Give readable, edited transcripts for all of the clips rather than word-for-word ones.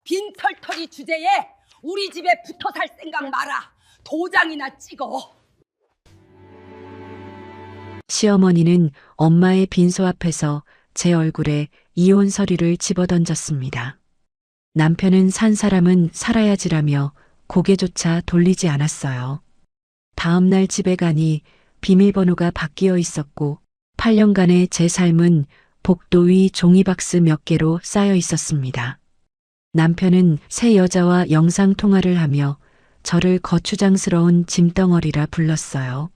빈털터리 주제에 우리 집에 붙어 살 생각 마라. 도장이나 찍어. 시어머니는 엄마의 빈소 앞에서 제 얼굴에 이혼 서류를 집어던졌습니다. 남편은 산 사람은 살아야지라며 고개조차 돌리지 않았어요. 다음 날 집에 가니 비밀번호가 바뀌어 있었고 8년간의 제 삶은 복도 위 종이박스 몇 개로 쌓여 있었습니다. 남편은 새 여자와 영상통화를 하며 저를 거추장스러운 짐덩어리라 불렀어요.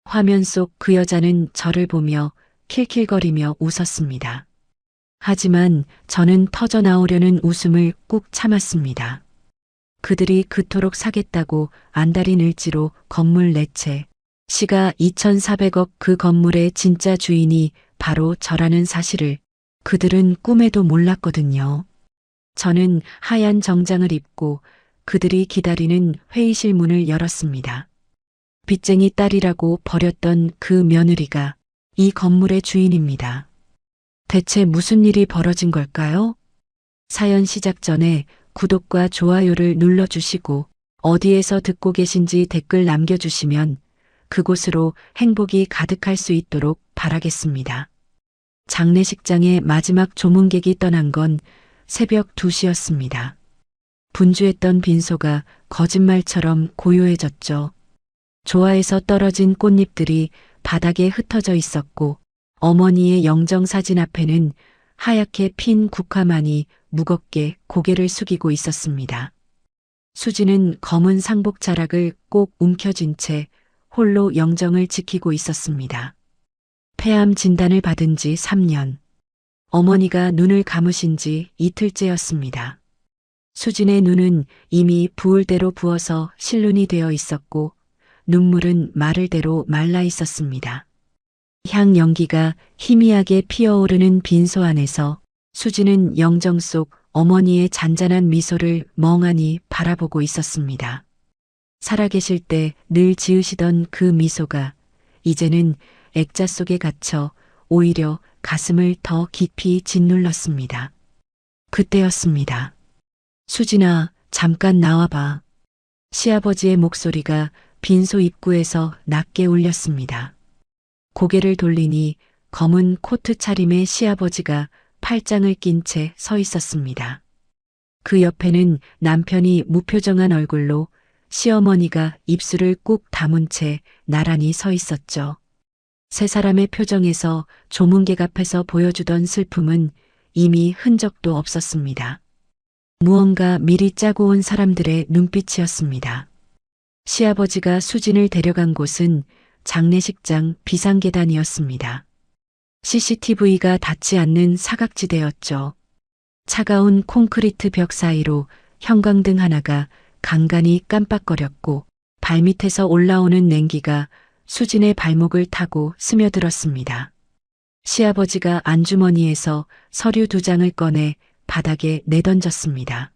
화면 속 그 여자는 저를 보며 킬킬거리며 웃었습니다. 하지만 저는 터져나오려는 웃음을 꾹 참았습니다. 그들이 그토록 사겠다고 안달인 을지로 건물 4채, 시가 2,400억 그 건물의 진짜 주인이 바로 저라는 사실을 그들은 꿈에도 몰랐거든요. 저는 하얀 정장을 입고 그들이 기다리는 회의실 문을 열었습니다. 빚쟁이 딸이라고 버렸던 그 며느리가 이 건물의 주인입니다. 대체 무슨 일이 벌어진 걸까요? 사연 시작 전에 구독과 좋아요를 눌러주시고 어디에서 듣고 계신지 댓글 남겨주시면 그곳으로 행복이 가득할 수 있도록 바라겠습니다. 장례식장의 마지막 조문객이 떠난 건 새벽 2시였습니다. 분주했던 빈소가 거짓말처럼 고요해졌죠. 조화에서 떨어진 꽃잎들이 바닥에 흩어져 있었고 어머니의 영정사진 앞에는 하얗게 핀 국화만이 무겁게 고개를 숙이고 있었습니다. 수지는 검은 상복 자락을 꼭 움켜쥔 채 홀로 영정을 지키고 있었습니다. 폐암 진단을 받은 지 3년. 어머니가 눈을 감으신 지 이틀째였습니다. 수진의 눈은 이미 부을 대로 부어서 실눈이 되어 있었고 눈물은 마를 대로 말라 있었습니다. 향 연기가 희미하게 피어오르는 빈소 안에서 수지는 영정 속 어머니의 잔잔한 미소를 멍하니 바라보고 있었습니다. 살아계실 때 늘 지으시던 그 미소가 이제는 액자 속에 갇혀 오히려 가슴을 더 깊이 짓눌렀습니다. 그때였습니다. 수진아, 잠깐 나와봐. 시아버지의 목소리가 빈소 입구에서 낮게 울렸습니다. 고개를 돌리니 검은 코트 차림의 시아버지가 팔짱을 낀 채 서 있었습니다. 그 옆에는 남편이 무표정한 얼굴로 시어머니가 입술을 꾹 다문 채 나란히 서 있었죠. 세 사람의 표정에서 조문객 앞에서 보여주던 슬픔은 이미 흔적도 없었습니다. 무언가 미리 짜고 온 사람들의 눈빛이었습니다. 시아버지가 수진을 데려간 곳은 장례식장 비상계단이었습니다. CCTV가 닿지 않는 사각지대였죠. 차가운 콘크리트 벽 사이로 형광등 하나가 간간히 깜빡거렸고 발밑에서 올라오는 냉기가 수진의 발목을 타고 스며들었습니다. 시아버지가 안주머니에서 서류 2장을 꺼내 바닥에 내던졌습니다.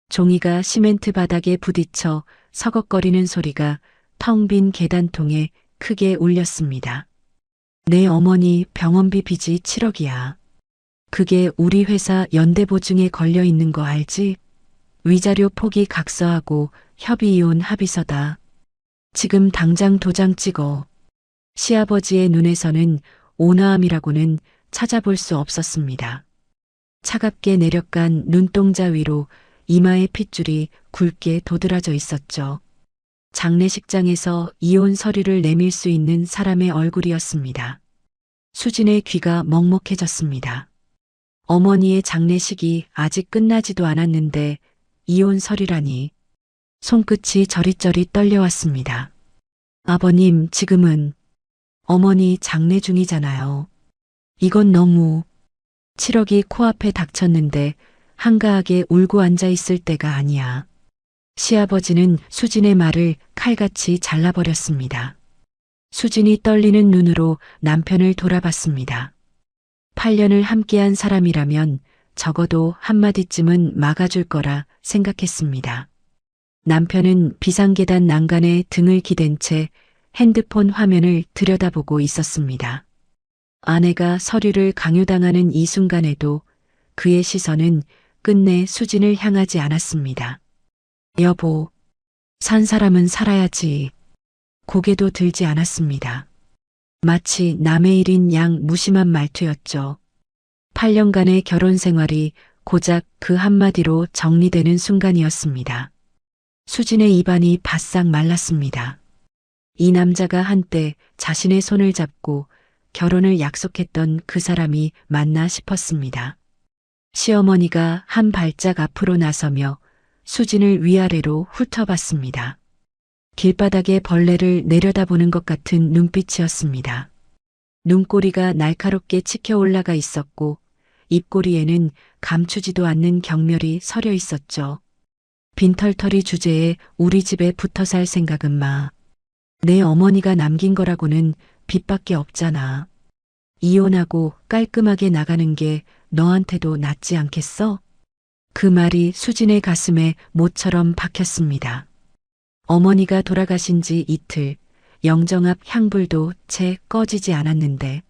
종이가 시멘트 바닥에 부딪혀 서걱거리는 소리가 텅 빈 계단통에 크게 울렸습니다. 내 어머니 병원비 빚이 7억이야. 그게 우리 회사 연대보증에 걸려 있는 거 알지? 위자료 포기 각서하고 협의이혼 합의서다. 지금 당장 도장 찍어. 시아버지의 눈에서는 온화함이라고는 찾아볼 수 없었습니다. 차갑게 내려간 눈동자 위로 이마의 핏줄이 굵게 도드라져 있었죠. 장례식장에서 이혼 서류를 내밀 수 있는 사람의 얼굴이었습니다. 수진의 귀가 먹먹해졌습니다. 어머니의 장례식이 아직 끝나지도 않았는데 이혼 서류라니. 손끝이 저릿저릿 떨려왔습니다. 아버님, 지금은 어머니 장례 중이잖아요. 이건 너무 7억이 코앞에 닥쳤는데 한가하게 울고 앉아 있을 때가 아니야. 시아버지는 수진의 말을 칼같이 잘라버렸습니다. 수진이 떨리는 눈으로 남편을 돌아봤습니다. 8년을 함께한 사람이라면 적어도 한마디쯤은 막아줄 거라 생각했습니다. 남편은 비상계단 난간에 등을 기댄 채 핸드폰 화면을 들여다보고 있었습니다. 아내가 서류를 강요당하는 이 순간에도 그의 시선은 끝내 수진을 향하지 않았습니다. 여보, 산 사람은 살아야지. 고개도 들지 않았습니다. 마치 남의 일인 양 무심한 말투였죠. 8년간의 결혼 생활이 고작 그 한마디로 정리되는 순간이었습니다. 수진의 입안이 바싹 말랐습니다. 이 남자가 한때 자신의 손을 잡고 결혼을 약속했던 그 사람이 맞나 싶었습니다. 시어머니가 한 발짝 앞으로 나서며 수진을 위아래로 훑어봤습니다. 길바닥에 벌레를 내려다보는 것 같은 눈빛이었습니다. 눈꼬리가 날카롭게 치켜 올라가 있었고 입꼬리에는 감추지도 않는 경멸이 서려 있었죠. 빈털터리 주제에 우리 집에 붙어 살 생각은 마. 내 어머니가 남긴 거라고는 빚밖에 없잖아. 이혼하고 깔끔하게 나가는 게 너한테도 낫지 않겠어? 그 말이 수진의 가슴에 못처럼 박혔습니다. 어머니가 돌아가신 지 이틀, 영정 앞 향불도 채 꺼지지 않았는데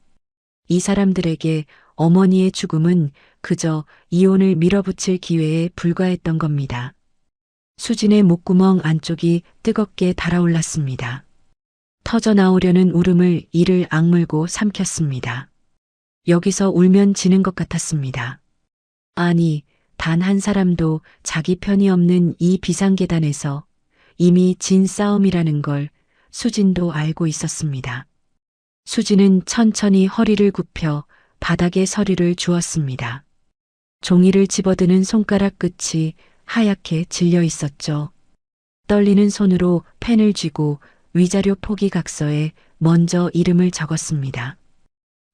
이 사람들에게 어머니의 죽음은 그저 이혼을 밀어붙일 기회에 불과했던 겁니다. 수진의 목구멍 안쪽이 뜨겁게 달아올랐습니다. 터져 나오려는 울음을 이를 악물고 삼켰습니다. 여기서 울면 지는 것 같았습니다. 아니, 단 한 사람도 자기 편이 없는 이 비상계단에서 이미 진 싸움이라는 걸 수진도 알고 있었습니다. 수진은 천천히 허리를 굽혀 바닥에 서리를 주었습니다. 종이를 집어드는 손가락 끝이 하얗게 질려 있었죠. 떨리는 손으로 펜을 쥐고 위자료 포기 각서에 먼저 이름을 적었습니다.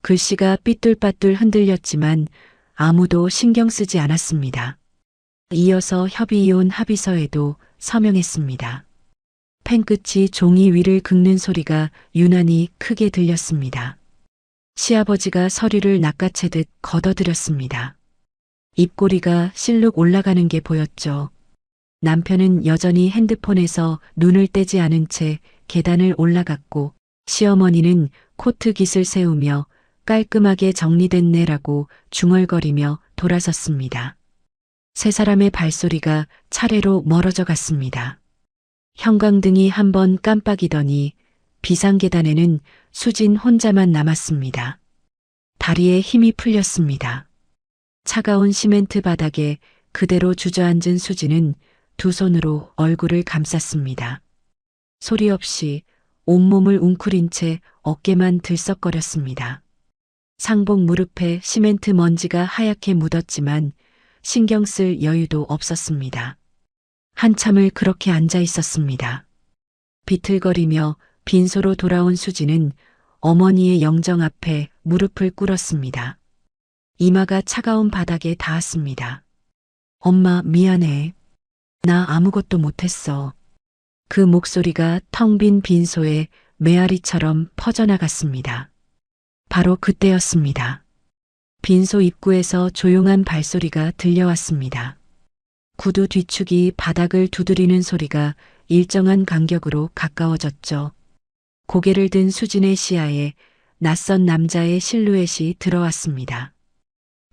글씨가 삐뚤빠뚤 흔들렸지만 아무도 신경 쓰지 않았습니다. 이어서 협의이혼 합의서에도 서명했습니다. 펜끝이 종이 위를 긁는 소리가 유난히 크게 들렸습니다. 시아버지가 서류를 낚아채듯 걷어들였습니다. 입꼬리가 실룩 올라가는 게 보였죠. 남편은 여전히 핸드폰에서 눈을 떼지 않은 채 계단을 올라갔고 시어머니는 코트 깃을 세우며 깔끔하게 정리됐네라고 중얼거리며 돌아섰습니다. 세 사람의 발소리가 차례로 멀어져 갔습니다. 형광등이 한번 깜빡이더니 비상계단에는 수진 혼자만 남았습니다. 다리에 힘이 풀렸습니다. 차가운 시멘트 바닥에 그대로 주저앉은 수진은 두 손으로 얼굴을 감쌌습니다. 소리 없이 온몸을 웅크린 채 어깨만 들썩거렸습니다. 상복 무릎에 시멘트 먼지가 하얗게 묻었지만 신경 쓸 여유도 없었습니다. 한참을 그렇게 앉아 있었습니다. 비틀거리며 빈소로 돌아온 수진은 어머니의 영정 앞에 무릎을 꿇었습니다. 이마가 차가운 바닥에 닿았습니다. 엄마, 미안해. 나 아무것도 못했어. 그 목소리가 텅 빈 빈소에 메아리처럼 퍼져나갔습니다. 바로 그때였습니다. 빈소 입구에서 조용한 발소리가 들려왔습니다. 구두 뒤축이 바닥을 두드리는 소리가 일정한 간격으로 가까워졌죠. 고개를 든 수진의 시야에 낯선 남자의 실루엣이 들어왔습니다.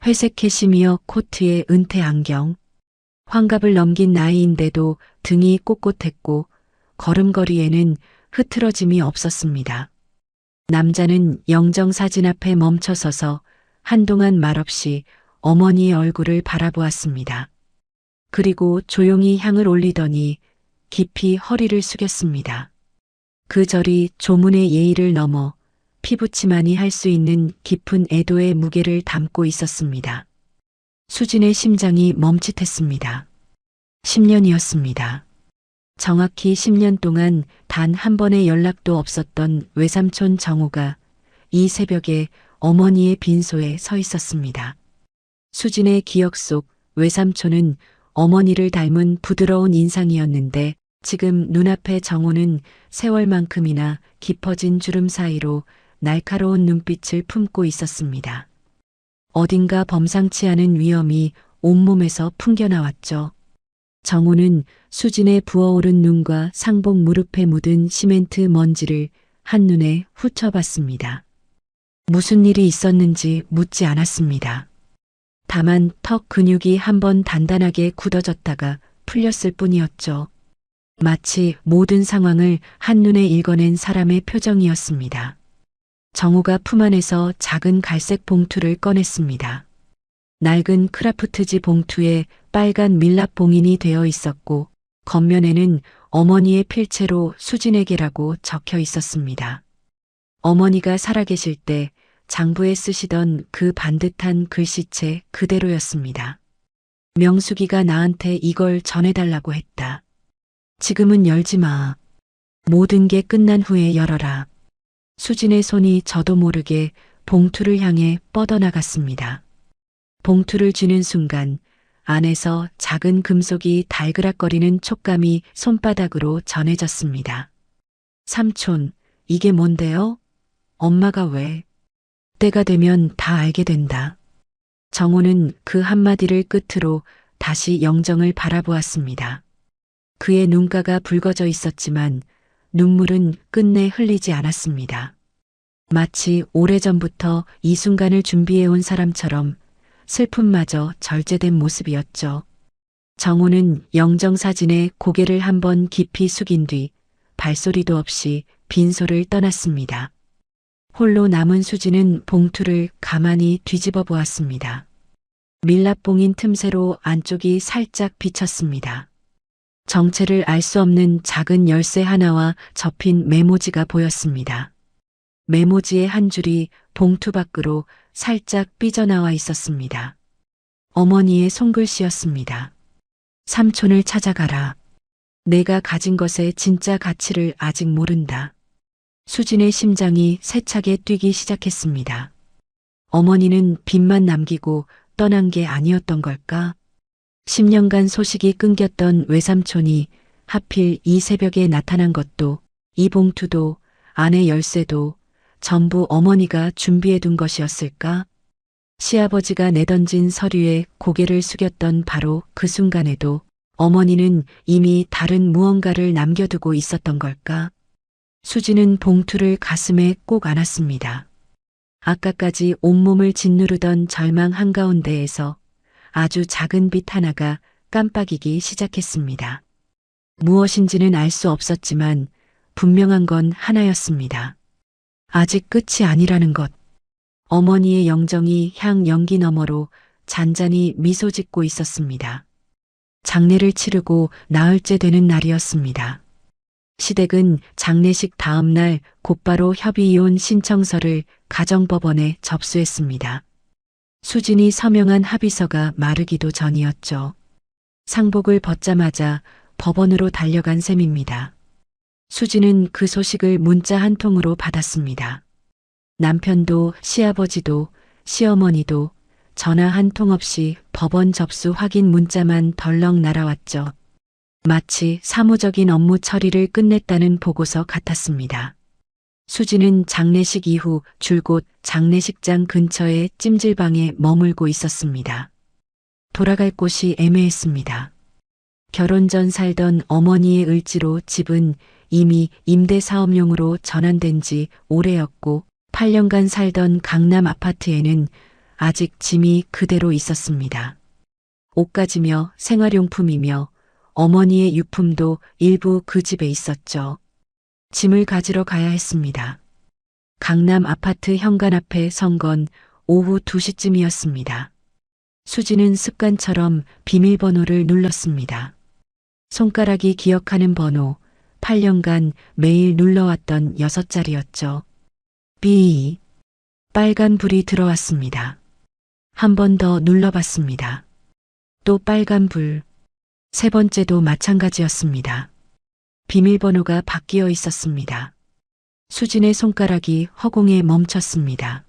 회색 캐시미어 코트에 은퇴 안경, 환갑을 넘긴 나이인데도 등이 꼿꼿했고 걸음걸이에는 흐트러짐이 없었습니다. 남자는 영정 사진 앞에 멈춰서서 한동안 말없이 어머니의 얼굴을 바라보았습니다. 그리고 조용히 향을 올리더니 깊이 허리를 숙였습니다. 그 절이 조문의 예의를 넘어 피부치만이 할 수 있는 깊은 애도의 무게를 담고 있었습니다. 수진의 심장이 멈칫했습니다. 10년이었습니다. 정확히 10년 동안 단 한 번의 연락도 없었던 외삼촌 정우가 이 새벽에 어머니의 빈소에 서 있었습니다. 수진의 기억 속 외삼촌은 어머니를 닮은 부드러운 인상이었는데 지금 눈앞의 정우는 세월만큼이나 깊어진 주름 사이로 날카로운 눈빛을 품고 있었습니다. 어딘가 범상치 않은 위험이 온몸에서 풍겨나왔죠. 정우는 수진의 부어오른 눈과 상복 무릎에 묻은 시멘트 먼지를 한눈에 훑어봤습니다. 무슨 일이 있었는지 묻지 않았습니다. 다만 턱 근육이 한번 단단하게 굳어졌다가 풀렸을 뿐이었죠. 마치 모든 상황을 한눈에 읽어낸 사람의 표정이었습니다. 정우가 품 안에서 작은 갈색 봉투를 꺼냈습니다. 낡은 크라프트지 봉투에 빨간 밀랍 봉인이 되어 있었고 겉면에는 어머니의 필체로 수진에게라고 적혀 있었습니다. 어머니가 살아계실 때 장부에 쓰시던 그 반듯한 글씨체 그대로였습니다. 명숙이가 나한테 이걸 전해달라고 했다. 지금은 열지 마. 모든 게 끝난 후에 열어라. 수진의 손이 저도 모르게 봉투를 향해 뻗어나갔습니다. 봉투를 쥐는 순간 안에서 작은 금속이 달그락거리는 촉감이 손바닥으로 전해졌습니다. 삼촌, 이게 뭔데요? 엄마가 왜? 때가 되면 다 알게 된다. 정호는 그 한마디를 끝으로 다시 영정을 바라보았습니다. 그의 눈가가 붉어져 있었지만 눈물은 끝내 흘리지 않았습니다. 마치 오래전부터 이 순간을 준비해온 사람처럼 슬픔마저 절제된 모습이었죠. 정호는 영정 사진에 고개를 한번 깊이 숙인 뒤 발소리도 없이 빈소를 떠났습니다. 홀로 남은 수지는 봉투를 가만히 뒤집어 보았습니다. 밀랍봉인 틈새로 안쪽이 살짝 비쳤습니다. 정체를 알 수 없는 작은 열쇠 하나와 접힌 메모지가 보였습니다. 메모지의 한 줄이 봉투 밖으로 살짝 삐져나와 있었습니다. 어머니의 손글씨였습니다. 삼촌을 찾아가라. 내가 가진 것의 진짜 가치를 아직 모른다. 수진의 심장이 세차게 뛰기 시작했습니다. 어머니는 빚만 남기고 떠난 게 아니었던 걸까? 10년간 소식이 끊겼던 외삼촌이 하필 이 새벽에 나타난 것도, 이 봉투도, 안의 열쇠도 전부 어머니가 준비해둔 것이었을까? 시아버지가 내던진 서류에 고개를 숙였던 바로 그 순간에도 어머니는 이미 다른 무언가를 남겨두고 있었던 걸까? 수지는 봉투를 가슴에 꼭 안았습니다. 아까까지 온몸을 짓누르던 절망 한가운데에서 아주 작은 빛 하나가 깜빡이기 시작했습니다. 무엇인지는 알 수 없었지만 분명한 건 하나였습니다. 아직 끝이 아니라는 것. 어머니의 영정이 향 연기 너머로 잔잔히 미소 짓고 있었습니다. 장례를 치르고 나흘째 되는 날이었습니다. 시댁은 장례식 다음 날 곧바로 협의이혼 신청서를 가정법원에 접수했습니다. 수진이 서명한 합의서가 마르기도 전이었죠. 상복을 벗자마자 법원으로 달려간 셈입니다. 수진은 그 소식을 문자 한 통으로 받았습니다. 남편도 시아버지도 시어머니도 전화 한 통 없이 법원 접수 확인 문자만 덜렁 날아왔죠. 마치 사무적인 업무 처리를 끝냈다는 보고서 같았습니다. 수지는 장례식 이후 줄곧 장례식장 근처의 찜질방에 머물고 있었습니다. 돌아갈 곳이 애매했습니다. 결혼 전 살던 어머니의 을지로 집은 이미 임대사업용으로 전환된 지 오래였고 8년간 살던 강남 아파트에는 아직 짐이 그대로 있었습니다. 옷가지며 생활용품이며 어머니의 유품도 일부 그 집에 있었죠. 짐을 가지러 가야 했습니다. 강남 아파트 현관 앞에 선 건 오후 2시쯤이었습니다. 수지는 습관처럼 비밀번호를 눌렀습니다. 손가락이 기억하는 번호, 8년간 매일 눌러왔던 6자리였죠. 삐. 빨간 불이 들어왔습니다. 한 번 더 눌러봤습니다. 또 빨간 불. 세 번째도 마찬가지였습니다. 비밀번호가 바뀌어 있었습니다. 수진의 손가락이 허공에 멈췄습니다.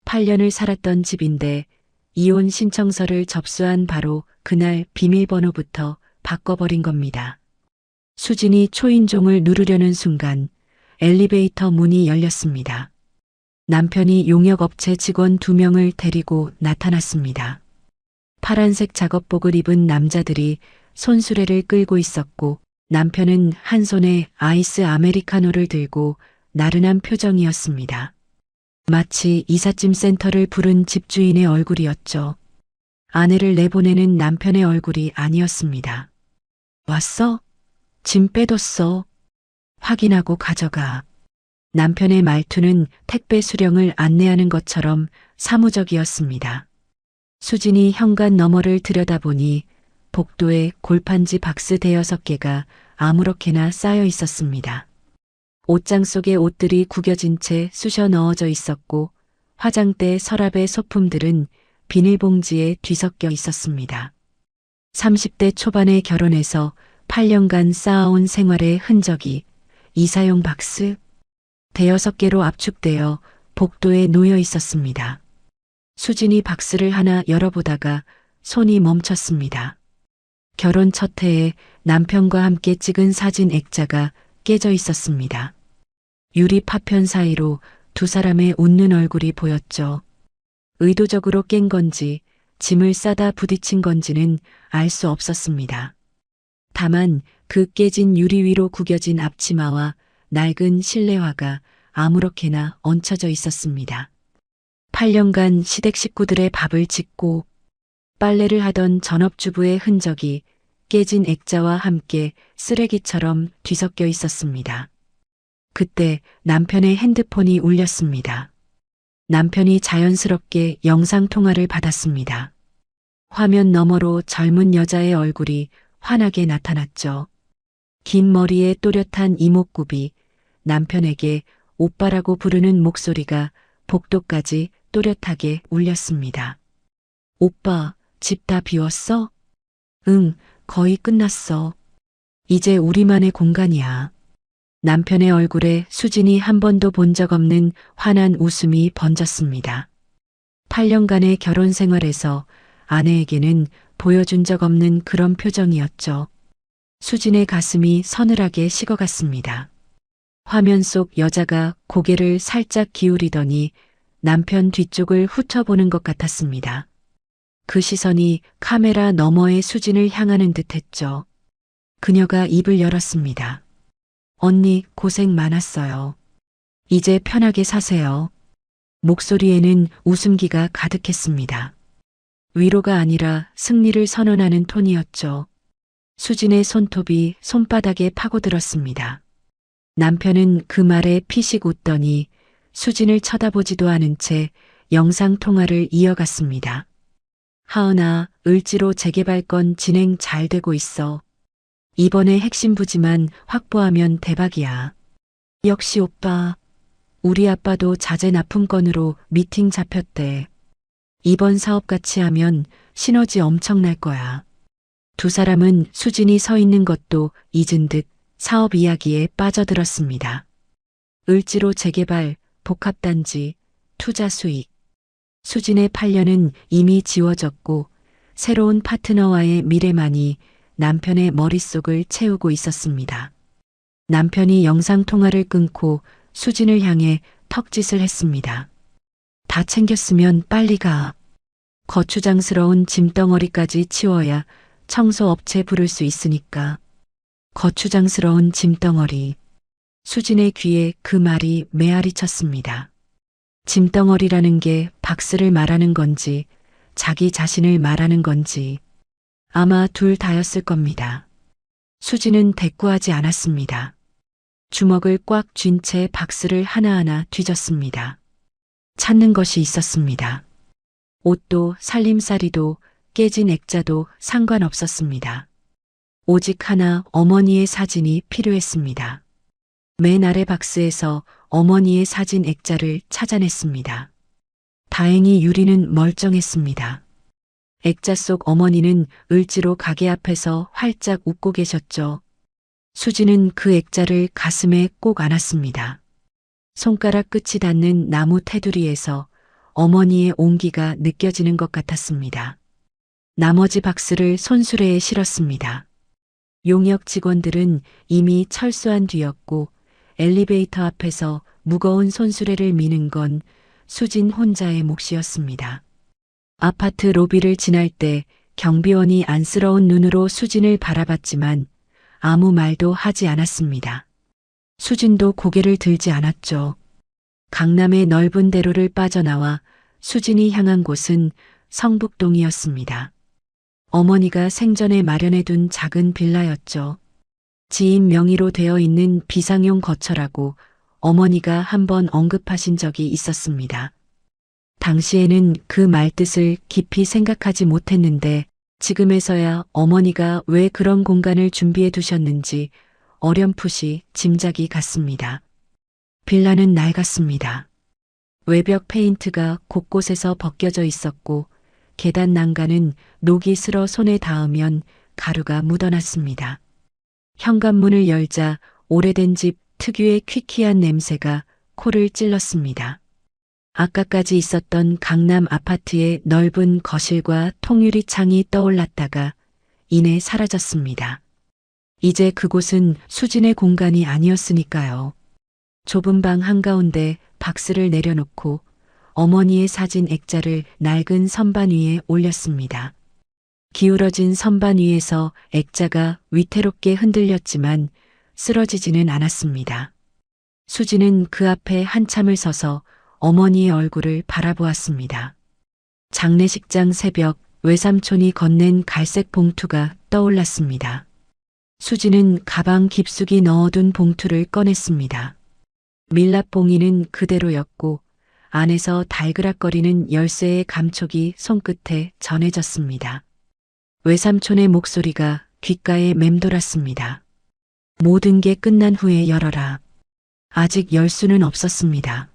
8년을 살았던 집인데 이혼 신청서를 접수한 바로 그날 비밀번호부터 바꿔버린 겁니다. 수진이 초인종을 누르려는 순간 엘리베이터 문이 열렸습니다. 남편이 용역업체 직원 2명을 데리고 나타났습니다. 파란색 작업복을 입은 남자들이 손수레를 끌고 있었고 남편은 한 손에 아이스 아메리카노를 들고 나른한 표정이었습니다. 마치 이삿짐 센터를 부른 집주인의 얼굴이었죠. 아내를 내보내는 남편의 얼굴이 아니었습니다. 왔어? 짐 빼뒀어. 확인하고 가져가. 남편의 말투는 택배 수령을 안내하는 것처럼 사무적이었습니다. 수진이 현관 너머를 들여다보니 복도에 골판지 박스 대여섯 개가 아무렇게나 쌓여 있었습니다. 옷장 속에 옷들이 구겨진 채 쑤셔 넣어져 있었고 화장대 서랍의 소품들은 비닐봉지에 뒤섞여 있었습니다. 30대 초반에 결혼해서 8년간 쌓아온 생활의 흔적이 이사용 박스 대여섯 개로 압축되어 복도에 놓여 있었습니다. 수진이 박스를 하나 열어보다가 손이 멈췄습니다. 결혼 첫 해에 남편과 함께 찍은 사진 액자가 깨져 있었습니다. 유리 파편 사이로 두 사람의 웃는 얼굴이 보였죠. 의도적으로 깬 건지 짐을 싸다 부딪힌 건지는 알 수 없었습니다. 다만 그 깨진 유리 위로 구겨진 앞치마와 낡은 실내화가 아무렇게나 얹혀져 있었습니다. 8년간 시댁 식구들의 밥을 짓고 빨래를 하던 전업주부의 흔적이 깨진 액자와 함께 쓰레기처럼 뒤섞여 있었습니다. 그때 남편의 핸드폰이 울렸습니다. 남편이 자연스럽게 영상통화를 받았습니다. 화면 너머로 젊은 여자의 얼굴이 환하게 나타났죠. 긴 머리에 또렷한 이목구비, 남편에게 오빠라고 부르는 목소리가 복도까지 또렷하게 울렸습니다. 오빠, 집 다 비웠어? 응, 거의 끝났어. 이제 우리만의 공간이야. 남편의 얼굴에 수진이 한 번도 본 적 없는 환한 웃음이 번졌습니다. 8년간의 결혼 생활에서 아내에게는 보여준 적 없는 그런 표정이었죠. 수진의 가슴이 서늘하게 식어갔습니다. 화면 속 여자가 고개를 살짝 기울이더니 남편 뒤쪽을 훑어보는 것 같았습니다. 그 시선이 카메라 너머의 수진을 향하는 듯 했죠. 그녀가 입을 열었습니다. 언니, 고생 많았어요. 이제 편하게 사세요. 목소리에는 웃음기가 가득했습니다. 위로가 아니라 승리를 선언하는 톤이었죠. 수진의 손톱이 손바닥에 파고들었습니다. 남편은 그 말에 피식 웃더니 수진을 쳐다보지도 않은 채 영상통화를 이어갔습니다. 하은아, 을지로 재개발 건 진행 잘 되고 있어. 이번에 핵심 부지만 확보하면 대박이야. 역시 오빠. 우리 아빠도 자재 납품건으로 미팅 잡혔대. 이번 사업 같이 하면 시너지 엄청날 거야. 두 사람은 수진이 서 있는 것도 잊은 듯 사업 이야기에 빠져들었습니다. 을지로 재개발, 복합단지, 투자 수익. 수진의 8년은 이미 지워졌고 새로운 파트너와의 미래만이 남편의 머릿속을 채우고 있었습니다. 남편이 영상통화를 끊고 수진을 향해 턱짓을 했습니다. 다 챙겼으면 빨리 가. 거추장스러운 짐덩어리까지 치워야 청소업체 부를 수 있으니까. 거추장스러운 짐덩어리. 수진의 귀에 그 말이 메아리 쳤습니다. 짐덩어리라는 게 박스를 말하는 건지 자기 자신을 말하는 건지 아마 둘 다였을 겁니다. 수진은 대꾸하지 않았습니다. 주먹을 꽉 쥔 채 박스를 하나하나 뒤졌습니다. 찾는 것이 있었습니다. 옷도 살림살이도 깨진 액자도 상관없었습니다. 오직 하나 어머니의 사진이 필요했습니다. 맨 아래 박스에서 어머니의 사진 액자를 찾아냈습니다. 다행히 유리는 멀쩡했습니다. 액자 속 어머니는 을지로 가게 앞에서 활짝 웃고 계셨죠. 수진은 그 액자를 가슴에 꼭 안았습니다. 손가락 끝이 닿는 나무 테두리에서 어머니의 온기가 느껴지는 것 같았습니다. 나머지 박스를 손수레에 실었습니다. 용역 직원들은 이미 철수한 뒤였고 엘리베이터 앞에서 무거운 손수레를 미는 건 수진 혼자의 몫이었습니다. 아파트 로비를 지날 때 경비원이 안쓰러운 눈으로 수진을 바라봤지만 아무 말도 하지 않았습니다. 수진도 고개를 들지 않았죠. 강남의 넓은 대로를 빠져나와 수진이 향한 곳은 성북동이었습니다. 어머니가 생전에 마련해둔 작은 빌라였죠. 지인 명의로 되어 있는 비상용 거처라고 어머니가 한번 언급하신 적이 있었습니다. 당시에는 그 말뜻을 깊이 생각하지 못했는데 지금에서야 어머니가 왜 그런 공간을 준비해 두셨는지 어렴풋이 짐작이 갔습니다. 빌라는 낡았습니다. 외벽 페인트가 곳곳에서 벗겨져 있었고 계단 난간은 녹이 슬어 손에 닿으면 가루가 묻어났습니다. 현관문을 열자 오래된 집 특유의 퀴퀴한 냄새가 코를 찔렀습니다. 아까까지 있었던 강남 아파트의 넓은 거실과 통유리 창이 떠올랐다가 이내 사라졌습니다. 이제 그곳은 수진의 공간이 아니었으니까요. 좁은 방 한가운데 박스를 내려놓고 어머니의 사진 액자를 낡은 선반 위에 올렸습니다. 기울어진 선반 위에서 액자가 위태롭게 흔들렸지만 쓰러지지는 않았습니다. 수지는 그 앞에 한참을 서서 어머니의 얼굴을 바라보았습니다. 장례식장 새벽 외삼촌이 건넨 갈색 봉투가 떠올랐습니다. 수지는 가방 깊숙이 넣어둔 봉투를 꺼냈습니다. 밀랍봉이는 그대로였고 안에서 달그락거리는 열쇠의 감촉이 손끝에 전해졌습니다. 외삼촌의 목소리가 귓가에 맴돌았습니다. 모든 게 끝난 후에 열어라. 아직 열 수는 없었습니다.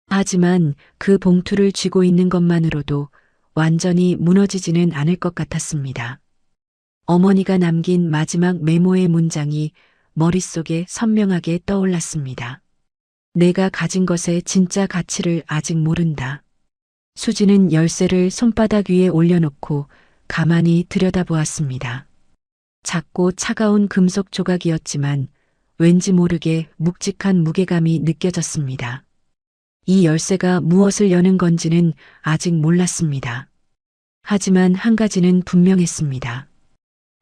하지만 그 봉투를 쥐고 있는 것만으로도 완전히 무너지지는 않을 것 같았습니다. 어머니가 남긴 마지막 메모의 문장이 머릿속에 선명하게 떠올랐습니다. 내가 가진 것의 진짜 가치를 아직 모른다. 수지는 열쇠를 손바닥 위에 올려놓고 가만히 들여다보았습니다. 작고 차가운 금속 조각이었지만 왠지 모르게 묵직한 무게감이 느껴졌습니다. 이 열쇠가 무엇을 여는 건지는 아직 몰랐습니다. 하지만 한 가지는 분명했습니다.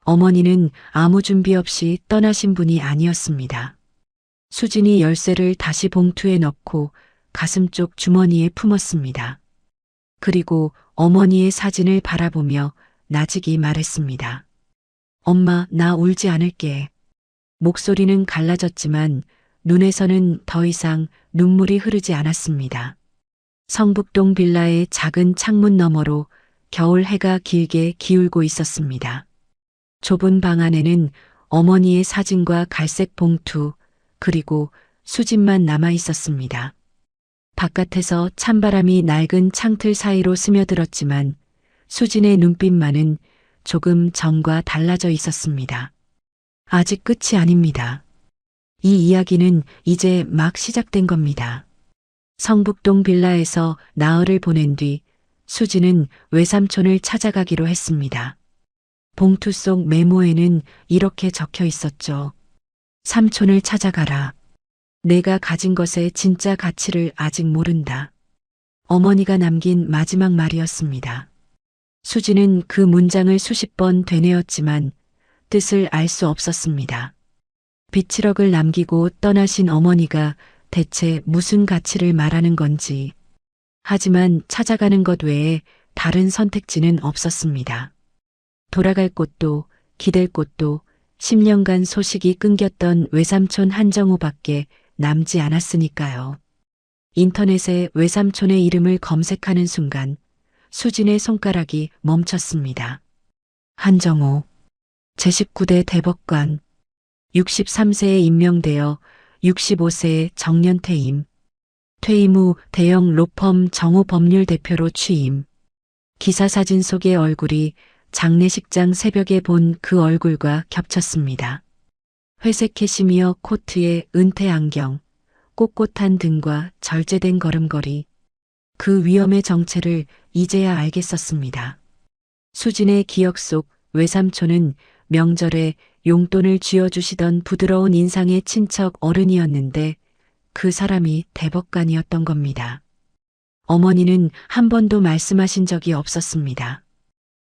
어머니는 아무 준비 없이 떠나신 분이 아니었습니다. 수진이 열쇠를 다시 봉투에 넣고 가슴 쪽 주머니에 품었습니다. 그리고 어머니의 사진을 바라보며 나직이 말했습니다. 엄마, 나 울지 않을게. 목소리는 갈라졌지만 눈에서는 더 이상 눈물이 흐르지 않았습니다. 성북동 빌라의 작은 창문 너머로 겨울 해가 길게 기울고 있었습니다. 좁은 방 안에는 어머니의 사진과 갈색 봉투, 그리고 수진만 남아 있었습니다. 바깥에서 찬바람이 낡은 창틀 사이로 스며들었지만 수진의 눈빛만은 조금 전과 달라져 있었습니다. 아직 끝이 아닙니다. 이 이야기는 이제 막 시작된 겁니다. 성북동 빌라에서 나흘을 보낸 뒤 수진은 외삼촌을 찾아가기로 했습니다. 봉투 속 메모에는 이렇게 적혀 있었죠. 삼촌을 찾아가라. 내가 가진 것의 진짜 가치를 아직 모른다. 어머니가 남긴 마지막 말이었습니다. 수지는 그 문장을 수십 번 되뇌었지만 뜻을 알 수 없었습니다. 빛칠억을 남기고 떠나신 어머니가 대체 무슨 가치를 말하는 건지. 하지만 찾아가는 것 외에 다른 선택지는 없었습니다. 돌아갈 곳도 기댈 곳도 10년간 소식이 끊겼던 외삼촌 한정우밖에 남지 않았으니까요. 인터넷에 외삼촌의 이름을 검색하는 순간 수진의 손가락이 멈췄습니다. 한정우, 제19대 대법관, 63세에 임명되어 65세에 정년퇴임, 퇴임 후 대형 로펌 정우 법률 대표로 취임. 기사 사진 속의 얼굴이 장례식장 새벽에 본 그 얼굴과 겹쳤습니다. 회색 캐시미어 코트에 은퇴 안경, 꼿꼿한 등과 절제된 걸음걸이. 그 위험의 정체를 이제야 알겠었습니다. 수진의 기억 속 외삼촌은 명절에 용돈을 쥐어주시던 부드러운 인상의 친척 어른이었는데 그 사람이 대법관이었던 겁니다. 어머니는 한 번도 말씀하신 적이 없었습니다.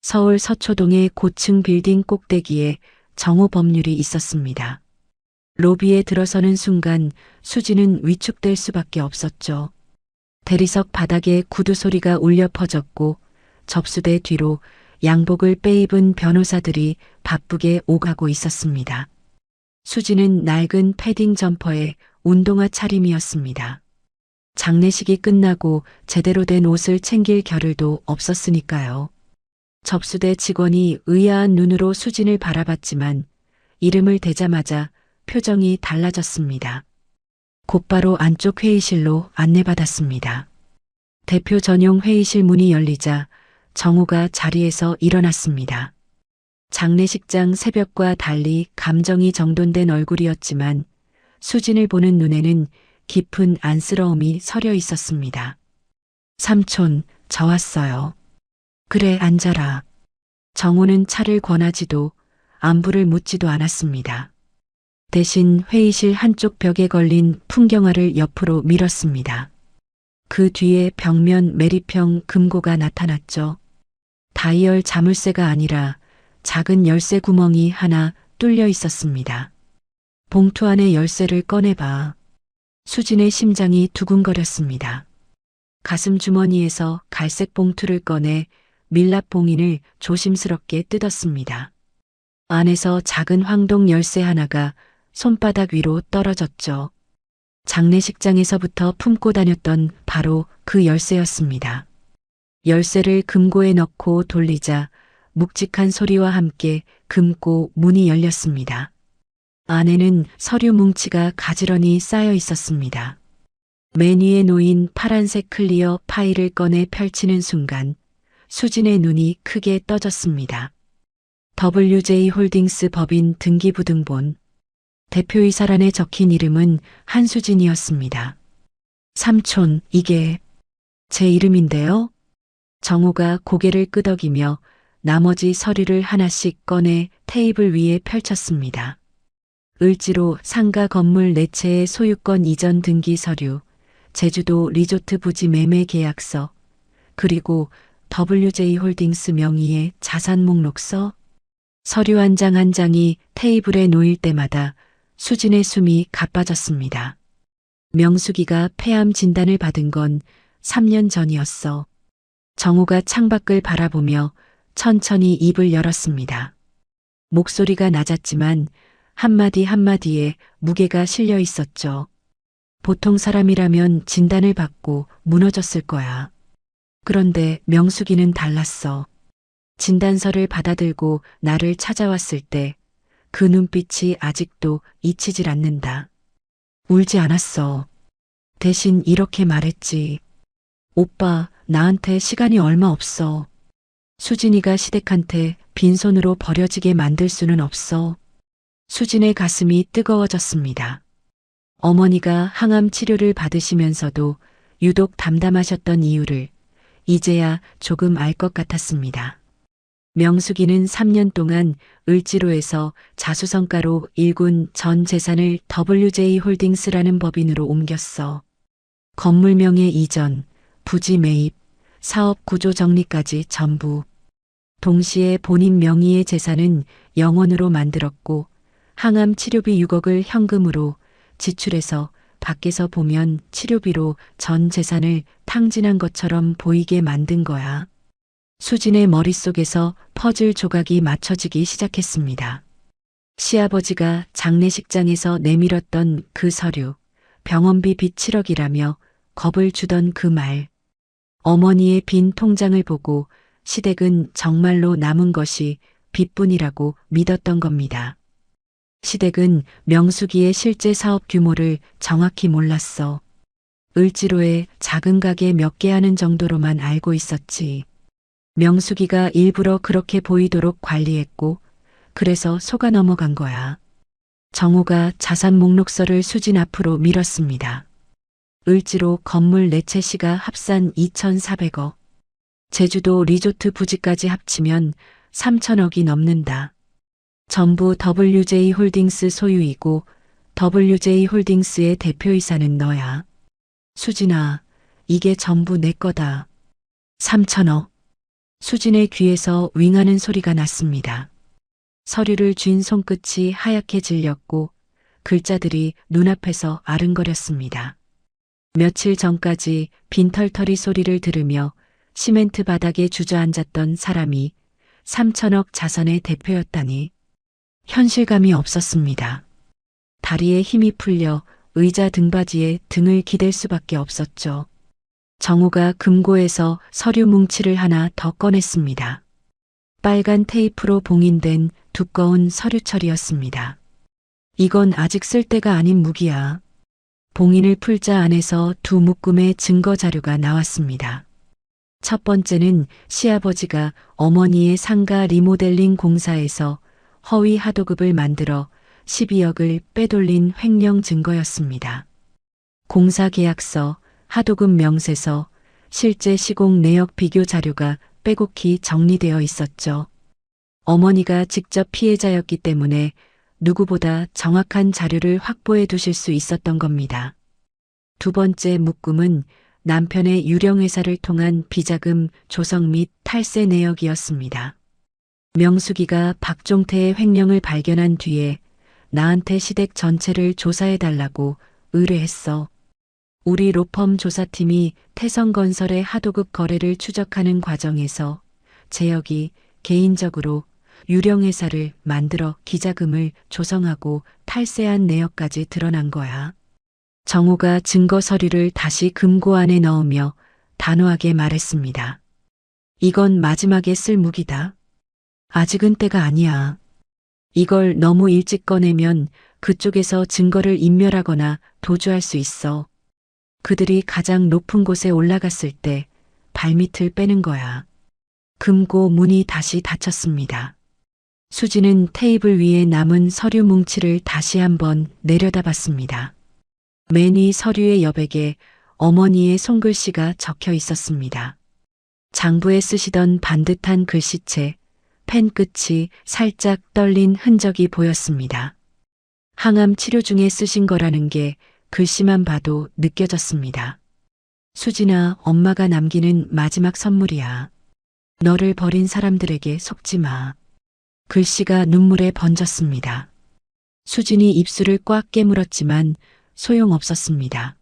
서울 서초동의 고층 빌딩 꼭대기에 정호 법률이 있었습니다. 로비에 들어서는 순간 수지는 위축될 수밖에 없었죠. 대리석 바닥에 구두 소리가 울려 퍼졌고 접수대 뒤로 양복을 빼입은 변호사들이 바쁘게 오가고 있었습니다. 수지는 낡은 패딩 점퍼에 운동화 차림이었습니다. 장례식이 끝나고 제대로 된 옷을 챙길 겨를도 없었으니까요. 접수대 직원이 의아한 눈으로 수진을 바라봤지만 이름을 대자마자 표정이 달라졌습니다. 곧바로 안쪽 회의실로 안내받았습니다. 대표 전용 회의실 문이 열리자 정우가 자리에서 일어났습니다. 장례식장 새벽과 달리 감정이 정돈된 얼굴이었지만 수진을 보는 눈에는 깊은 안쓰러움이 서려 있었습니다. 삼촌, 저 왔어요. 그래, 앉아라. 정우는 차를 권하지도 안부를 묻지도 않았습니다. 대신 회의실 한쪽 벽에 걸린 풍경화를 옆으로 밀었습니다. 그 뒤에 벽면 매립형 금고가 나타났죠. 다이얼 자물쇠가 아니라 작은 열쇠 구멍이 하나 뚫려 있었습니다. 봉투 안에 열쇠를 꺼내봐. 수진의 심장이 두근거렸습니다. 가슴 주머니에서 갈색 봉투를 꺼내 밀랍 봉인을 조심스럽게 뜯었습니다. 안에서 작은 황동 열쇠 하나가 손바닥 위로 떨어졌죠. 장례식장에서부터 품고 다녔던 바로 그 열쇠였습니다. 열쇠를 금고에 넣고 돌리자 묵직한 소리와 함께 금고 문이 열렸습니다. 안에는 서류 뭉치가 가지런히 쌓여 있었습니다. 맨 위에 놓인 파란색 클리어 파일을 꺼내 펼치는 순간 수진의 눈이 크게 떠졌습니다. WJ 홀딩스 법인 등기부등본. 대표이사란에 적힌 이름은 한수진이었습니다. 삼촌, 이게 제 이름인데요? 정우가 고개를 끄덕이며 나머지 서류를 하나씩 꺼내 테이블 위에 펼쳤습니다. 을지로 상가 건물 4채의 소유권 이전 등기 서류, 제주도 리조트 부지 매매 계약서, 그리고 WJ 홀딩스 명의의 자산 목록서. 서류 한 장 한 장이 테이블에 놓일 때마다 수진의 숨이 가빠졌습니다. 명숙이가 폐암 진단을 받은 건 3년 전이었어. 정우가 창밖을 바라보며 천천히 입을 열었습니다. 목소리가 낮았지만 한마디 한마디에 무게가 실려 있었죠. 보통 사람이라면 진단을 받고 무너졌을 거야. 그런데 명숙이는 달랐어. 진단서를 받아들고 나를 찾아왔을 때 그 눈빛이 아직도 잊히질 않는다. 울지 않았어. 대신 이렇게 말했지. 오빠, 나한테 시간이 얼마 없어. 수진이가 시댁한테 빈손으로 버려지게 만들 수는 없어. 수진의 가슴이 뜨거워졌습니다. 어머니가 항암 치료를 받으시면서도 유독 담담하셨던 이유를 이제야 조금 알 것 같았습니다. 명숙이는 3년 동안 을지로에서 자수성가로 일군 전 재산을 WJ 홀딩스라는 법인으로 옮겼어. 건물 명의 이전, 부지 매입, 사업 구조 정리까지 전부. 동시에 본인 명의의 재산은 영원으로 만들었고 항암 치료비 6억을 현금으로 지출해서 밖에서 보면 치료비로 전 재산을 탕진한 것처럼 보이게 만든 거야. 수진의 머릿속에서 퍼즐 조각이 맞춰지기 시작했습니다. 시아버지가 장례식장에서 내밀었던 그 서류, 병원비 빚 7억이라며 겁을 주던 그 말, 어머니의 빈 통장을 보고 시댁은 정말로 남은 것이 빚뿐이라고 믿었던 겁니다. 시댁은 명숙이의 실제 사업 규모를 정확히 몰랐어. 을지로에 작은 가게 몇 개 하는 정도로만 알고 있었지. 명숙이가 일부러 그렇게 보이도록 관리했고 그래서 속아 넘어간 거야. 정우가 자산 목록서를 수진 앞으로 밀었습니다. 을지로 건물 4채시가 합산 2,400억. 제주도 리조트 부지까지 합치면 3,000억이 넘는다. 전부 WJ 홀딩스 소유이고 WJ 홀딩스의 대표이사는 너야. 수진아, 이게 전부 내 거다. 3,000억. 수진의 귀에서 윙하는 소리가 났습니다. 서류를 쥔 손끝이 하얗게 질렸고 글자들이 눈앞에서 아른거렸습니다. 며칠 전까지 빈털터리 소리를 들으며 시멘트 바닥에 주저앉았던 사람이 3천억 자산의 대표였다니 현실감이 없었습니다. 다리에 힘이 풀려 의자 등받이에 등을 기댈 수밖에 없었죠. 정우가 금고에서 서류 뭉치를 하나 더 꺼냈습니다. 빨간 테이프로 봉인된 두꺼운 서류철이었습니다. 이건 아직 쓸 때가 아닌 무기야. 봉인을 풀자 안에서 두 묶음의 증거 자료가 나왔습니다. 첫 번째는 시아버지가 어머니의 상가 리모델링 공사에서 허위 하도급을 만들어 12억을 빼돌린 횡령 증거였습니다. 공사 계약서, 하도급 명세서, 실제 시공 내역 비교 자료가 빼곡히 정리되어 있었죠. 어머니가 직접 피해자였기 때문에 누구보다 정확한 자료를 확보해 두실 수 있었던 겁니다. 두 번째 묶음은 남편의 유령회사를 통한 비자금 조성 및 탈세 내역이었습니다. 명숙이가 박종태의 횡령을 발견한 뒤에 나한테 시댁 전체를 조사해달라고 의뢰했어. 우리 로펌 조사팀이 태성건설의 하도급 거래를 추적하는 과정에서 재혁이 개인적으로 유령회사를 만들어 기자금을 조성하고 탈세한 내역까지 드러난 거야. 정우가 증거 서류를 다시 금고 안에 넣으며 단호하게 말했습니다. 이건 마지막에 쓸 무기다. 아직은 때가 아니야. 이걸 너무 일찍 꺼내면 그쪽에서 증거를 인멸하거나 도주할 수 있어. 그들이 가장 높은 곳에 올라갔을 때 발밑을 빼는 거야. 금고 문이 다시 닫혔습니다. 수지는 테이블 위에 남은 서류 뭉치를 다시 한번 내려다봤습니다. 맨 위 서류의 여백에 어머니의 손글씨가 적혀 있었습니다. 장부에 쓰시던 반듯한 글씨체, 펜 끝이 살짝 떨린 흔적이 보였습니다. 항암 치료 중에 쓰신 거라는 게 글씨만 봐도 느껴졌습니다. 수진아, 엄마가 남기는 마지막 선물이야. 너를 버린 사람들에게 속지 마. 글씨가 눈물에 번졌습니다. 수진이 입술을 꽉 깨물었지만 소용없었습니다.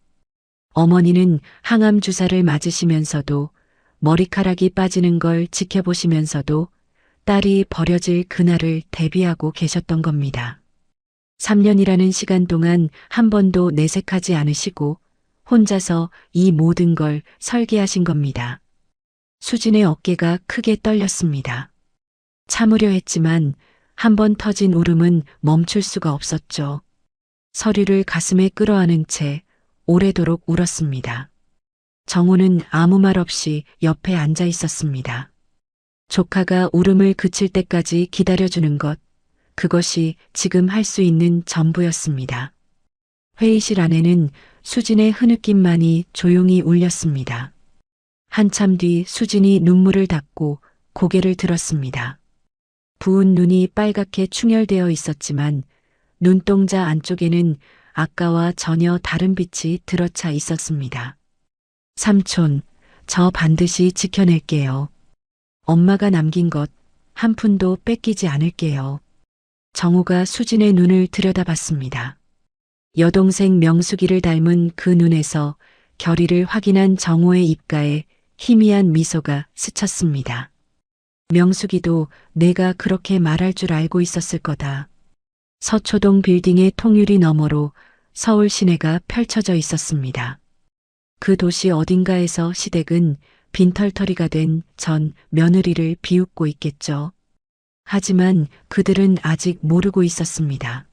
어머니는 항암 주사를 맞으시면서도 머리카락이 빠지는 걸 지켜보시면서도 딸이 버려질 그날을 대비하고 계셨던 겁니다. 3년이라는 시간 동안 한 번도 내색하지 않으시고 혼자서 이 모든 걸 설계하신 겁니다. 수진의 어깨가 크게 떨렸습니다. 참으려 했지만 한 번 터진 울음은 멈출 수가 없었죠. 서류를 가슴에 끌어안은 채 오래도록 울었습니다. 정우는 아무 말 없이 옆에 앉아 있었습니다. 조카가 울음을 그칠 때까지 기다려주는 것, 그것이 지금 할 수 있는 전부였습니다. 회의실 안에는 수진의 흐느낌만이 조용히 울렸습니다. 한참 뒤 수진이 눈물을 닦고 고개를 들었습니다. 부은 눈이 빨갛게 충혈되어 있었지만 눈동자 안쪽에는 아까와 전혀 다른 빛이 들어차 있었습니다. 삼촌, 저 반드시 지켜낼게요. 엄마가 남긴 것 한 푼도 뺏기지 않을게요. 정우가 수진의 눈을 들여다봤습니다. 여동생 명숙이를 닮은 그 눈에서 결의를 확인한 정우의 입가에 희미한 미소가 스쳤습니다. 명숙이도 내가 그렇게 말할 줄 알고 있었을 거다. 서초동 빌딩의 통유리 너머로 서울 시내가 펼쳐져 있었습니다. 그 도시 어딘가에서 시댁은 빈털터리가 된 전 며느리를 비웃고 있겠죠. 하지만 그들은 아직 모르고 있었습니다.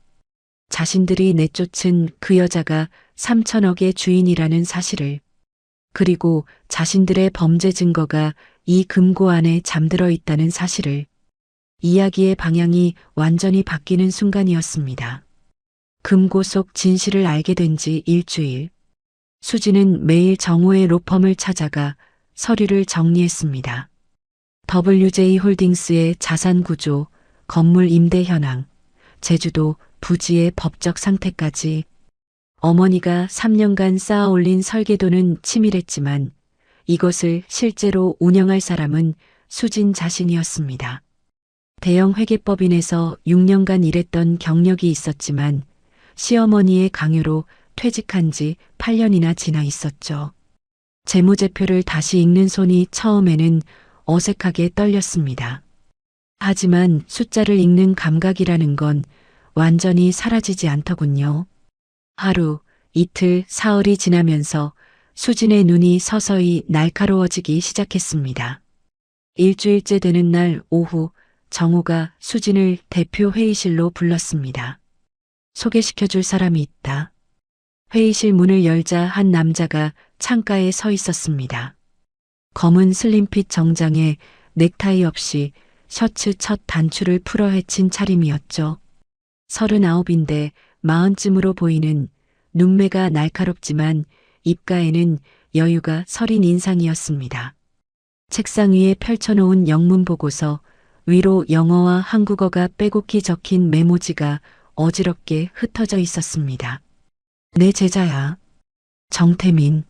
자신들이 내쫓은 그 여자가 3천억의 주인이라는 사실을, 그리고 자신들의 범죄 증거가 이 금고 안에 잠들어 있다는 사실을. 이야기의 방향이 완전히 바뀌는 순간이었습니다. 금고 속 진실을 알게 된 지 일주일. 수지는 매일 정우의 로펌을 찾아가 서류를 정리했습니다. WJ 홀딩스의 자산 구조, 건물 임대 현황, 제주도 부지의 법적 상태까지. 어머니가 3년간 쌓아 올린 설계도는 치밀했지만 이것을 실제로 운영할 사람은 수진 자신이었습니다. 대형 회계법인에서 6년간 일했던 경력이 있었지만 시어머니의 강요로 퇴직한 지 8년이나 지나 있었죠. 재무제표를 다시 읽는 손이 처음에는 어색하게 떨렸습니다. 하지만 숫자를 읽는 감각이라는 건 완전히 사라지지 않더군요. 하루, 이틀, 사흘이 지나면서 수진의 눈이 서서히 날카로워지기 시작했습니다. 일주일째 되는 날 오후 정우가 수진을 대표 회의실로 불렀습니다. 소개시켜줄 사람이 있다. 회의실 문을 열자 한 남자가 창가에 서 있었습니다. 검은 슬림핏 정장에 넥타이 없이 셔츠 첫 단추를 풀어 헤친 차림이었죠. 39인데 40쯤으로 보이는 눈매가 날카롭지만 입가에는 여유가 서린 인상이었습니다. 책상 위에 펼쳐놓은 영문 보고서 위로 영어와 한국어가 빼곡히 적힌 메모지가 어지럽게 흩어져 있었습니다. 내 제자야. 정태민.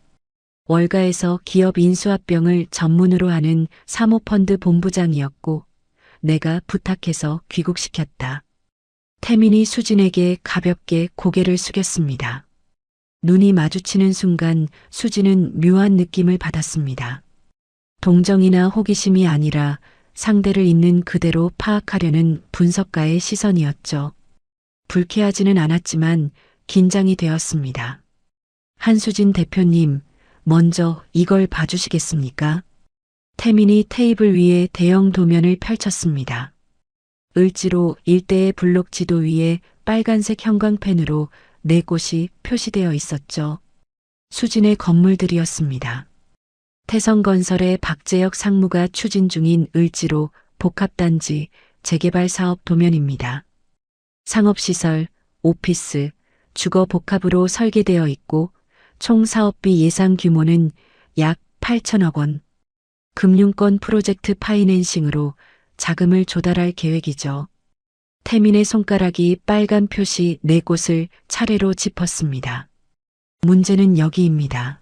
월가에서 기업 인수합병을 전문으로 하는 사모펀드 본부장이었고 내가 부탁해서 귀국시켰다. 태민이 수진에게 가볍게 고개를 숙였습니다. 눈이 마주치는 순간 수진은 묘한 느낌을 받았습니다. 동정이나 호기심이 아니라 상대를 있는 그대로 파악하려는 분석가의 시선이었죠. 불쾌하지는 않았지만 긴장이 되었습니다. 한수진 대표님, 먼저 이걸 봐주시겠습니까? 태민이 테이블 위에 대형 도면을 펼쳤습니다. 을지로 일대의 블록 지도 위에 빨간색 형광펜으로 4곳이 표시되어 있었죠. 수진의 건물들이었습니다. 태성건설의 박재혁 상무가 추진 중인 을지로 복합단지 재개발 사업 도면입니다. 상업시설, 오피스, 주거 복합으로 설계되어 있고 총 사업비 예상 규모는 약 8천억 원. 금융권 프로젝트 파이낸싱으로 자금을 조달할 계획이죠. 태민의 손가락이 빨간 표시 4곳을 차례로 짚었습니다. 문제는 여기입니다.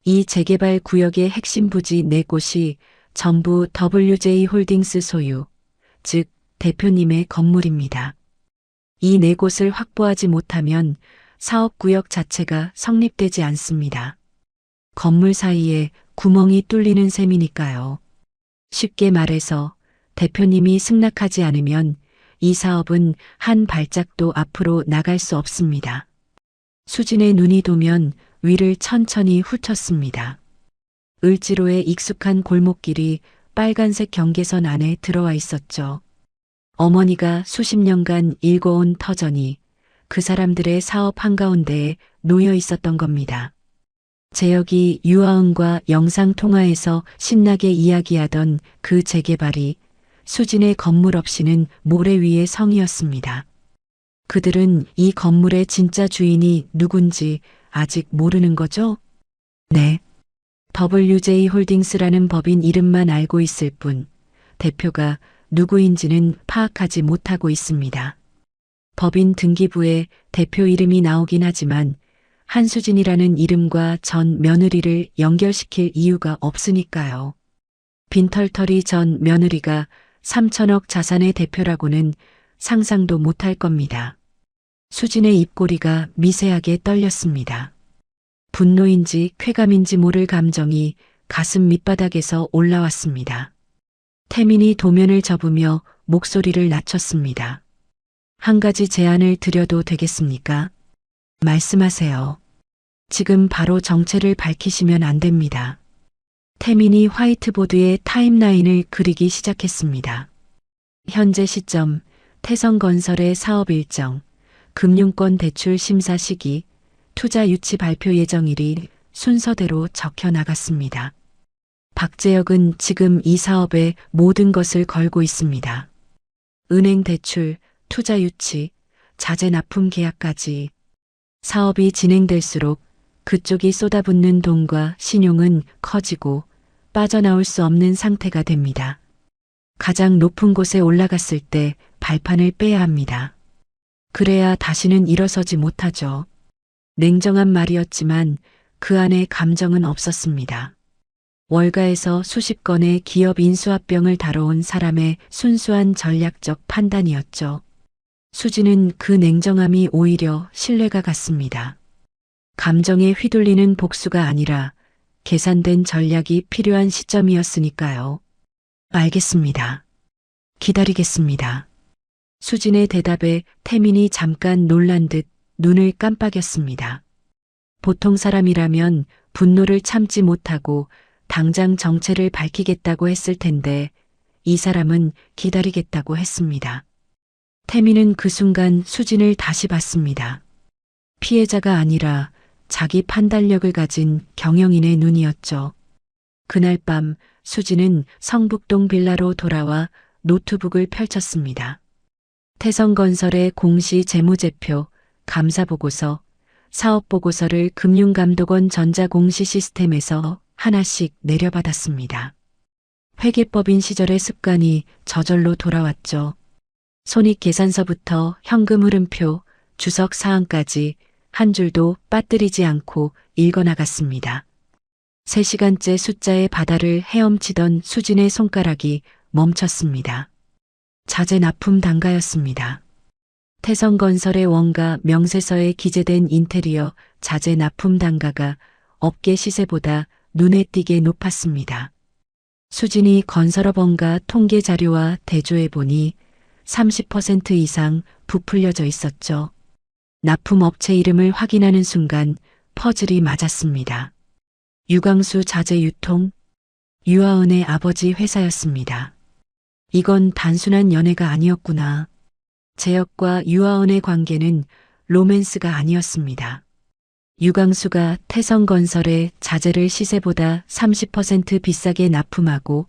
이 재개발 구역의 핵심 부지 4곳이 전부 WJ홀딩스 소유, 즉 대표님의 건물입니다. 이 4곳을 확보하지 못하면 사업구역 자체가 성립되지 않습니다. 건물 사이에 구멍이 뚫리는 셈이니까요. 쉽게 말해서 대표님이 승낙하지 않으면 이 사업은 한 발짝도 앞으로 나갈 수 없습니다. 수진의 눈이 도면 위를 천천히 훑었습니다. 을지로의 익숙한 골목길이 빨간색 경계선 안에 들어와 있었죠. 어머니가 수십 년간 일궈온 터전이 그 사람들의 사업 한가운데에 놓여 있었던 겁니다. 재혁이 유아은과 영상통화에서 신나게 이야기하던 그 재개발이 수진의 건물 없이는 모래 위의 성이었습니다. 그들은 이 건물의 진짜 주인이 누군지 아직 모르는 거죠? 네. WJ홀딩스라는 법인 이름만 알고 있을 뿐 대표가 누구인지는 파악하지 못하고 있습니다. 법인 등기부에 대표 이름이 나오긴 하지만 한수진이라는 이름과 전 며느리를 연결시킬 이유가 없으니까요. 빈털터리 전 며느리가 3천억 자산의 대표라고는 상상도 못할 겁니다. 수진의 입꼬리가 미세하게 떨렸습니다. 분노인지 쾌감인지 모를 감정이 가슴 밑바닥에서 올라왔습니다. 태민이 도면을 접으며 목소리를 낮췄습니다. 한 가지 제안을 드려도 되겠습니까? 말씀하세요. 지금 바로 정체를 밝히시면 안 됩니다. 태민이 화이트보드에 타임라인을 그리기 시작했습니다. 현재 시점, 태성건설의 사업 일정, 금융권 대출 심사 시기, 투자 유치 발표 예정일이 순서대로 적혀 나갔습니다. 박재혁은 지금 이 사업에 모든 것을 걸고 있습니다. 은행 대출, 투자 유치, 자재 납품 계약까지. 사업이 진행될수록 그쪽이 쏟아붓는 돈과 신용은 커지고 빠져나올 수 없는 상태가 됩니다. 가장 높은 곳에 올라갔을 때 발판을 빼야 합니다. 그래야 다시는 일어서지 못하죠. 냉정한 말이었지만 그 안에 감정은 없었습니다. 월가에서 수십 건의 기업 인수합병을 다뤄온 사람의 순수한 전략적 판단이었죠. 수지는 그 냉정함이 오히려 신뢰가 갔습니다. 감정에 휘둘리는 복수가 아니라 계산된 전략이 필요한 시점이었으니까요. 알겠습니다. 기다리겠습니다. 수진의 대답에 태민이 잠깐 놀란 듯 눈을 깜빡였습니다. 보통 사람이라면 분노를 참지 못하고 당장 정체를 밝히겠다고 했을 텐데 이 사람은 기다리겠다고 했습니다. 태민은 그 순간 수진을 다시 봤습니다. 피해자가 아니라 자기 판단력을 가진 경영인의 눈이었죠. 그날 밤 수진은 성북동 빌라로 돌아와 노트북을 펼쳤습니다. 태성건설의 공시 재무제표, 감사보고서, 사업보고서를 금융감독원 전자공시 시스템에서 하나씩 내려받았습니다. 회계법인 시절의 습관이 저절로 돌아왔죠. 손익계산서부터 현금 흐름표, 주석 사항까지 한 줄도 빠뜨리지 않고 읽어나갔습니다. 3시간째 숫자의 바다를 헤엄치던 수진의 손가락이 멈췄습니다. 자재 납품 단가였습니다. 태성건설의 원가 명세서에 기재된 인테리어 자재 납품 단가가 업계 시세보다 눈에 띄게 높았습니다. 수진이 건설업 원가 통계 자료와 대조해 보니 30% 이상 부풀려져 있었죠. 납품 업체 이름을 확인하는 순간 퍼즐이 맞았습니다. 유광수 자재 유통, 유아은의 아버지 회사였습니다. 이건 단순한 연애가 아니었구나. 재혁과 유아은의 관계는 로맨스가 아니었습니다. 유광수가 태성건설의 자재를 시세보다 30% 비싸게 납품하고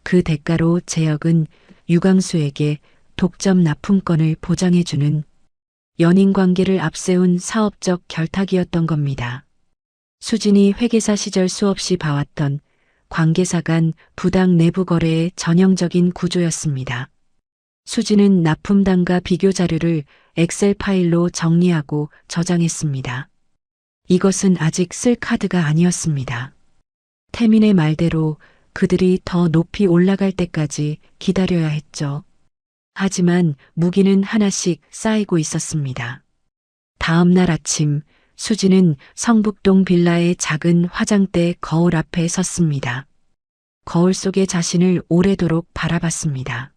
그 대가로 재혁은 유광수에게 독점 납품권을 보장해주는 연인 관계를 앞세운 사업적 결탁이었던 겁니다. 수진이 회계사 시절 수없이 봐왔던 관계사 간 부당 내부 거래의 전형적인 구조였습니다. 수진은 납품 단가 비교 자료를 엑셀 파일로 정리하고 저장했습니다. 이것은 아직 쓸 카드가 아니었습니다. 태민의 말대로 그들이 더 높이 올라갈 때까지 기다려야 했죠. 하지만 무기는 하나씩 쌓이고 있었습니다. 다음 날 아침 수진은 성북동 빌라의 작은 화장대 거울 앞에 섰습니다. 거울 속의 자신을 오래도록 바라봤습니다.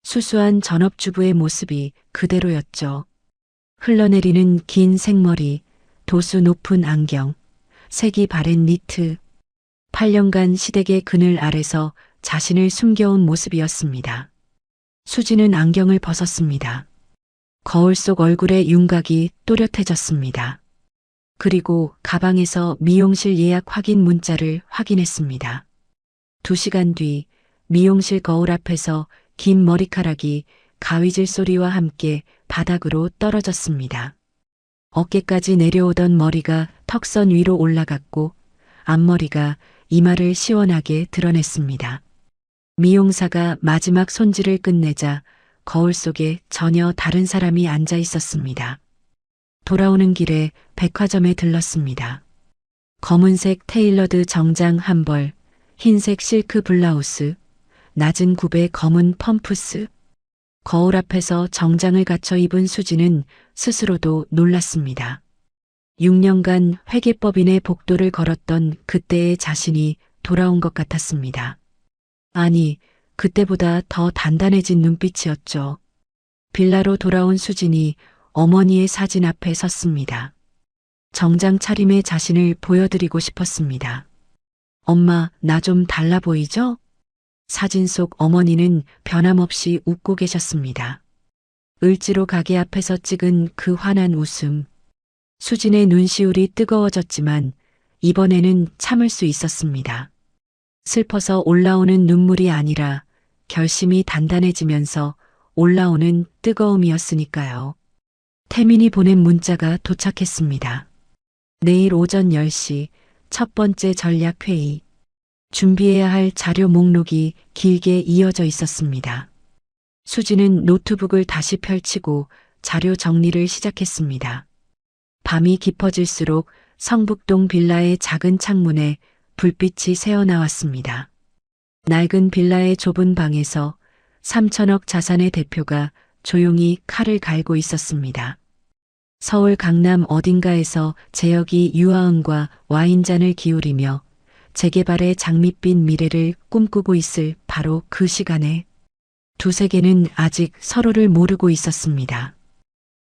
수수한 전업주부의 모습이 그대로였죠. 흘러내리는 긴 생머리, 도수 높은 안경, 색이 바랜 니트, 8년간 시댁의 그늘 아래서 자신을 숨겨온 모습이었습니다. 수진은 안경을 벗었습니다. 거울 속 얼굴의 윤곽이 또렷해졌습니다. 그리고 가방에서 미용실 예약 확인 문자를 확인했습니다. 2시간 뒤 미용실 거울 앞에서 긴 머리카락이 가위질 소리와 함께 바닥으로 떨어졌습니다. 어깨까지 내려오던 머리가 턱선 위로 올라갔고 앞머리가 이마를 시원하게 드러냈습니다. 미용사가 마지막 손질을 끝내자 거울 속에 전혀 다른 사람이 앉아 있었습니다. 돌아오는 길에 백화점에 들렀습니다. 검은색 테일러드 정장 한 벌, 흰색 실크 블라우스, 낮은 굽의 검은 펌프스. 거울 앞에서 정장을 갖춰 입은 수지는 스스로도 놀랐습니다. 6년간 회계법인의 복도를 걸었던 그때의 자신이 돌아온 것 같았습니다. 아니, 그때보다 더 단단해진 눈빛이었죠. 빌라로 돌아온 수진이 어머니의 사진 앞에 섰습니다. 정장 차림의 자신을 보여드리고 싶었습니다. 엄마, 나 좀 달라 보이죠? 사진 속 어머니는 변함없이 웃고 계셨습니다. 을지로 가게 앞에서 찍은 그 환한 웃음. 수진의 눈시울이 뜨거워졌지만 이번에는 참을 수 있었습니다. 슬퍼서 올라오는 눈물이 아니라 결심이 단단해지면서 올라오는 뜨거움이었으니까요. 태민이 보낸 문자가 도착했습니다. 내일 오전 10시 첫 번째 전략회의. 준비해야 할 자료 목록이 길게 이어져 있었습니다. 수진은 노트북을 다시 펼치고 자료 정리를 시작했습니다. 밤이 깊어질수록 성북동 빌라의 작은 창문에 불빛이 새어나왔습니다. 낡은 빌라의 좁은 방에서 3천억 자산의 대표가 조용히 칼을 갈고 있었습니다. 서울 강남 어딘가에서 재혁이 유아은과 와인잔을 기울이며 재개발의 장밋빛 미래를 꿈꾸고 있을 바로 그 시간에 두세 개는 아직 서로를 모르고 있었습니다.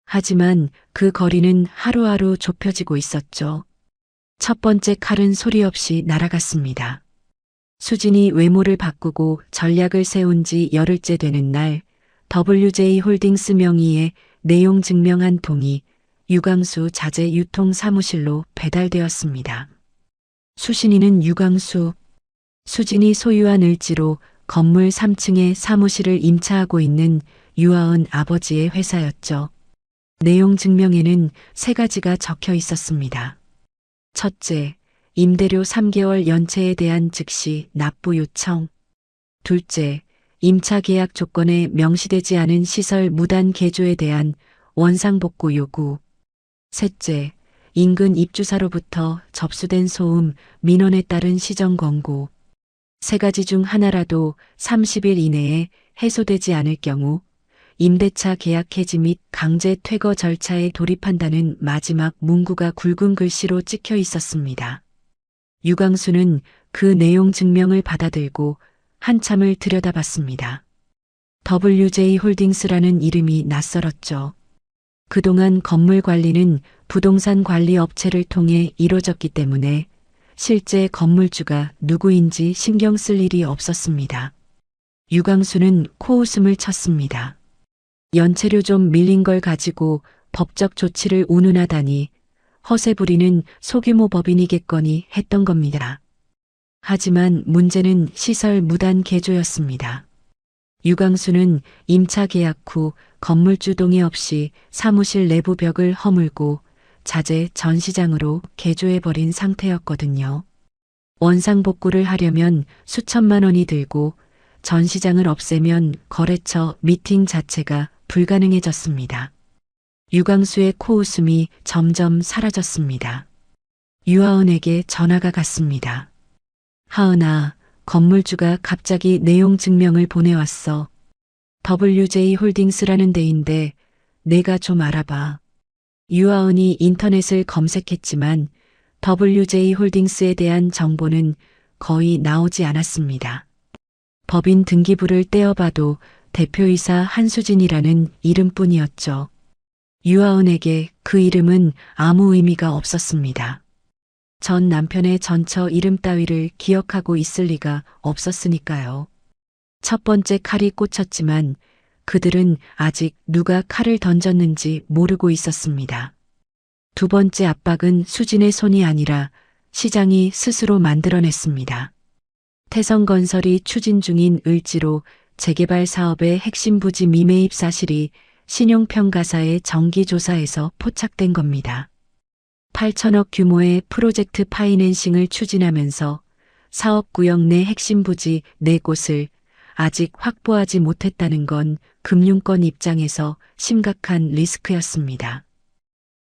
하지만 그 거리는 하루하루 좁혀지고 있었죠. 첫 번째 칼은 소리 없이 날아갔습니다. 수진이 외모를 바꾸고 전략을 세운 지 열흘째 되는 날, WJ 홀딩스 명의의 내용 증명 한 통이 유광수 자재 유통 사무실로 배달되었습니다. 수신이는 유광수, 수진이 소유한 을지로 건물 3층에 사무실을 임차하고 있는 유아은 아버지의 회사였죠. 내용 증명에는 세 가지가 적혀 있었습니다. 첫째, 임대료 3개월 연체에 대한 즉시 납부 요청. 둘째, 임차 계약 조건에 명시되지 않은 시설 무단 개조에 대한 원상복구 요구. 셋째, 인근 입주사로부터 접수된 소음, 민원에 따른 시정 권고. 세 가지 중 하나라도 30일 이내에 해소되지 않을 경우 임대차 계약 해지 및 강제 퇴거 절차에 돌입한다는 마지막 문구가 굵은 글씨로 찍혀 있었습니다. 유광수는 그 내용 증명을 받아들고 한참을 들여다봤습니다. WJ 홀딩스라는 이름이 낯설었죠. 그동안 건물 관리는 부동산 관리 업체를 통해 이루어졌기 때문에 실제 건물주가 누구인지 신경 쓸 일이 없었습니다. 유광수는 코웃음을 쳤습니다. 연체료 좀 밀린 걸 가지고 법적 조치를 운운하다니 허세 부리는 소규모 법인이겠거니 했던 겁니다. 하지만 문제는 시설 무단 개조였습니다. 유광수는 임차 계약 후 건물주 동의 없이 사무실 내부 벽을 허물고 자재 전시장으로 개조해버린 상태였거든요. 원상복구를 하려면 수천만 원이 들고 전시장을 없애면 거래처 미팅 자체가 불가능해졌습니다. 유광수의 코웃음이 점점 사라졌습니다. 유아은에게 전화가 갔습니다. 하은아, 건물주가 갑자기 내용 증명을 보내왔어. WJ 홀딩스라는 데인데 내가 좀 알아봐. 유아은이 인터넷을 검색했지만 WJ 홀딩스에 대한 정보는 거의 나오지 않았습니다. 법인 등기부를 떼어봐도 대표이사 한수진이라는 이름뿐이었죠. 유아은에게 그 이름은 아무 의미가 없었습니다. 전 남편의 전처 이름 따위를 기억하고 있을 리가 없었으니까요. 첫 번째 칼이 꽂혔지만 그들은 아직 누가 칼을 던졌는지 모르고 있었습니다. 두 번째 압박은 수진의 손이 아니라 시장이 스스로 만들어냈습니다. 태성건설이 추진 중인 을지로 재개발 사업의 핵심 부지 미매입 사실이 신용평가사의 정기조사에서 포착된 겁니다. 8천억 규모의 프로젝트 파이낸싱을 추진하면서 사업구역 내 핵심 부지 4곳을 아직 확보하지 못했다는 건 금융권 입장에서 심각한 리스크였습니다.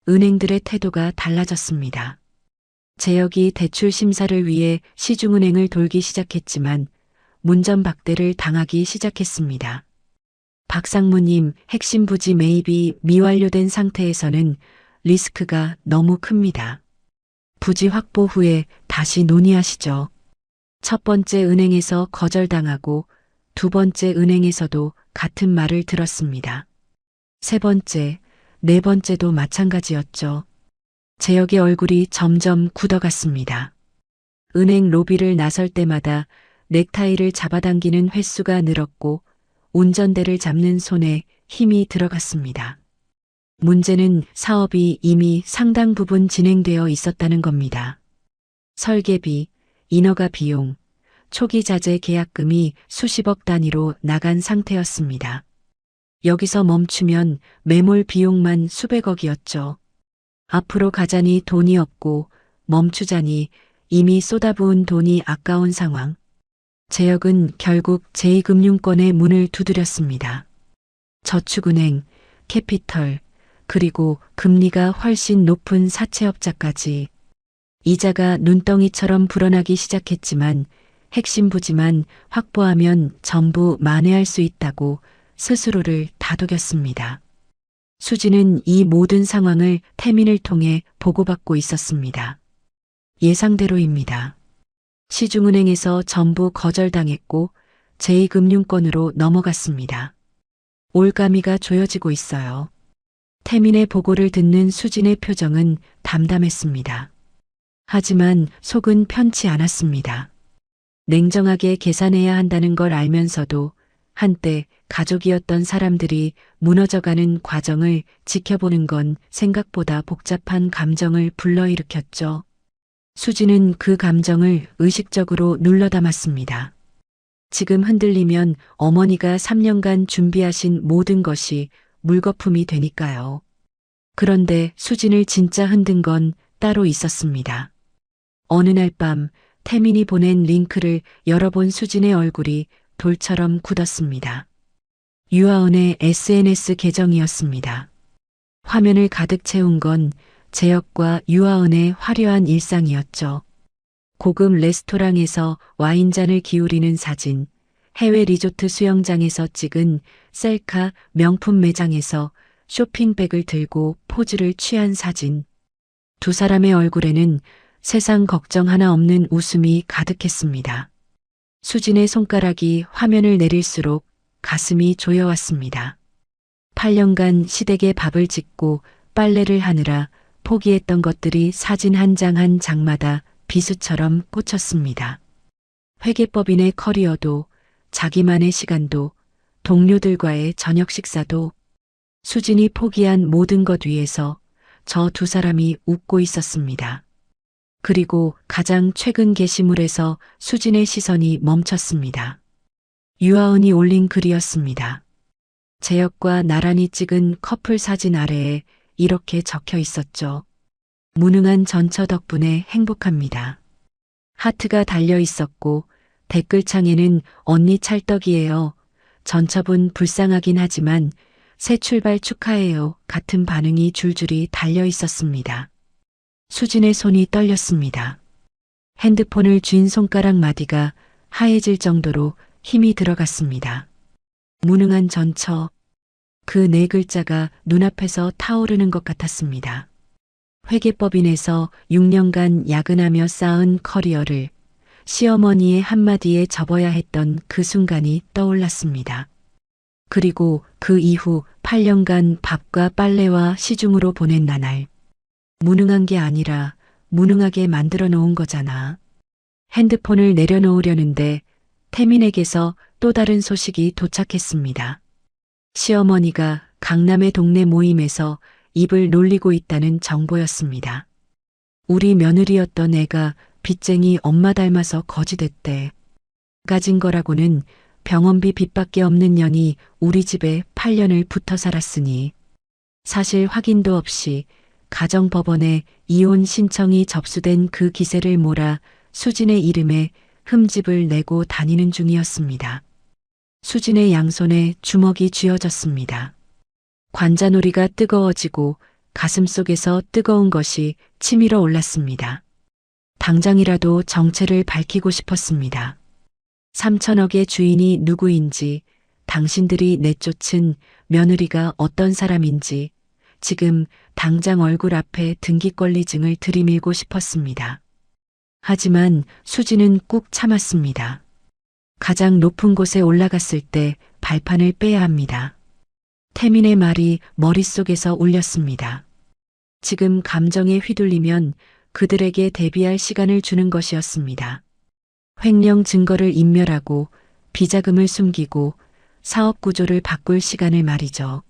은행들의 태도가 달라졌습니다. 재역이 대출 심사를 위해 시중은행을 돌기 시작했지만 문전박대를 당하기 시작했습니다. 박상무님, 핵심 부지 매입이 미완료된 상태에서는 리스크가 너무 큽니다. 부지 확보 후에 다시 논의하시죠. 첫 번째 은행에서 거절당하고 두 번째 은행에서도 같은 말을 들었습니다. 세 번째, 네 번째도 마찬가지였죠. 재역의 얼굴이 점점 굳어갔습니다. 은행 로비를 나설 때마다 넥타이를 잡아당기는 횟수가 늘었고 운전대를 잡는 손에 힘이 들어갔습니다. 문제는 사업이 이미 상당 부분 진행되어 있었다는 겁니다. 설계비, 인허가 비용, 초기 자재 계약금이 수십억 단위로 나간 상태였습니다. 여기서 멈추면 매몰 비용만 수백억이었죠. 앞으로 가자니 돈이 없고 멈추자니 이미 쏟아부은 돈이 아까운 상황. 재역은 결국 제2금융권의 문을 두드렸습니다. 저축은행, 캐피털, 그리고 금리가 훨씬 높은 사채업자까지. 이자가 눈덩이처럼 불어나기 시작했지만 핵심 부지만 확보하면 전부 만회할 수 있다고 스스로를 다독였습니다. 수지는 이 모든 상황을 태민을 통해 보고받고 있었습니다. 예상대로입니다. 시중은행에서 전부 거절당했고 제2금융권으로 넘어갔습니다. 올가미가 조여지고 있어요. 태민의 보고를 듣는 수진의 표정은 담담했습니다. 하지만 속은 편치 않았습니다. 냉정하게 계산해야 한다는 걸 알면서도 한때 가족이었던 사람들이 무너져가는 과정을 지켜보는 건 생각보다 복잡한 감정을 불러일으켰죠. 수지는 그 감정을 의식적으로 눌러 담았습니다. 지금 흔들리면 어머니가 3년간 준비하신 모든 것이 물거품이 되니까요. 그런데 수진을 진짜 흔든 건 따로 있었습니다. 어느 날 밤 태민이 보낸 링크를 열어본 수진의 얼굴이 돌처럼 굳었습니다. 유아은의 SNS 계정이었습니다. 화면을 가득 채운 건 재혁과 유아은의 화려한 일상이었죠. 고급 레스토랑에서 와인잔을 기울이는 사진, 해외 리조트 수영장에서 찍은 셀카, 명품 매장에서 쇼핑백을 들고 포즈를 취한 사진. 두 사람의 얼굴에는 세상 걱정 하나 없는 웃음이 가득했습니다. 수진의 손가락이 화면을 내릴수록 가슴이 조여왔습니다. 8년간 시댁에 밥을 짓고 빨래를 하느라 포기했던 것들이 사진 한 장 한 장마다 비수처럼 꽂혔습니다. 회계법인의 커리어도, 자기만의 시간도, 동료들과의 저녁 식사도, 수진이 포기한 모든 것 위에서 저 두 사람이 웃고 있었습니다. 그리고 가장 최근 게시물에서 수진의 시선이 멈췄습니다. 유아은이 올린 글이었습니다. 재혁과 나란히 찍은 커플 사진 아래에 이렇게 적혀 있었죠. 무능한 전처 덕분에 행복합니다. 하트가 달려 있었고 댓글창에는 언니 찰떡이에요. 전처분 불쌍하긴 하지만 새 출발 축하해요. 같은 반응이 줄줄이 달려 있었습니다. 수진의 손이 떨렸습니다. 핸드폰을 쥔 손가락 마디가 하얘질 정도로 힘이 들어갔습니다. 무능한 전처. 그 네 글자가 눈앞에서 타오르는 것 같았습니다. 회계법인에서 6년간 야근하며 쌓은 커리어를 시어머니의 한마디에 접어야 했던 그 순간이 떠올랐습니다. 그리고 그 이후 8년간 밥과 빨래와 시중으로 보낸 나날. 무능한 게 아니라 무능하게 만들어 놓은 거잖아. 핸드폰을 내려놓으려는데 태민에게서 또 다른 소식이 도착했습니다. 시어머니가 강남의 동네 모임에서 입을 놀리고 있다는 정보였습니다. 우리 며느리였던 애가 빚쟁이 엄마 닮아서 거지됐대. 가진 거라고는 병원비 빚밖에 없는 년이 우리 집에 8년을 붙어 살았으니 사실 확인도 없이 가정법원에 이혼 신청이 접수된 그 기세를 몰아 수진의 이름에 흠집을 내고 다니는 중이었습니다. 수진의 양손에 주먹이 쥐어졌습니다. 관자놀이가 뜨거워지고 가슴속에서 뜨거운 것이 치밀어 올랐습니다. 당장이라도 정체를 밝히고 싶었습니다. 3천억의 주인이 누구인지, 당신들이 내쫓은 며느리가 어떤 사람인지, 지금 당장 얼굴 앞에 등기권리증을 들이밀고 싶었습니다. 하지만 수지는 꾹 참았습니다. 가장 높은 곳에 올라갔을 때 발판을 빼야 합니다. 태민의 말이 머릿속에서 울렸습니다. 지금 감정에 휘둘리면 그들에게 대비할 시간을 주는 것이었습니다. 횡령 증거를 인멸하고 비자금을 숨기고 사업 구조를 바꿀 시간을 말이죠.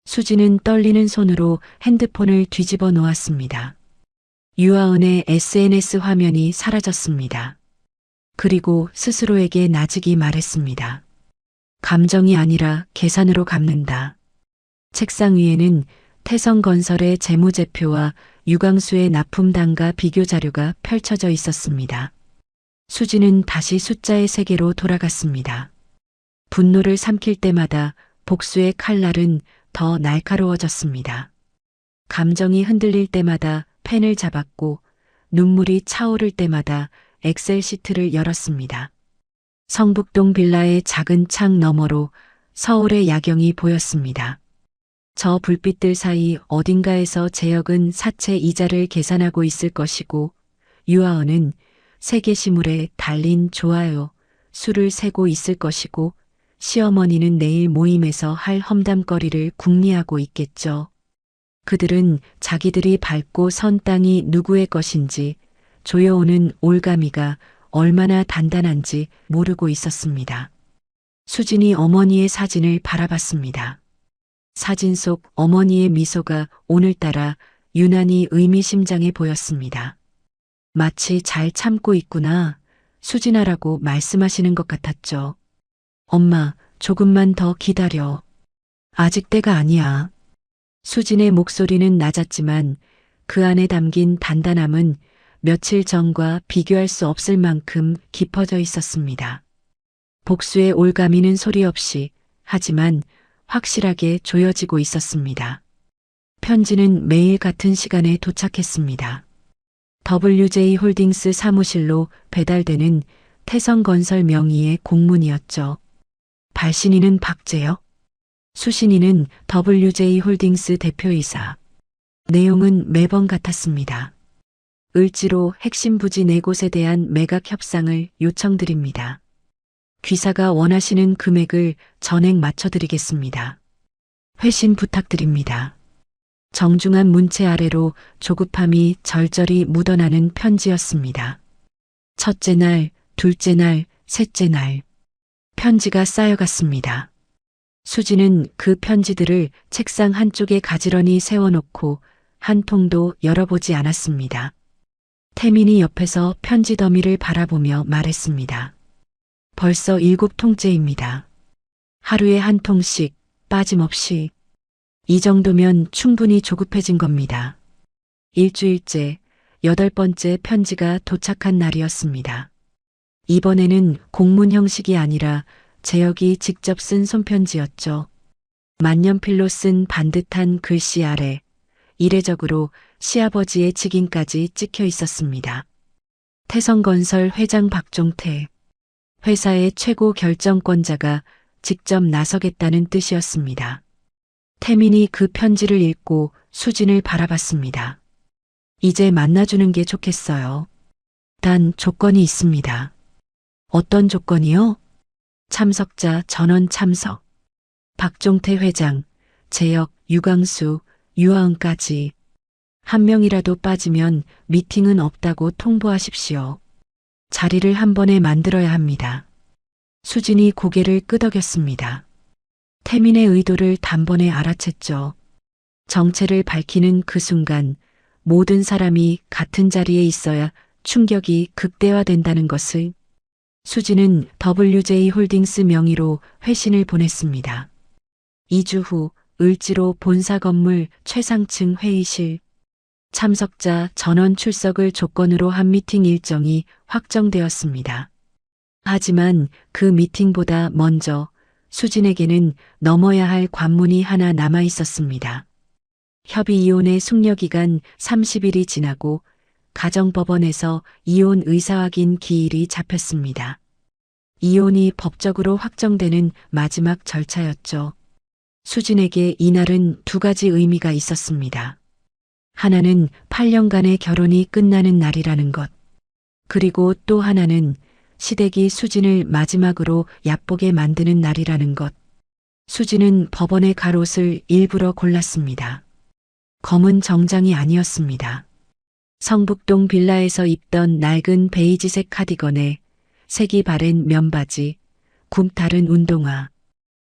수지는 떨리는 손으로 핸드폰을 뒤집어 놓았습니다. 유아은의 SNS 화면이 사라졌습니다. 그리고 스스로에게 나직이 말했습니다. 감정이 아니라 계산으로 갚는다. 책상 위에는 태성건설의 재무제표와 유광수의 납품단가 비교 자료가 펼쳐져 있었습니다. 수지는 다시 숫자의 세계로 돌아갔습니다. 분노를 삼킬 때마다 복수의 칼날은 더 날카로워졌습니다. 감정이 흔들릴 때마다 펜을 잡았고 눈물이 차오를 때마다 엑셀 시트를 열었습니다. 성북동 빌라의 작은 창 너머로 서울의 야경이 보였습니다. 저 불빛들 사이 어딘가에서 재혁은 사채 이자를 계산하고 있을 것이고 유아은은 새 게시물에 달린 좋아요, 술을 새고 있을 것이고 시어머니는 내일 모임에서 할 험담거리를 궁리하고 있겠죠. 그들은 자기들이 밟고 선 땅이 누구의 것인지 조여오는 올가미가 얼마나 단단한지 모르고 있었습니다. 수진이 어머니의 사진을 바라봤습니다. 사진 속 어머니의 미소가 오늘따라 유난히 의미심장해 보였습니다. 마치 잘 참고 있구나, 수진아라고 말씀하시는 것 같았죠. 엄마, 조금만 더 기다려. 아직 때가 아니야. 수진의 목소리는 낮았지만 그 안에 담긴 단단함은 며칠 전과 비교할 수 없을 만큼 깊어져 있었습니다. 복수의 올가미는 소리 없이 하지만 확실하게 조여지고 있었습니다. 편지는 매일 같은 시간에 도착했습니다. WJ 홀딩스 사무실로 배달되는 태성건설 명의의 공문이었죠. 발신인은 박재혁, 수신인은 WJ 홀딩스 대표이사. 내용은 매번 같았습니다. 을지로 핵심 부지 4곳에 대한 매각 협상을 요청드립니다. 귀사가 원하시는 금액을 전액 맞춰드리겠습니다. 회신 부탁드립니다. 정중한 문체 아래로 조급함이 절절히 묻어나는 편지였습니다. 첫째 날, 둘째 날, 셋째 날. 편지가 쌓여갔습니다. 수지는 그 편지들을 책상 한쪽에 가지런히 세워놓고 한 통도 열어보지 않았습니다. 태민이 옆에서 편지 더미를 바라보며 말했습니다. 벌써 7통째입니다. 하루에 한 통씩 빠짐없이. 이 정도면 충분히 조급해진 겁니다. 일주일째, 8번째 편지가 도착한 날이었습니다. 이번에는 공문 형식이 아니라 재혁이 직접 쓴 손편지였죠. 만년필로 쓴 반듯한 글씨 아래 이례적으로 시아버지의 직인까지 찍혀 있었습니다. 태성건설 회장 박종태. 회사의 최고 결정권자가 직접 나서겠다는 뜻이었습니다. 태민이 그 편지를 읽고 수진을 바라봤습니다. 이제 만나주는 게 좋겠어요. 단 조건이 있습니다. 어떤 조건이요? 참석자 전원 참석. 박종태 회장, 재혁, 유광수, 유아은까지. 한 명이라도 빠지면 미팅은 없다고 통보하십시오. 자리를 한 번에 만들어야 합니다. 수진이 고개를 끄덕였습니다. 태민의 의도를 단번에 알아챘죠. 정체를 밝히는 그 순간 모든 사람이 같은 자리에 있어야 충격이 극대화된다는 것을 수진은 WJ 홀딩스 명의로 회신을 보냈습니다. 2주 후 을지로 본사 건물 최상층 회의실. 참석자 전원 출석을 조건으로 한 미팅 일정이 확정되었습니다. 하지만 그 미팅보다 먼저 수진에게는 넘어야 할 관문이 하나 남아 있었습니다. 협의이혼의 숙려기간 30일이 지나고 가정법원에서 이혼 의사확인 기일이 잡혔습니다. 이혼이 법적으로 확정되는 마지막 절차였죠. 수진에게 이날은 2가지 의미가 있었습니다. 하나는 8년간의 결혼이 끝나는 날이라는 것. 그리고 또 하나는 시댁이 수진을 마지막으로 얕보게 만드는 날이라는 것. 수진은 법원의 갈옷을 일부러 골랐습니다. 검은 정장이 아니었습니다. 성북동 빌라에서 입던 낡은 베이지색 카디건에 색이 바랜 면바지, 굽 다른 운동화.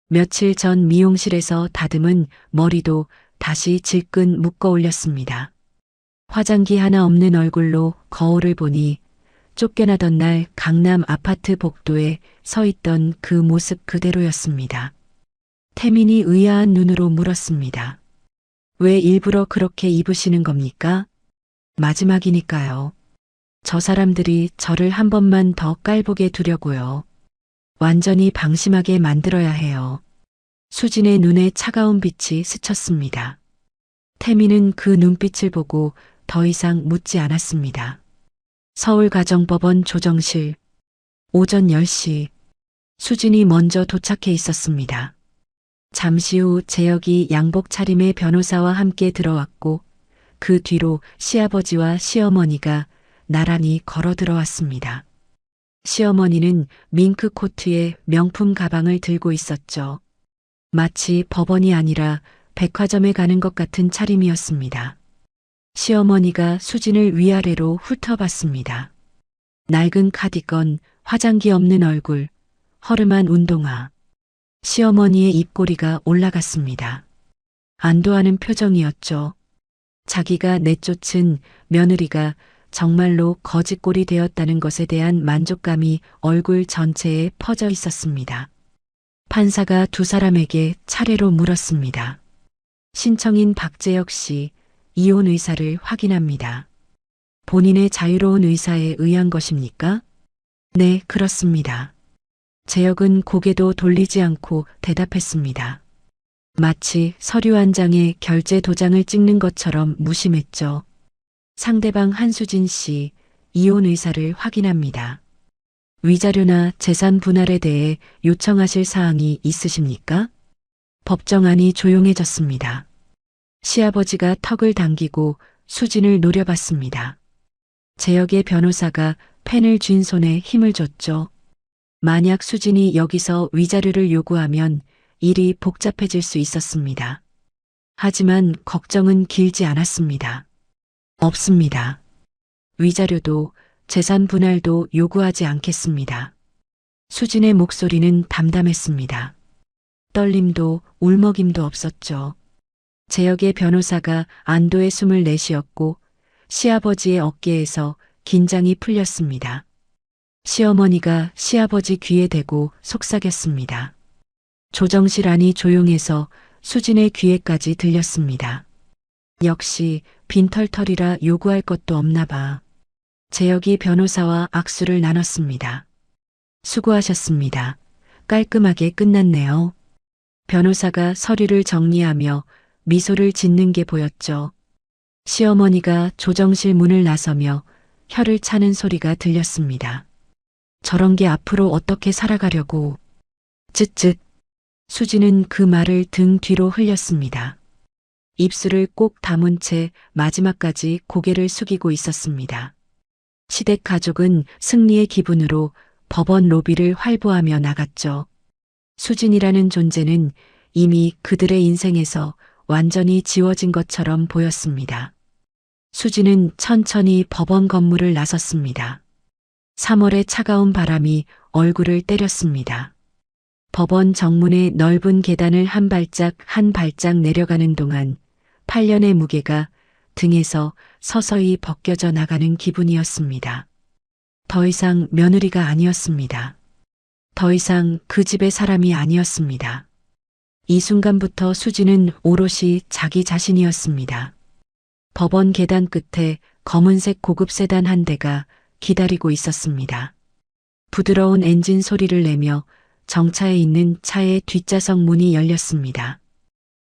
며칠 전 미용실에서 다듬은 머리도 다시 질끈 묶어 올렸습니다. 화장기 하나 없는 얼굴로 거울을 보니 쫓겨나던 날 강남 아파트 복도에 서 있던 그 모습 그대로였습니다. 태민이 의아한 눈으로 물었습니다. 왜 일부러 그렇게 입으시는 겁니까? 마지막이니까요. 저 사람들이 저를 한 번만 더 깔보게 두려고요. 완전히 방심하게 만들어야 해요. 수진의 눈에 차가운 빛이 스쳤습니다. 태민은 그 눈빛을 보고 더 이상 묻지 않았습니다. 서울가정법원 조정실. 오전 10시. 수진이 먼저 도착해 있었습니다. 잠시 후 재혁이 양복 차림의 변호사와 함께 들어왔고 그 뒤로 시아버지와 시어머니가 나란히 걸어 들어왔습니다. 시어머니는 밍크 코트에 명품 가방을 들고 있었죠. 마치 법원이 아니라 백화점에 가는 것 같은 차림이었습니다. 시어머니가 수진을 위아래로 훑어봤습니다. 낡은 카디건, 화장기 없는 얼굴, 허름한 운동화. 시어머니의 입꼬리가 올라갔습니다. 안도하는 표정이었죠. 자기가 내쫓은 며느리가 정말로 거짓골이 되었다는 것에 대한 만족감이 얼굴 전체에 퍼져 있었습니다. 판사가 두 사람에게 차례로 물었습니다. 신청인 박재혁 씨, 이혼 의사를 확인합니다. 본인의 자유로운 의사에 의한 것입니까? 네, 그렇습니다. 재혁은 고개도 돌리지 않고 대답했습니다. 마치 서류 한 장에 결제 도장을 찍는 것처럼 무심했죠. 상대방 한수진 씨, 이혼 의사를 확인합니다. 위자료나 재산 분할에 대해 요청하실 사항이 있으십니까? 법정안이 조용해졌습니다. 시아버지가 턱을 당기고 수진을 노려봤습니다. 재혁의 변호사가 펜을 쥔 손에 힘을 줬죠. 만약 수진이 여기서 위자료를 요구하면 일이 복잡해질 수 있었습니다. 하지만 걱정은 길지 않았습니다. 없습니다. 위자료도 재산 분할도 요구하지 않겠습니다. 수진의 목소리는 담담했습니다. 떨림도 울먹임도 없었죠. 재혁의 변호사가 안도의 숨을 내쉬었고 시아버지의 어깨에서 긴장이 풀렸습니다. 시어머니가 시아버지 귀에 대고 속삭였습니다. 조정실 안이 조용해서 수진의 귀에까지 들렸습니다. 역시 빈털털이라 요구할 것도 없나 봐. 재혁이 변호사와 악수를 나눴습니다. 수고하셨습니다. 깔끔하게 끝났네요. 변호사가 서류를 정리하며 미소를 짓는 게 보였죠. 시어머니가 조정실 문을 나서며 혀를 차는 소리가 들렸습니다. 저런 게 앞으로 어떻게 살아가려고. 쯧쯧. 수지는 그 말을 등 뒤로 흘렸습니다. 입술을 꼭 다문 채 마지막까지 고개를 숙이고 있었습니다. 시댁 가족은 승리의 기분으로 법원 로비를 활보하며 나갔죠. 수진이라는 존재는 이미 그들의 인생에서 완전히 지워진 것처럼 보였습니다. 수진은 천천히 법원 건물을 나섰습니다. 3월의 차가운 바람이 얼굴을 때렸습니다. 법원 정문의 넓은 계단을 한 발짝 내려가는 동안 8년의 무게가 등에서 서서히 벗겨져 나가는 기분이었습니다. 더 이상 며느리가 아니었습니다. 더 이상 그 집의 사람이 아니었습니다. 이 순간부터 수지는 오롯이 자기 자신이었습니다. 법원 계단 끝에 검은색 고급 세단 한 대가 기다리고 있었습니다. 부드러운 엔진 소리를 내며 정차해 있는 차의 뒷좌석 문이 열렸습니다.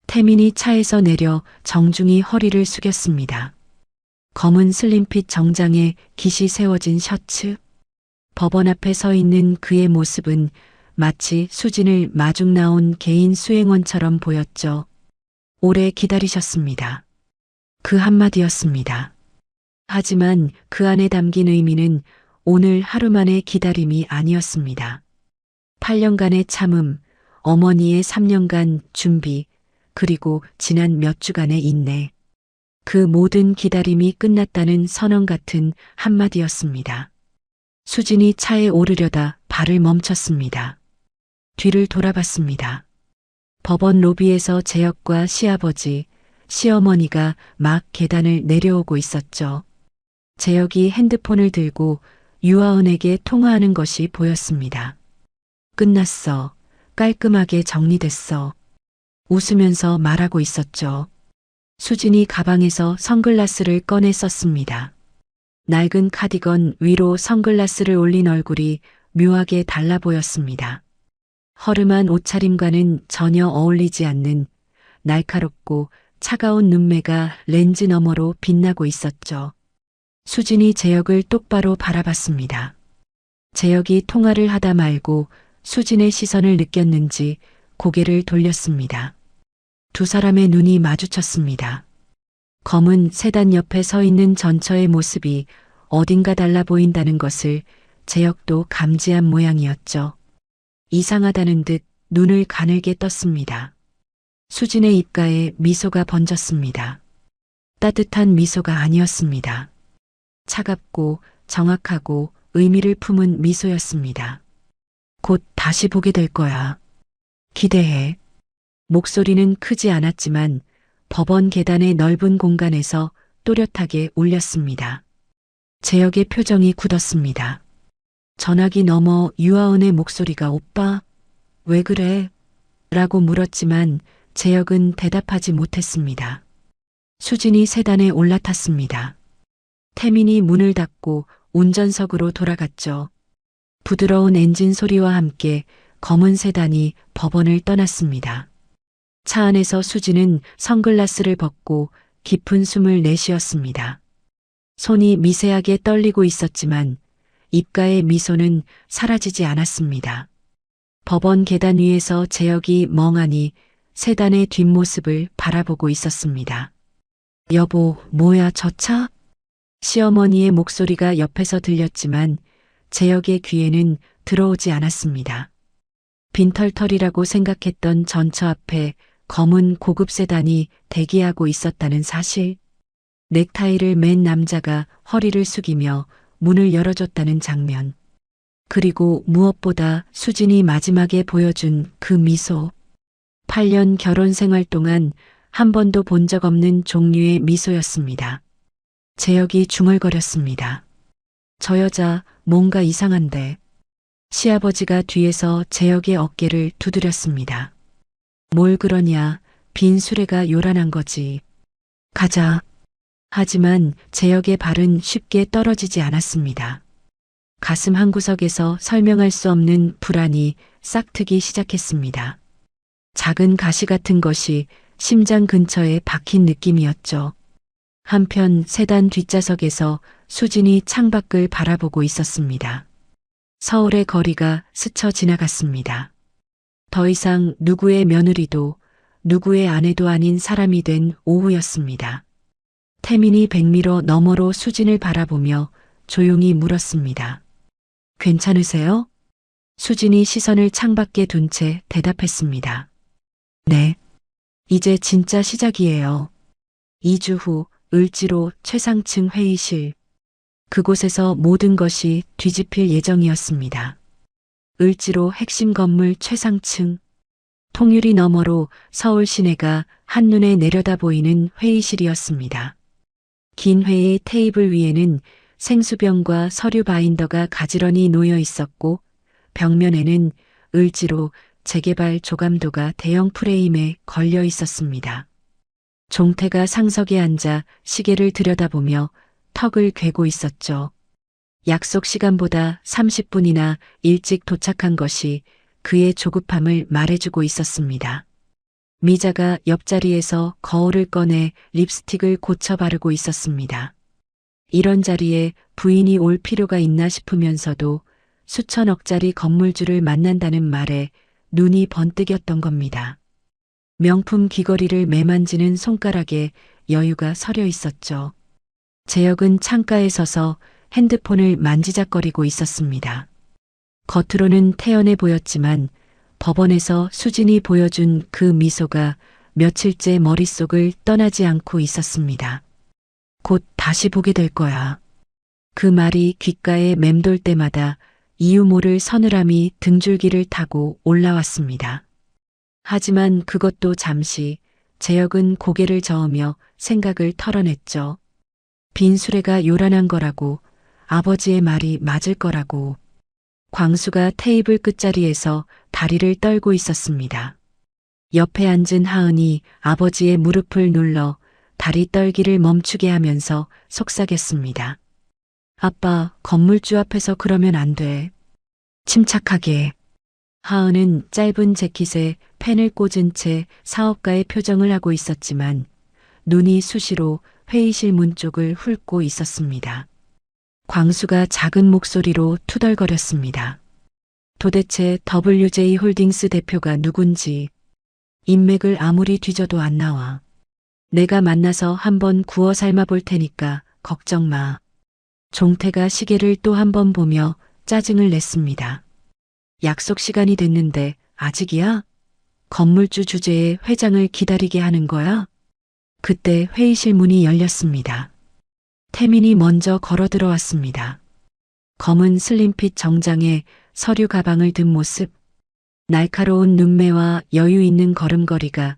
태민이 차에서 내려 정중히 허리를 숙였습니다. 검은 슬림핏 정장에 깃이 세워진 셔츠. 법원 앞에 서 있는 그의 모습은 마치 수진을 마중 나온 개인 수행원처럼 보였죠. 오래 기다리셨습니다. 그 한마디였습니다. 하지만 그 안에 담긴 의미는 오늘 하루만의 기다림이 아니었습니다. 8년간의 참음, 어머니의 3년간 준비, 그리고 지난 몇 주간의 인내. 그 모든 기다림이 끝났다는 선언 같은 한마디였습니다. 수진이 차에 오르려다 발을 멈췄습니다. 뒤를 돌아봤습니다. 법원 로비에서 재혁과 시아버지, 시어머니가 막 계단을 내려오고 있었죠. 재혁이 핸드폰을 들고 유아은에게 통화하는 것이 보였습니다. 끝났어. 깔끔하게 정리됐어. 웃으면서 말하고 있었죠. 수진이 가방에서 선글라스를 꺼내 썼습니다. 낡은 카디건 위로 선글라스를 올린 얼굴이 묘하게 달라 보였습니다. 허름한 옷차림과는 전혀 어울리지 않는 날카롭고 차가운 눈매가 렌즈 너머로 빛나고 있었죠. 수진이 재혁을 똑바로 바라봤습니다. 재혁이 통화를 하다 말고 수진의 시선을 느꼈는지 고개를 돌렸습니다. 두 사람의 눈이 마주쳤습니다. 검은 세단 옆에 서 있는 전처의 모습이 어딘가 달라 보인다는 것을 재혁도 감지한 모양이었죠. 이상하다는 듯 눈을 가늘게 떴습니다. 수진의 입가에 미소가 번졌습니다. 따뜻한 미소가 아니었습니다. 차갑고 정확하고 의미를 품은 미소였습니다. 곧 다시 보게 될 거야. 기대해. 목소리는 크지 않았지만 법원 계단의 넓은 공간에서 또렷하게 울렸습니다. 재혁의 표정이 굳었습니다. 전화기 너머 유아은의 목소리가 오빠, 왜 그래? 라고 물었지만 재혁은 대답하지 못했습니다. 수진이 세단에 올라탔습니다. 태민이 문을 닫고 운전석으로 돌아갔죠. 부드러운 엔진 소리와 함께 검은 세단이 법원을 떠났습니다. 차 안에서 수진은 선글라스를 벗고 깊은 숨을 내쉬었습니다. 손이 미세하게 떨리고 있었지만 입가의 미소는 사라지지 않았습니다. 법원 계단 위에서 재혁이 멍하니 세단의 뒷모습을 바라보고 있었습니다. 여보, 뭐야 저 차? 시어머니의 목소리가 옆에서 들렸지만 재혁의 귀에는 들어오지 않았습니다. 빈털털이라고 생각했던 전처 앞에 검은 고급 세단이 대기하고 있었다는 사실, 넥타이를 맨 남자가 허리를 숙이며 문을 열어줬다는 장면, 그리고 무엇보다 수진이 마지막에 보여준 그 미소. 8년 결혼 생활 동안 한 번도 본 적 없는 종류의 미소였습니다. 재혁이 중얼거렸습니다. 저 여자 뭔가 이상한데. 시아버지가 뒤에서 재혁의 어깨를 두드렸습니다. 뭘 그러냐, 빈 수레가 요란한 거지. 가자. 하지만 재혁의 발은 쉽게 떨어지지 않았습니다. 가슴 한구석에서 설명할 수 없는 불안이 싹트기 시작했습니다. 작은 가시 같은 것이 심장 근처에 박힌 느낌이었죠. 한편 세단 뒷좌석에서 수진이 창밖을 바라보고 있었습니다. 서울의 거리가 스쳐 지나갔습니다. 더 이상 누구의 며느리도 누구의 아내도 아닌 사람이 된 오후였습니다. 태민이 백미러 너머로 수진을 바라보며 조용히 물었습니다. 괜찮으세요? 수진이 시선을 창밖에 둔 채 대답했습니다. 네. 이제 진짜 시작이에요. 2주 후 을지로 최상층 회의실. 그곳에서 모든 것이 뒤집힐 예정이었습니다. 을지로 핵심 건물 최상층. 통유리 너머로 서울 시내가 한눈에 내려다 보이는 회의실이었습니다. 긴 회의 테이블 위에는 생수병과 서류 바인더가 가지런히 놓여 있었고 벽면에는 을지로 재개발 조감도가 대형 프레임에 걸려 있었습니다. 종태가 상석에 앉아 시계를 들여다보며 턱을 괴고 있었죠. 약속 시간보다 30분이나 일찍 도착한 것이 그의 조급함을 말해주고 있었습니다. 미자가 옆자리에서 거울을 꺼내 립스틱을 고쳐 바르고 있었습니다. 이런 자리에 부인이 올 필요가 있나 싶으면서도 수천억짜리 건물주를 만난다는 말에 눈이 번뜩였던 겁니다. 명품 귀걸이를 매만지는 손가락에 여유가 서려 있었죠. 재혁은 창가에 서서 핸드폰을 만지작거리고 있었습니다. 겉으로는 태연해 보였지만 법원에서 수진이 보여준 그 미소가 며칠째 머릿속을 떠나지 않고 있었습니다. 곧 다시 보게 될 거야. 그 말이 귓가에 맴돌 때마다 이유 모를 서늘함이 등줄기를 타고 올라왔습니다. 하지만 그것도 잠시. 재혁은 고개를 저으며 생각을 털어냈죠. 빈 수레가 요란한 거라고, 아버지의 말이 맞을 거라고. 광수가 테이블 끝자리에서 다리를 떨고 있었습니다. 옆에 앉은 하은이 아버지의 무릎을 눌러 다리 떨기를 멈추게 하면서 속삭였습니다. 아빠, 건물주 앞에서 그러면 안 돼. 침착하게. 하은은 짧은 재킷에 펜을 꽂은 채 사업가의 표정을 하고 있었지만 눈이 수시로 회의실 문 쪽을 훑고 있었습니다. 광수가 작은 목소리로 투덜거렸습니다. 도대체 WJ 홀딩스 대표가 누군지 인맥을 아무리 뒤져도 안 나와. 내가 만나서 한번 구워 삶아 볼 테니까 걱정 마. 종태가 시계를 또 한 번 보며 짜증을 냈습니다. 약속 시간이 됐는데 아직이야? 건물주 주제에 회장을 기다리게 하는 거야? 그때 회의실 문이 열렸습니다. 태민이 먼저 걸어 들어왔습니다. 검은 슬림핏 정장에 서류 가방을 든 모습, 날카로운 눈매와 여유 있는 걸음걸이가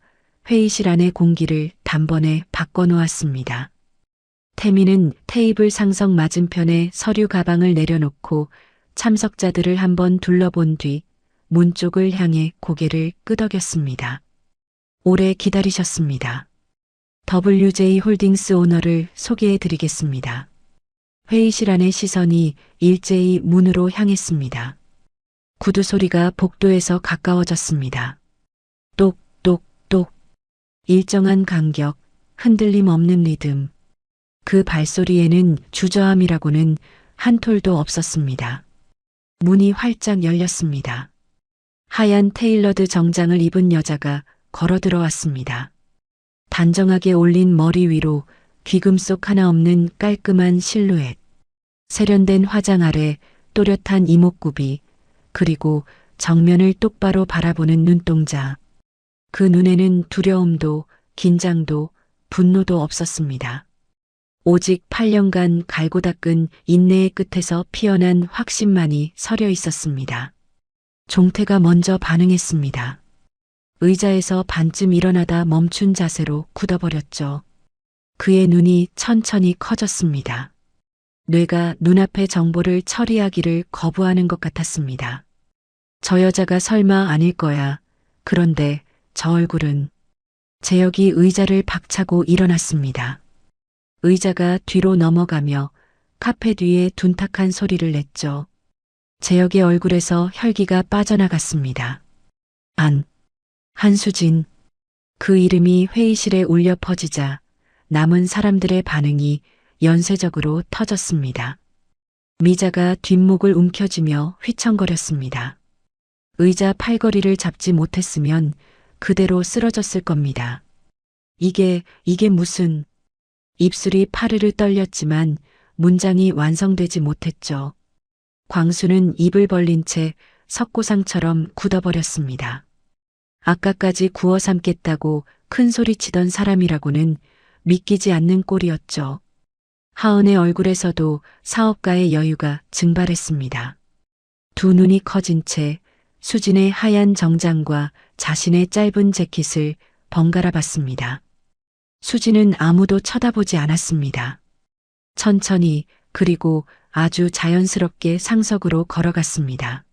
회의실 안의 공기를 단번에 바꿔놓았습니다. 태민은 테이블 상석 맞은편에 서류 가방을 내려놓고 참석자들을 한번 둘러본 뒤 문 쪽을 향해 고개를 끄덕였습니다. 오래 기다리셨습니다. WJ 홀딩스 오너를 소개해 드리겠습니다. 회의실 안의 시선이 일제히 문으로 향했습니다. 구두 소리가 복도에서 가까워졌습니다. 똑똑똑. 일정한 간격, 흔들림 없는 리듬. 그 발소리에는 주저함이라고는 한 톨도 없었습니다. 문이 활짝 열렸습니다. 하얀 테일러드 정장을 입은 여자가 걸어 들어왔습니다. 단정하게 올린 머리 위로 귀금속 하나 없는 깔끔한 실루엣. 세련된 화장 아래 또렷한 이목구비, 그리고 정면을 똑바로 바라보는 눈동자. 그 눈에는 두려움도 긴장도 분노도 없었습니다. 오직 8년간 갈고 닦은 인내의 끝에서 피어난 확신만이 서려 있었습니다. 종태가 먼저 반응했습니다. 의자에서 반쯤 일어나다 멈춘 자세로 굳어버렸죠. 그의 눈이 천천히 커졌습니다. 뇌가 눈앞의 정보를 처리하기를 거부하는 것 같았습니다. 저 여자가 설마 아닐 거야. 그런데 저 얼굴은. 재혁이 의자를 박차고 일어났습니다. 의자가 뒤로 넘어가며 카페 뒤에 둔탁한 소리를 냈죠. 재혁의 얼굴에서 혈기가 빠져나갔습니다. 한수진. 그 이름이 회의실에 울려 퍼지자 남은 사람들의 반응이 연쇄적으로 터졌습니다. 미자가 뒷목을 움켜쥐며 휘청거렸습니다. 의자 팔걸이를 잡지 못했으면 그대로 쓰러졌을 겁니다. 이게 무슨... 입술이 파르르 떨렸지만 문장이 완성되지 못했죠. 광수는 입을 벌린 채 석고상처럼 굳어버렸습니다. 아까까지 구워 삼겠다고 큰 소리치던 사람이라고는 믿기지 않는 꼴이었죠. 하은의 얼굴에서도 사업가의 여유가 증발했습니다. 두 눈이 커진 채 수진의 하얀 정장과 자신의 짧은 재킷을 번갈아 봤습니다. 수진은 아무도 쳐다보지 않았습니다. 천천히 그리고 아주 자연스럽게 상석으로 걸어갔습니다.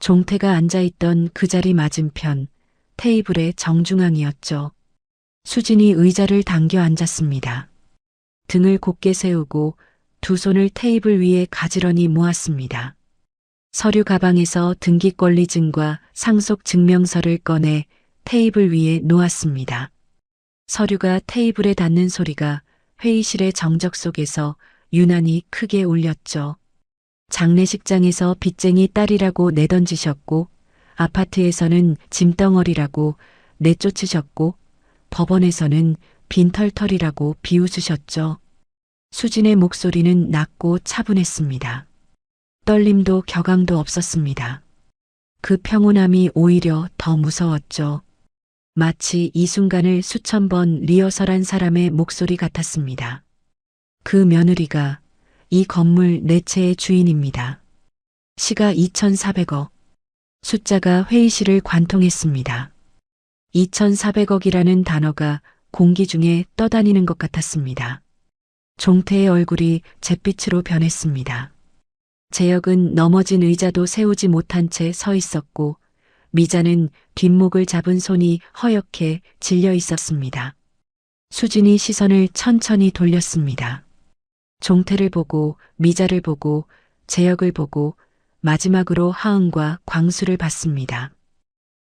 종태가 앉아있던 그 자리 맞은편 테이블의 정중앙이었죠. 수진이 의자를 당겨 앉았습니다. 등을 곧게 세우고 두 손을 테이블 위에 가지런히 모았습니다. 서류 가방에서 등기권리증과 상속 증명서를 꺼내 테이블 위에 놓았습니다. 서류가 테이블에 닿는 소리가 회의실의 정적 속에서 유난히 크게 울렸죠. 장례식장에서 빚쟁이 딸이라고 내던지셨고, 아파트에서는 짐덩어리라고 내쫓으셨고, 법원에서는 빈털털이라고 비웃으셨죠. 수진의 목소리는 낮고 차분했습니다. 떨림도 격앙도 없었습니다. 그 평온함이 오히려 더 무서웠죠. 마치 이 순간을 수천 번 리허설한 사람의 목소리 같았습니다. 그 며느리가 이 건물 네 채의 주인입니다. 시가 2,400억. 숫자가 회의실을 관통했습니다. 2,400억이라는 단어가 공기 중에 떠다니는 것 같았습니다. 종태의 얼굴이 잿빛으로 변했습니다. 재혁은 넘어진 의자도 세우지 못한 채 서 있었고, 미자는 뒷목을 잡은 손이 허옇게 질려 있었습니다. 수진이 시선을 천천히 돌렸습니다. 종태를 보고, 미자를 보고, 재혁을 보고, 마지막으로 하은과 광수를 봤습니다.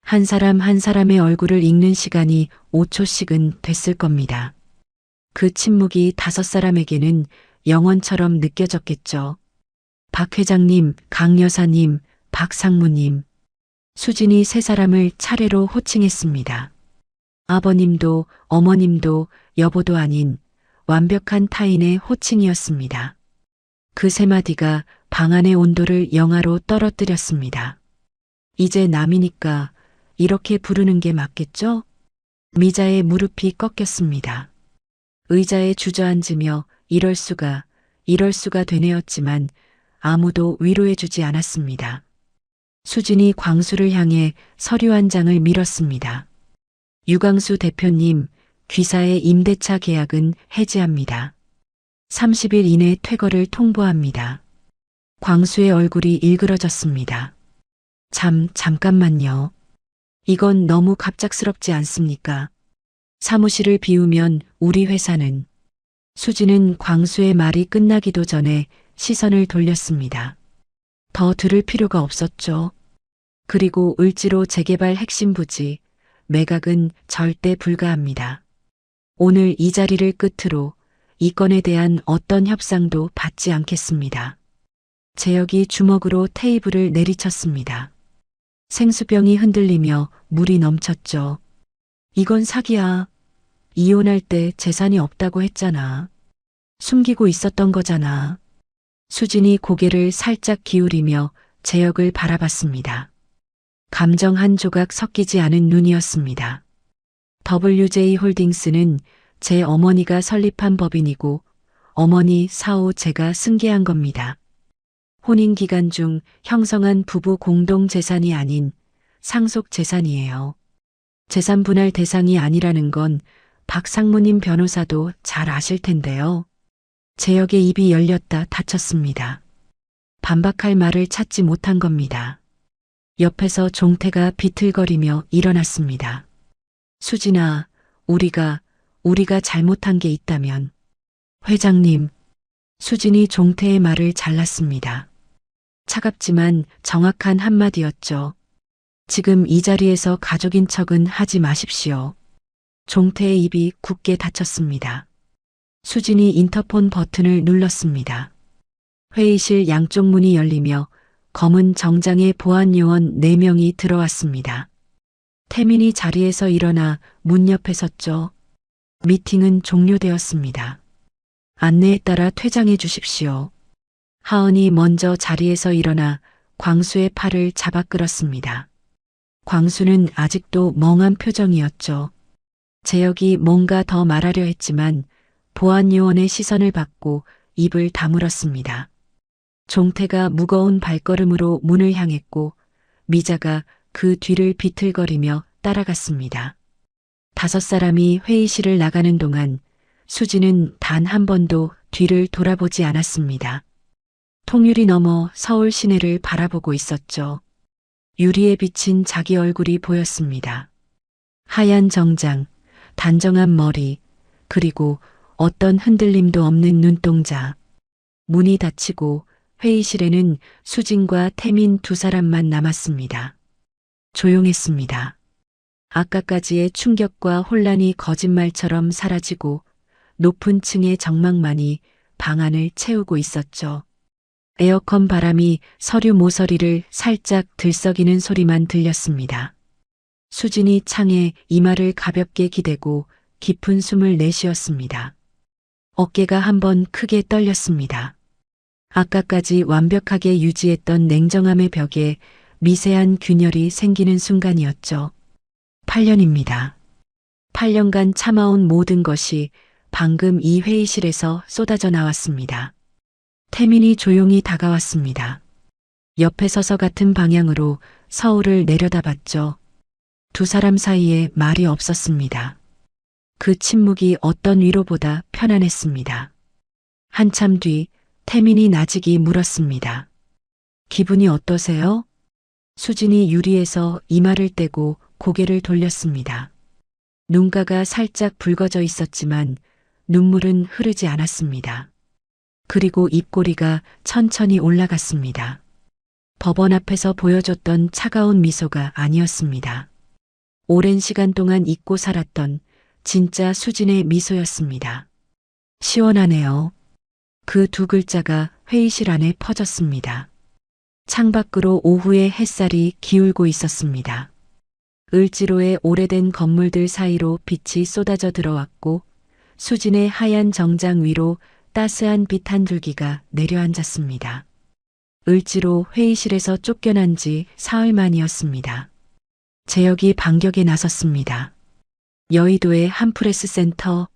한 사람 한 사람의 얼굴을 읽는 시간이 5초씩은 됐을 겁니다. 그 침묵이 5사람에게는 영원처럼 느껴졌겠죠. 박 회장님, 강 여사님, 박 상무님. 수진이 3사람을 차례로 호칭했습니다. 아버님도 어머님도 여보도 아닌 완벽한 타인의 호칭이었습니다. 그 3마디가 방 안의 온도를 영하로 떨어뜨렸습니다. 이제 남이니까 이렇게 부르는 게 맞겠죠? 미자의 무릎이 꺾였습니다. 의자에 주저앉으며 이럴 수가 되뇌었지만 아무도 위로해주지 않았습니다. 수진이 광수를 향해 서류 한 장을 밀었습니다. 유광수 대표님, 귀사의 임대차 계약은 해지합니다. 30일 이내 퇴거를 통보합니다. 광수의 얼굴이 일그러졌습니다. 잠깐만요. 이건 너무 갑작스럽지 않습니까? 사무실을 비우면 우리 회사는. 수지는 광수의 말이 끝나기도 전에 시선을 돌렸습니다. 더 들을 필요가 없었죠. 그리고 을지로 재개발 핵심 부지, 매각은 절대 불가합니다. 오늘 이 자리를 끝으로 이 건에 대한 어떤 협상도 받지 않겠습니다. 재혁이 주먹으로 테이블을 내리쳤습니다. 생수병이 흔들리며 물이 넘쳤죠. 이건 사기야. 이혼할 때 재산이 없다고 했잖아. 숨기고 있었던 거잖아. 수진이 고개를 살짝 기울이며 재혁을 바라봤습니다. 감정 한 조각 섞이지 않은 눈이었습니다. WJ 홀딩스는 제 어머니가 설립한 법인이고 어머니 사후 제가 승계한 겁니다. 혼인 기간 중 형성한 부부 공동 재산이 아닌 상속 재산이에요. 재산 분할 대상이 아니라는 건 박 상무님 변호사도 잘 아실 텐데요. 재혁의 입이 열렸다 닫혔습니다. 반박할 말을 찾지 못한 겁니다. 옆에서 종태가 비틀거리며 일어났습니다. 수진아, 우리가 잘못한 게 있다면. 회장님, 수진이 종태의 말을 잘랐습니다. 차갑지만 정확한 한마디였죠. 지금 이 자리에서 가족인 척은 하지 마십시오. 종태의 입이 굳게 닫혔습니다. 수진이 인터폰 버튼을 눌렀습니다. 회의실 양쪽 문이 열리며 검은 정장의 보안 요원 4명이 들어왔습니다. 태민이 자리에서 일어나 문 옆에 섰죠. 미팅은 종료되었습니다. 안내에 따라 퇴장해 주십시오. 하은이 먼저 자리에서 일어나 광수의 팔을 잡아 끌었습니다. 광수는 아직도 멍한 표정이었죠. 재혁이 뭔가 더 말하려 했지만 보안 요원의 시선을 받고 입을 다물었습니다. 종태가 무거운 발걸음으로 문을 향했고 미자가 그 뒤를 비틀거리며 따라갔습니다. 5사람이 회의실을 나가는 동안 수지는 단 한 번도 뒤를 돌아보지 않았습니다. 통유리 너머 서울 시내를 바라보고 있었죠. 유리에 비친 자기 얼굴이 보였습니다. 하얀 정장, 단정한 머리, 그리고 어떤 흔들림도 없는 눈동자. 문이 닫히고 회의실에는 수진과 태민 2사람만 남았습니다. 조용했습니다. 아까까지의 충격과 혼란이 거짓말처럼 사라지고 높은 층의 정막만이 방 안을 채우고 있었죠. 에어컨 바람이 서류 모서리를 살짝 들썩이는 소리만 들렸습니다. 수진이 창에 이마를 가볍게 기대고 깊은 숨을 내쉬었습니다. 어깨가 한번 크게 떨렸습니다. 아까까지 완벽하게 유지했던 냉정함의 벽에 미세한 균열이 생기는 순간이었죠. 8년입니다. 8년간 참아온 모든 것이 방금 이 회의실에서 쏟아져 나왔습니다. 태민이 조용히 다가왔습니다. 옆에 서서 같은 방향으로 서울을 내려다봤죠. 2사람 사이에 말이 없었습니다. 그 침묵이 어떤 위로보다 편안했습니다. 한참 뒤 태민이 나직이 물었습니다. 기분이 어떠세요? 수진이 유리에서 이마를 떼고 고개를 돌렸습니다. 눈가가 살짝 붉어져 있었지만 눈물은 흐르지 않았습니다. 그리고 입꼬리가 천천히 올라갔습니다. 법원 앞에서 보여줬던 차가운 미소가 아니었습니다. 오랜 시간 동안 잊고 살았던 진짜 수진의 미소였습니다. 시원하네요. 그 2글자가 회의실 안에 퍼졌습니다. 창밖으로 오후의 햇살이 기울고 있었습니다. 을지로의 오래된 건물들 사이로 빛이 쏟아져 들어왔고 수진의 하얀 정장 위로 따스한 빛 한 줄기가 내려앉았습니다. 을지로 회의실에서 쫓겨난 지 사흘 만이었습니다. 재혁이 반격에 나섰습니다. 여의도의 한 프레스센터.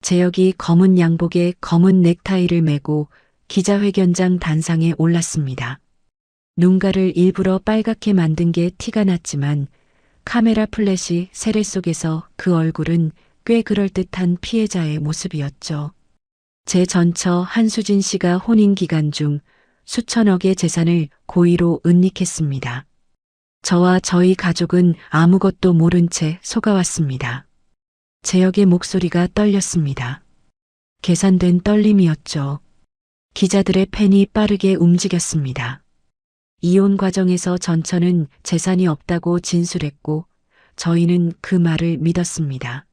재혁이 검은 양복에 검은 넥타이를 메고 기자회견장 단상에 올랐습니다. 눈가를 일부러 빨갛게 만든 게 티가 났지만 카메라 플래시 세례 속에서 그 얼굴은 꽤 그럴듯한 피해자의 모습이었죠. 제 전처 한수진 씨가 혼인 기간 중 수천억의 재산을 고의로 은닉했습니다. 저와 저희 가족은 아무것도 모른 채 속아왔습니다. 재혁의 목소리가 떨렸습니다. 계산된 떨림이었죠. 기자들의 펜이 빠르게 움직였습니다. 이혼 과정에서 전처는 재산이 없다고 진술했고 저희는 그 말을 믿었습니다.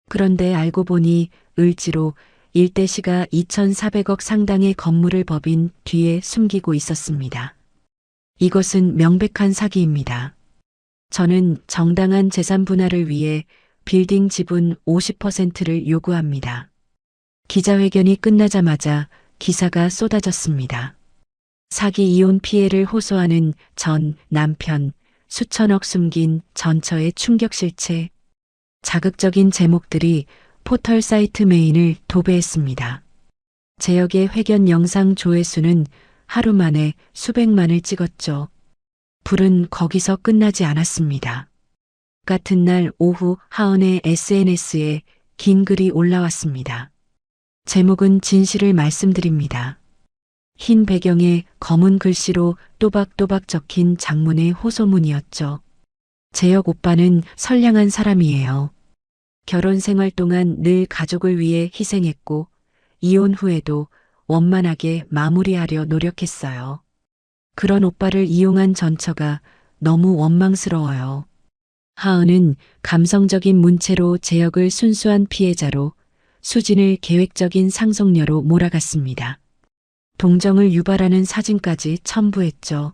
그런데 알고 보니 을지로 일대시가 2,400억 상당의 건물을 법인 뒤에 숨기고 있었습니다. 이것은 명백한 사기입니다. 저는 정당한 재산 분할을 위해 빌딩 지분 50%를 요구합니다. 기자회견이 끝나자마자 기사가 쏟아졌습니다. 사기 이혼 피해를 호소하는 전 남편, 수천억 숨긴 전처의 충격 실체. 자극적인 제목들이 포털 사이트 메인을 도배했습니다. 재혁의 회견 영상 조회수는 하루 만에 수백만을 찍었죠. 불은 거기서 끝나지 않았습니다. 같은 날 오후 하은의 SNS에 긴 글이 올라왔습니다. 제목은 진실을 말씀드립니다. 흰 배경에 검은 글씨로 또박또박 적힌 장문의 호소문이었죠. 재혁 오빠는 선량한 사람이에요. 결혼 생활 동안 늘 가족을 위해 희생했고 이혼 후에도 원만하게 마무리하려 노력했어요. 그런 오빠를 이용한 전처가 너무 원망스러워요. 하은은 감성적인 문체로 재혁을 순수한 피해자로, 수진을 계획적인 상속녀로 몰아갔습니다. 동정을 유발하는 사진까지 첨부했죠.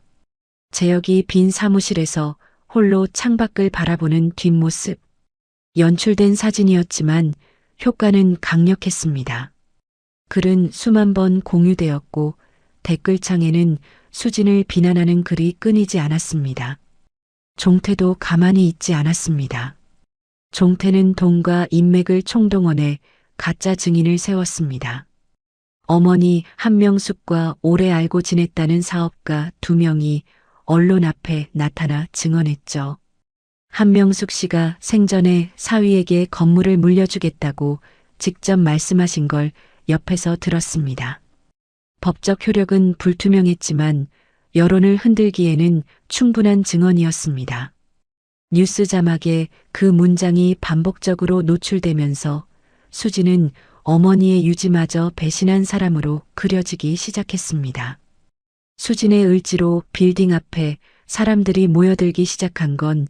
재혁이 빈 사무실에서 홀로 창밖을 바라보는 뒷모습. 연출된 사진이었지만 효과는 강력했습니다. 글은 수만 번 공유되었고 댓글창에는 수진을 비난하는 글이 끊이지 않았습니다. 종태도 가만히 있지 않았습니다. 종태는 돈과 인맥을 총동원해 가짜 증인을 세웠습니다. 어머니 한명숙과 오래 알고 지냈다는 사업가 2명이 언론 앞에 나타나 증언했죠. 한명숙 씨가 생전에 사위에게 건물을 물려주겠다고 직접 말씀하신 걸 옆에서 들었습니다. 법적 효력은 불투명했지만 여론을 흔들기에는 충분한 증언이었습니다. 뉴스 자막에 그 문장이 반복적으로 노출되면서 수지는 어머니의 유지마저 배신한 사람으로 그려지기 시작했습니다. 수진의 을지로 빌딩 앞에 사람들이 모여들기 시작한 건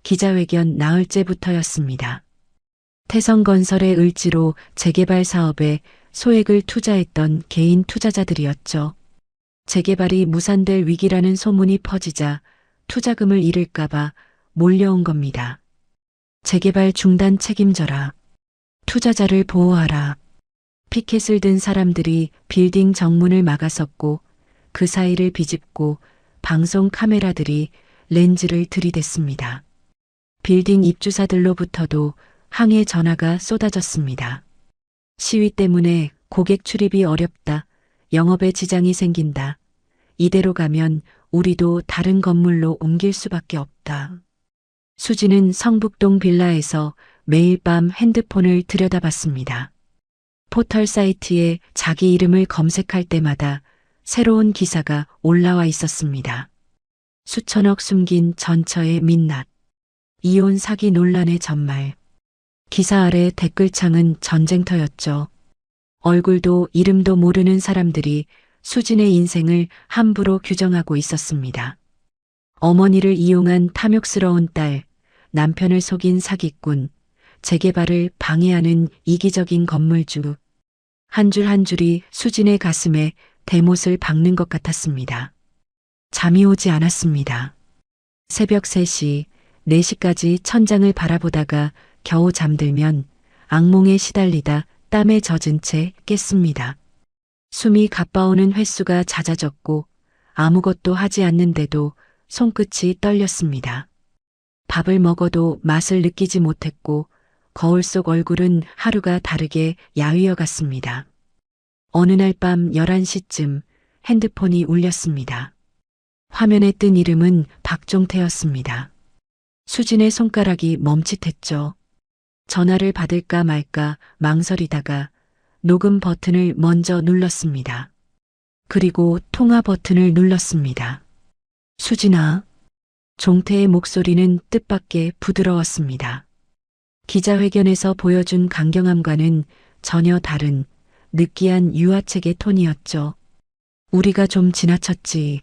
기자회견 나흘째부터였습니다. 태성건설의 을지로 재개발 사업에 소액을 투자했던 개인 투자자들이었죠. 재개발이 무산될 위기라는 소문이 퍼지자 투자금을 잃을까봐 몰려온 겁니다. 재개발 중단 책임져라. 투자자를 보호하라. 피켓을 든 사람들이 빌딩 정문을 막아섰고 그 사이를 비집고 방송 카메라들이 렌즈를 들이댔습니다. 빌딩 입주사들로부터도 항해 전화가 쏟아졌습니다. 시위 때문에 고객 출입이 어렵다. 영업에 지장이 생긴다. 이대로 가면 우리도 다른 건물로 옮길 수밖에 없다. 수지는 성북동 빌라에서 매일 밤 핸드폰을 들여다봤습니다. 포털 사이트에 자기 이름을 검색할 때마다 새로운 기사가 올라와 있었습니다. 수천억 숨긴 전처의 민낯. 이혼 사기 논란의 전말. 기사 아래 댓글창은 전쟁터였죠. 얼굴도 이름도 모르는 사람들이 수진의 인생을 함부로 규정하고 있었습니다. 어머니를 이용한 탐욕스러운 딸, 남편을 속인 사기꾼, 재개발을 방해하는 이기적인 건물주. 한 줄 한 줄이 수진의 가슴에 대못을 박는 것 같았습니다. 잠이 오지 않았습니다. 새벽 3시, 4시까지 천장을 바라보다가 겨우 잠들면 악몽에 시달리다 땀에 젖은 채 깼습니다. 숨이 가빠오는 횟수가 잦아졌고 아무것도 하지 않는데도 손끝이 떨렸습니다. 밥을 먹어도 맛을 느끼지 못했고 거울 속 얼굴은 하루가 다르게 야위어 갔습니다. 어느 날 밤 11시쯤 핸드폰이 울렸습니다. 화면에 뜬 이름은 박종태였습니다. 수진의 손가락이 멈칫했죠. 전화를 받을까 말까 망설이다가 녹음 버튼을 먼저 눌렀습니다. 그리고 통화 버튼을 눌렀습니다. 수진아. 종태의 목소리는 뜻밖의 부드러웠습니다. 기자회견에서 보여준 강경함과는 전혀 다른 느끼한 유화책의 톤이었죠. 우리가 좀 지나쳤지.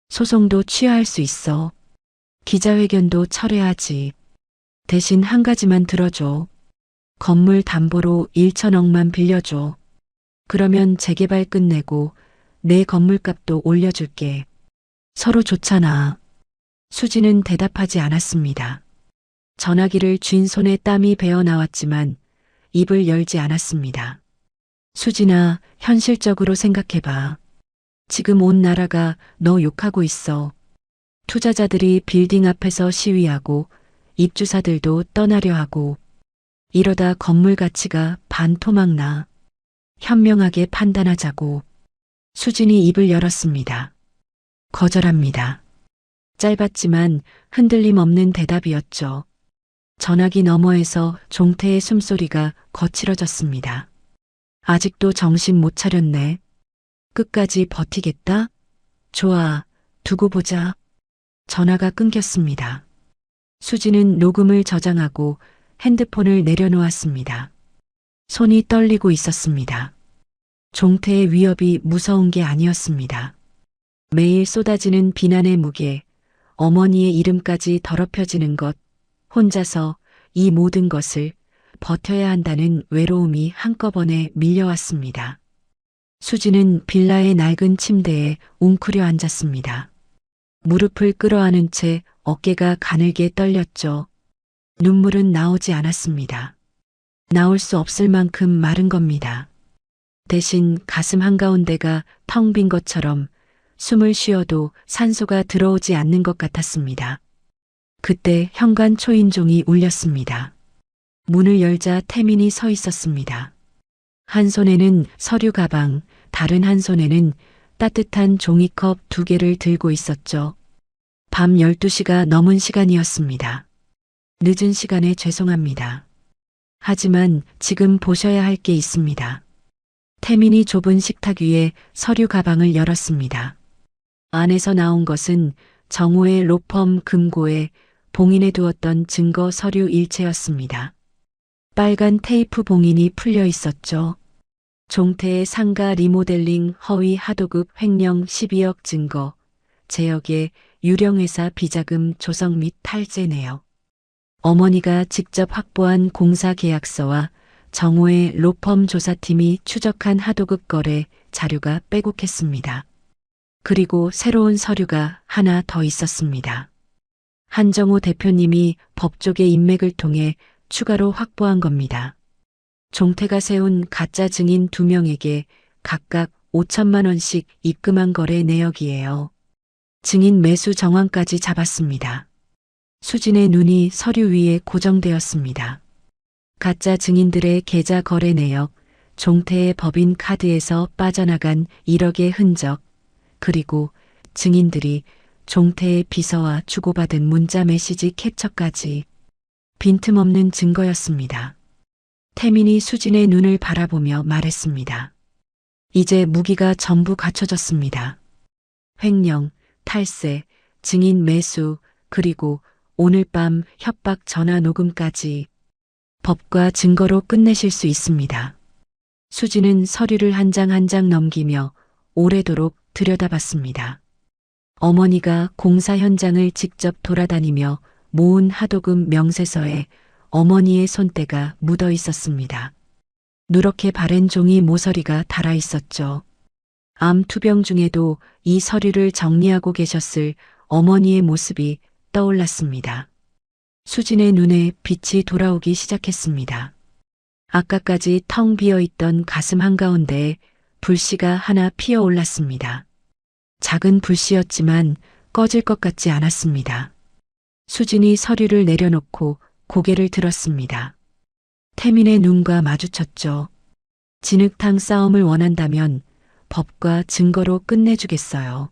소송도 취하할 수 있어. 기자회견도 철회하지. 대신 한 가지만 들어줘. 건물 담보로 1천억만 빌려줘. 그러면 재개발 끝내고 내 건물값도 올려줄게. 서로 좋잖아. 수지는 대답하지 않았습니다. 전화기를 쥔 손에 땀이 배어 나왔지만 입을 열지 않았습니다. 수진아, 현실적으로 생각해봐. 지금 온 나라가 너 욕하고 있어. 투자자들이 빌딩 앞에서 시위하고 입주사들도 떠나려 하고 이러다 건물 가치가 반토막 나. 현명하게 판단하자고. 수진이 입을 열었습니다. 거절합니다. 짧았지만 흔들림 없는 대답이었죠. 전화기 너머에서 종태의 숨소리가 거칠어졌습니다. 아직도 정신 못 차렸네. 끝까지 버티겠다? 좋아, 두고 보자. 전화가 끊겼습니다. 수지는 녹음을 저장하고 핸드폰을 내려놓았습니다. 손이 떨리고 있었습니다. 종태의 위협이 무서운 게 아니었습니다. 매일 쏟아지는 비난의 무게, 어머니의 이름까지 더럽혀지는 것, 혼자서 이 모든 것을 버텨야 한다는 외로움이 한꺼번에 밀려왔습니다. 수지는 빌라의 낡은 침대에 웅크려 앉았습니다. 무릎을 끌어안은 채 어깨가 가늘게 떨렸죠. 눈물은 나오지 않았습니다. 나올 수 없을 만큼 마른 겁니다. 대신 가슴 한가운데가 텅 빈 것처럼 숨을 쉬어도 산소가 들어오지 않는 것 같았습니다. 그때 현관 초인종이 울렸습니다. 문을 열자 태민이 서 있었습니다. 한 손에는 서류 가방, 다른 한 손에는 따뜻한 종이컵 2개를 들고 있었죠. 밤 12시가 넘은 시간이었습니다. 늦은 시간에 죄송합니다. 하지만 지금 보셔야 할 게 있습니다. 태민이 좁은 식탁 위에 서류 가방을 열었습니다. 안에서 나온 것은 정호의 로펌 금고에 봉인해 두었던 증거 서류 일체였습니다. 빨간 테이프 봉인이 풀려 있었죠. 종태의 상가 리모델링 허위 하도급 횡령 12억 증거, 제역의 유령회사 비자금 조성 및 탈제 내역. 어머니가 직접 확보한 공사 계약서와 정호의 로펌 조사팀이 추적한 하도급 거래 자료가 빼곡했습니다. 그리고 새로운 서류가 하나 더 있었습니다. 한정호 대표님이 법조계 인맥을 통해 추가로 확보한 겁니다. 종태가 세운 가짜 증인 2명에게 각각 5천만 원씩 입금한 거래 내역이에요. 증인 매수 정황까지 잡았습니다. 수진의 눈이 서류 위에 고정되었습니다. 가짜 증인들의 계좌 거래 내역, 종태의 법인 카드에서 빠져나간 1억의 흔적, 그리고 증인들이 종태의 비서와 주고받은 문자 메시지 캡처까지 빈틈없는 증거였습니다. 태민이 수진의 눈을 바라보며 말했습니다. 이제 무기가 전부 갖춰졌습니다. 횡령, 탈세, 증인 매수, 그리고 오늘 밤 협박 전화 녹음까지 법과 증거로 끝내실 수 있습니다. 수지는 서류를 한 장 한 장 넘기며 오래도록 들여다봤습니다. 어머니가 공사 현장을 직접 돌아다니며 모은 하도급 명세서에 어머니의 손때가 묻어 있었습니다. 누렇게 바랜 종이 모서리가 달아 있었죠. 암 투병 중에도 이 서류를 정리하고 계셨을 어머니의 모습이 떠올랐습니다. 수진의 눈에 빛이 돌아오기 시작했습니다. 아까까지 텅 비어 있던 가슴 한가운데에 불씨가 하나 피어올랐습니다. 작은 불씨였지만 꺼질 것 같지 않았습니다. 수진이 서류를 내려놓고 고개를 들었습니다. 태민의 눈과 마주쳤죠. 진흙탕 싸움을 원한다면 법과 증거로 끝내주겠어요.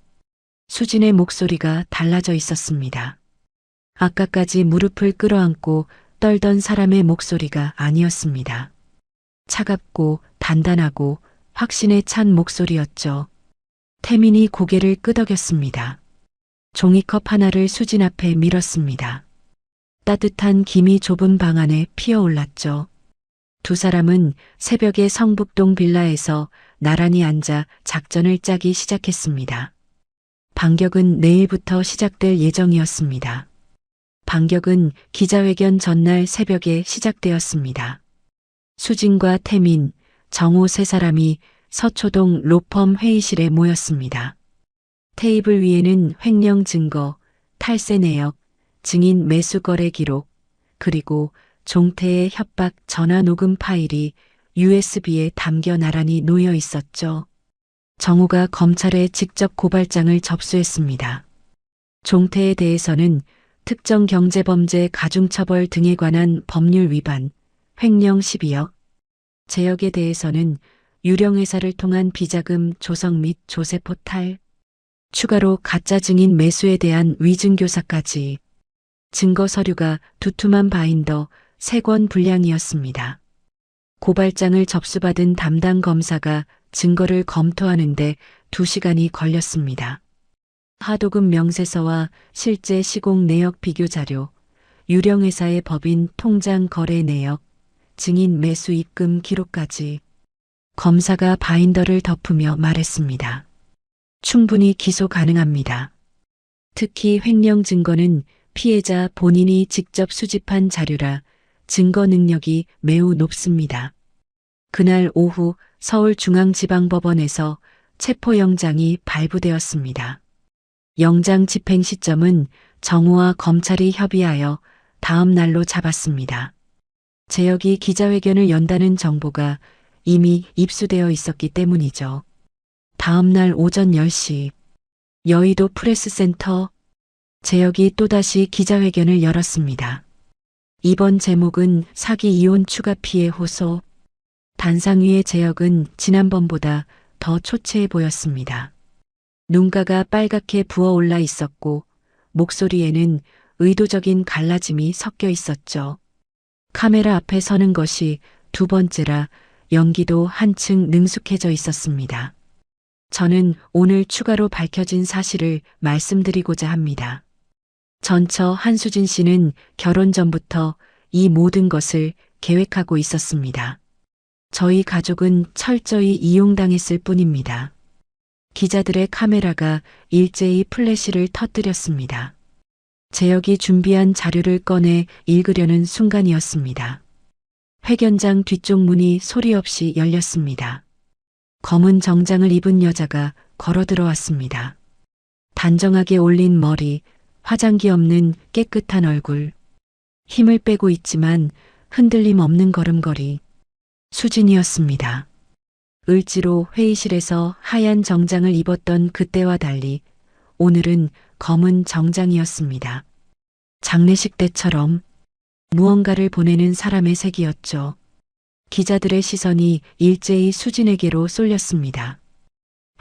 수진의 목소리가 달라져 있었습니다. 아까까지 무릎을 끌어안고 떨던 사람의 목소리가 아니었습니다. 차갑고 단단하고 확신에 찬 목소리였죠. 태민이 고개를 끄덕였습니다. 종이컵 하나를 수진 앞에 밀었습니다. 따뜻한 김이 좁은 방 안에 피어올랐죠. 두 사람은 새벽에 성북동 빌라에서 나란히 앉아 작전을 짜기 시작했습니다. 반격은 내일부터 시작될 예정이었습니다. 반격은 기자회견 전날 새벽에 시작되었습니다. 수진과 태민, 정호 세 사람이 서초동 로펌 회의실에 모였습니다. 테이블 위에는 횡령 증거, 탈세 내역, 증인 매수 거래 기록, 그리고 종태의 협박 전화 녹음 파일이 USB에 담겨 나란히 놓여 있었죠. 정우가 검찰에 직접 고발장을 접수했습니다. 종태에 대해서는 특정 경제범죄 가중처벌 등에 관한 법률 위반, 횡령 12억, 재역에 대해서는 유령회사를 통한 비자금 조성 및 조세 포탈, 추가로 가짜 증인 매수에 대한 위증교사까지 증거 서류가 두툼한 바인더 3권 분량이었습니다. 고발장을 접수받은 담당 검사가 증거를 검토하는데 2시간이 걸렸습니다. 하도급 명세서와 실제 시공 내역 비교 자료, 유령회사의 법인 통장 거래 내역, 증인 매수 입금 기록까지 검사가 바인더를 덮으며 말했습니다. 충분히 기소 가능합니다. 특히 횡령 증거는 피해자 본인이 직접 수집한 자료라 증거 능력이 매우 높습니다. 그날 오후 서울중앙지방법원에서 체포영장이 발부되었습니다. 영장 집행 시점은 정우와 검찰이 협의하여 다음 날로 잡았습니다. 재혁이 기자회견을 연다는 정보가 이미 입수되어 있었기 때문이죠. 다음 날 오전 10시 여의도 프레스센터 재혁이 또다시 기자회견을 열었습니다. 이번 제목은 사기 이혼 추가 피해 호소. 단상 위의 재혁은 지난번보다 더 초췌해 보였습니다. 눈가가 빨갛게 부어올라 있었고 목소리에는 의도적인 갈라짐이 섞여 있었죠. 카메라 앞에 서는 것이 두 번째라 연기도 한층 능숙해져 있었습니다. 저는 오늘 추가로 밝혀진 사실을 말씀드리고자 합니다. 전처 한수진 씨는 결혼 전부터 이 모든 것을 계획하고 있었습니다. 저희 가족은 철저히 이용당했을 뿐입니다. 기자들의 카메라가 일제히 플래시를 터뜨렸습니다. 재혁이 준비한 자료를 꺼내 읽으려는 순간이었습니다. 회견장 뒤쪽 문이 소리 없이 열렸습니다. 검은 정장을 입은 여자가 걸어 들어왔습니다. 단정하게 올린 머리, 화장기 없는 깨끗한 얼굴, 힘을 빼고 있지만 흔들림 없는 걸음걸이, 수진이었습니다. 을지로 회의실에서 하얀 정장을 입었던 그때와 달리 오늘은 검은 정장이었습니다. 장례식 때처럼 무언가를 보내는 사람의 색이었죠. 기자들의 시선이 일제히 수진에게로 쏠렸습니다.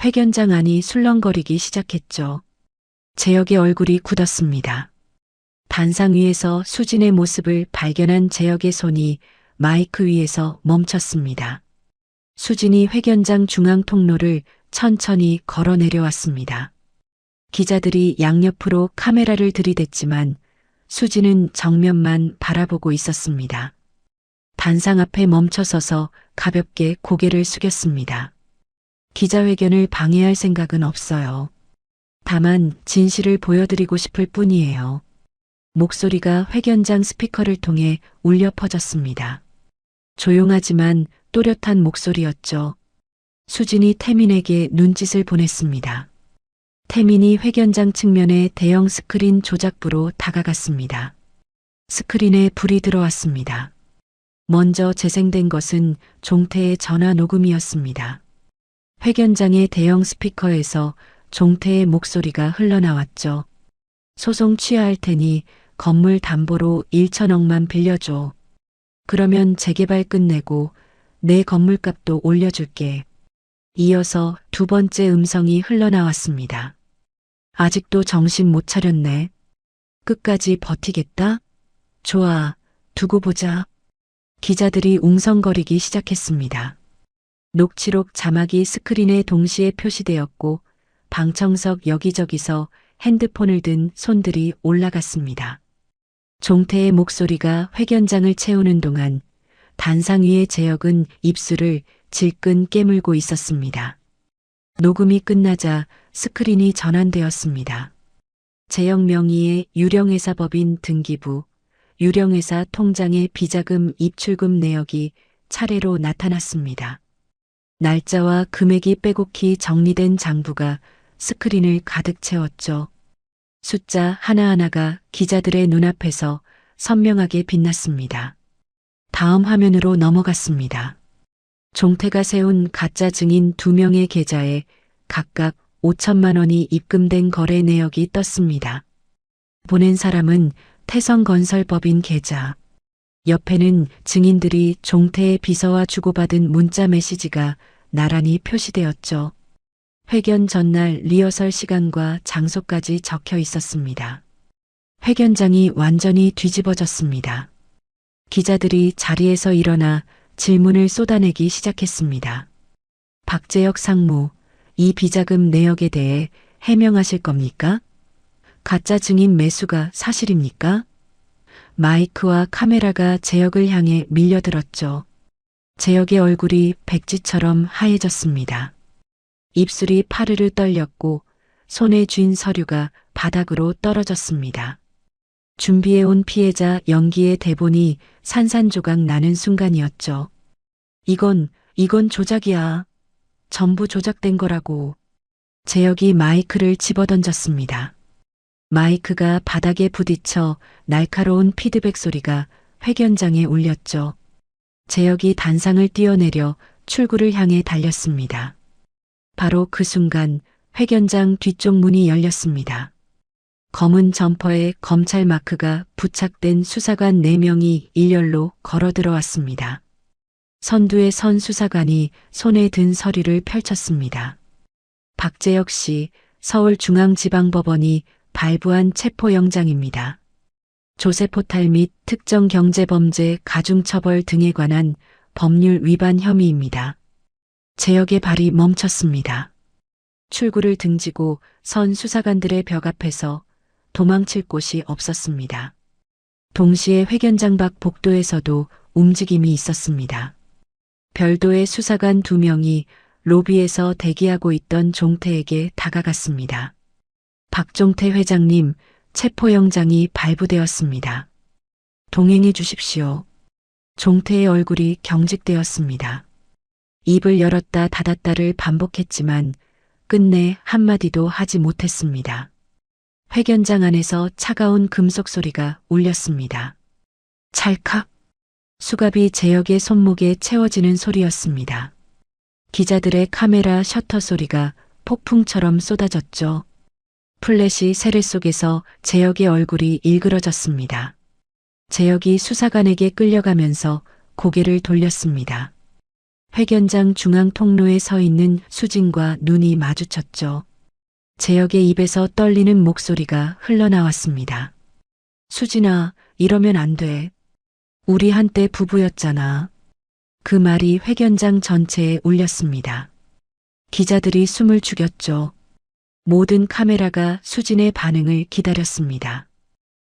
회견장 안이 술렁거리기 시작했죠. 재혁의 얼굴이 굳었습니다. 단상 위에서 수진의 모습을 발견한 재혁의 손이 마이크 위에서 멈췄습니다. 수진이 회견장 중앙 통로를 천천히 걸어 내려왔습니다. 기자들이 양옆으로 카메라를 들이댔지만 수진은 정면만 바라보고 있었습니다. 단상 앞에 멈춰서서 가볍게 고개를 숙였습니다. 기자회견을 방해할 생각은 없어요. 다만 진실을 보여드리고 싶을 뿐이에요. 목소리가 회견장 스피커를 통해 울려 퍼졌습니다. 조용하지만 또렷한 목소리였죠. 수진이 태민에게 눈짓을 보냈습니다. 태민이 회견장 측면의 대형 스크린 조작부로 다가갔습니다. 스크린에 불이 들어왔습니다. 먼저 재생된 것은 종태의 전화 녹음이었습니다. 회견장의 대형 스피커에서 종태의 목소리가 흘러나왔죠. 소송 취하할 테니 건물 담보로 1천억만 빌려줘. 그러면 재개발 끝내고 내 건물값도 올려줄게. 이어서 두 번째 음성이 흘러나왔습니다. 아직도 정신 못 차렸네. 끝까지 버티겠다? 좋아, 두고 보자. 기자들이 웅성거리기 시작했습니다. 녹취록 자막이 스크린에 동시에 표시되었고 방청석 여기저기서 핸드폰을 든 손들이 올라갔습니다. 종태의 목소리가 회견장을 채우는 동안 단상 위의 재혁은 입술을 질끈 깨물고 있었습니다. 녹음이 끝나자 스크린이 전환되었습니다. 재혁 명의의 유령회사법인 등기부, 유령회사 통장의 비자금 입출금 내역이 차례로 나타났습니다. 날짜와 금액이 빼곡히 정리된 장부가 스크린을 가득 채웠죠. 숫자 하나하나가 기자들의 눈앞에서 선명하게 빛났습니다. 다음 화면으로 넘어갔습니다. 종태가 세운 가짜 증인 2명의 계좌에 각각 5천만 원이 입금된 거래 내역이 떴습니다. 보낸 사람은 태성건설법인 계좌. 옆에는 증인들이 종태의 비서와 주고받은 문자 메시지가 나란히 표시되었죠. 회견 전날 리허설 시간과 장소까지 적혀 있었습니다. 회견장이 완전히 뒤집어졌습니다. 기자들이 자리에서 일어나 질문을 쏟아내기 시작했습니다. 박재혁 상무, 이 비자금 내역에 대해 해명하실 겁니까? 가짜 증인 매수가 사실입니까? 마이크와 카메라가 재혁을 향해 밀려들었죠. 재혁의 얼굴이 백지처럼 하얘졌습니다. 입술이 파르르 떨렸고 손에 쥔 서류가 바닥으로 떨어졌습니다. 준비해온 피해자 연기의 대본이 산산조각 나는 순간이었죠. 이건 조작이야. 전부 조작된 거라고. 재혁이 마이크를 집어던졌습니다. 마이크가 바닥에 부딪혀 날카로운 피드백 소리가 회견장에 울렸죠. 재혁이 단상을 뛰어내려 출구를 향해 달렸습니다. 바로 그 순간 회견장 뒤쪽 문이 열렸습니다. 검은 점퍼에 검찰 마크가 부착된 수사관 4명이 일렬로 걸어 들어왔습니다. 선두에 선 수사관이 손에 든 서류를 펼쳤습니다. 박재혁 씨, 서울중앙지방법원이 발부한 체포영장입니다. 조세포탈 및 특정경제범죄 가중처벌 등에 관한 법률 위반 혐의입니다. 재혁의 발이 멈췄습니다. 출구를 등지고 선 수사관들의 벽 앞에서 도망칠 곳이 없었습니다. 동시에 회견장 밖 복도에서도 움직임이 있었습니다. 별도의 수사관 2명이 로비에서 대기하고 있던 종태에게 다가갔습니다. 박종태 회장님, 체포영장이 발부되었습니다. 동행해 주십시오. 종태의 얼굴이 경직되었습니다. 입을 열었다 닫았다를 반복했지만 끝내 한마디도 하지 못했습니다. 회견장 안에서 차가운 금속 소리가 울렸습니다. 찰칵. 수갑이 재혁의 손목에 채워지는 소리였습니다. 기자들의 카메라 셔터 소리가 폭풍처럼 쏟아졌죠. 플래시 세례 속에서 재혁의 얼굴이 일그러졌습니다. 재혁이 수사관에게 끌려가면서 고개를 돌렸습니다. 회견장 중앙 통로에 서 있는 수진과 눈이 마주쳤죠. 재혁의 입에서 떨리는 목소리가 흘러나왔습니다. 수진아, 이러면 안 돼. 우리 한때 부부였잖아. 그 말이 회견장 전체에 울렸습니다. 기자들이 숨을 죽였죠. 모든 카메라가 수진의 반응을 기다렸습니다.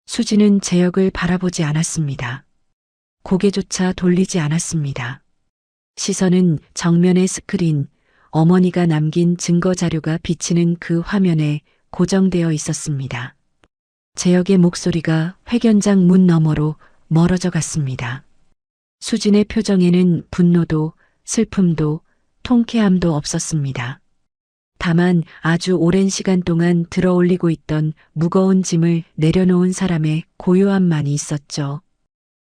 수진은 재혁을 바라보지 않았습니다. 고개조차 돌리지 않았습니다. 시선은 정면의 스크린, 어머니가 남긴 증거 자료가 비치는 그 화면에 고정되어 있었습니다. 재혁의 목소리가 회견장 문 너머로 멀어져 갔습니다. 수진의 표정에는 분노도 슬픔도 통쾌함도 없었습니다. 다만 아주 오랜 시간 동안 들어올리고 있던 무거운 짐을 내려놓은 사람의 고요함만이 있었죠.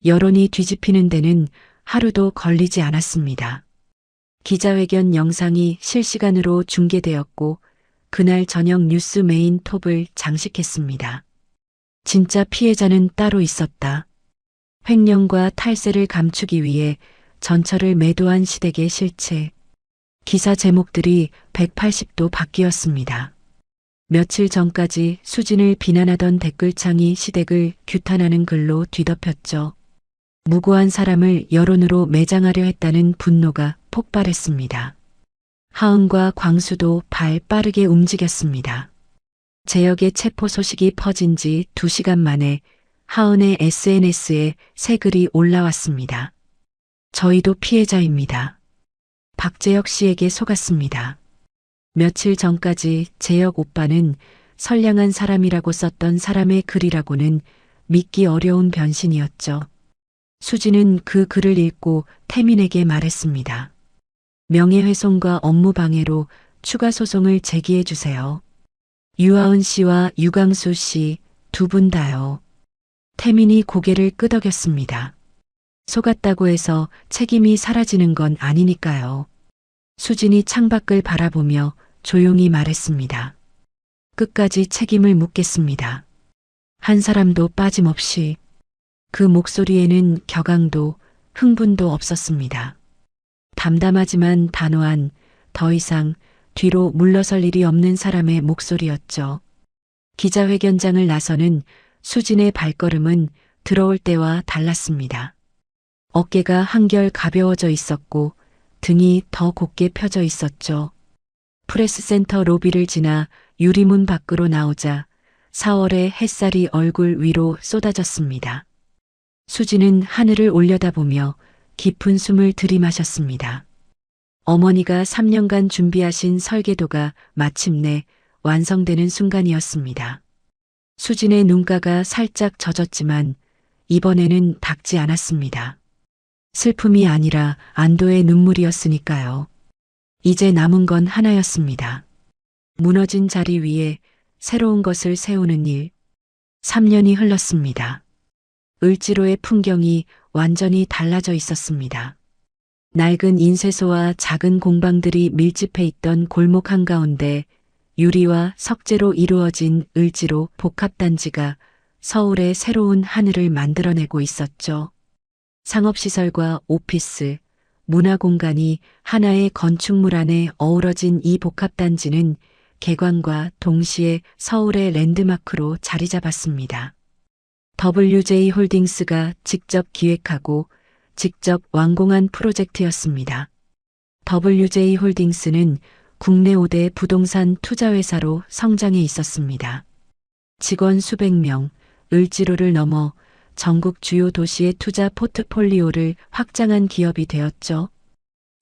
여론이 뒤집히는 데는 하루도 걸리지 않았습니다. 기자회견 영상이 실시간으로 중계되었고 그날 저녁 뉴스 메인 톱을 장식했습니다. 진짜 피해자는 따로 있었다. 횡령과 탈세를 감추기 위해 전철을 매도한 시댁의 실체. 기사 제목들이 180도 바뀌었습니다. 며칠 전까지 수진을 비난하던 댓글창이 시댁을 규탄하는 글로 뒤덮였죠. 무고한 사람을 여론으로 매장하려 했다는 분노가 폭발했습니다. 하은과 광수도 발 빠르게 움직였습니다. 재혁의 체포 소식이 퍼진 지 2시간 만에 하은의 SNS에 새 글이 올라왔습니다. 저희도 피해자입니다. 박재혁 씨에게 속았습니다. 며칠 전까지 재혁 오빠는 선량한 사람이라고 썼던 사람의 글이라고는 믿기 어려운 변신이었죠. 수지는 그 글을 읽고 태민에게 말했습니다. 명예훼손과 업무방해로 추가 소송을 제기해 주세요. 유아은 씨와 유광수 씨 두 분 다요. 태민이 고개를 끄덕였습니다. 속았다고 해서 책임이 사라지는 건 아니니까요. 수진이 창밖을 바라보며 조용히 말했습니다. 끝까지 책임을 묻겠습니다. 한 사람도 빠짐없이. 그 목소리에는 격앙도 흥분도 없었습니다. 담담하지만 단호한, 더 이상 뒤로 물러설 일이 없는 사람의 목소리였죠. 기자회견장을 나서는 수진의 발걸음은 들어올 때와 달랐습니다. 어깨가 한결 가벼워져 있었고 등이 더 곧게 펴져 있었죠. 프레스센터 로비를 지나 유리문 밖으로 나오자 4월의 햇살이 얼굴 위로 쏟아졌습니다. 수지는 하늘을 올려다보며 깊은 숨을 들이마셨습니다. 어머니가 3년간 준비하신 설계도가 마침내 완성되는 순간이었습니다. 수진의 눈가가 살짝 젖었지만 이번에는 닦지 않았습니다. 슬픔이 아니라 안도의 눈물이었으니까요. 이제 남은 건 하나였습니다. 무너진 자리 위에 새로운 것을 세우는 일. 3년이 흘렀습니다. 을지로의 풍경이 완전히 달라져 있었습니다. 낡은 인쇄소와 작은 공방들이 밀집해 있던 골목 한가운데 유리와 석재로 이루어진 을지로 복합단지가 서울의 새로운 하늘을 만들어내고 있었죠. 상업시설과 오피스, 문화공간이 하나의 건축물 안에 어우러진 이 복합단지는 개관과 동시에 서울의 랜드마크로 자리 잡았습니다. WJ 홀딩스가 직접 기획하고 직접 완공한 프로젝트였습니다. WJ 홀딩스는 국내 5대 부동산 투자회사로 성장해 있었습니다. 직원 수백 명, 을지로를 넘어 전국 주요 도시의 투자 포트폴리오를 확장한 기업이 되었죠.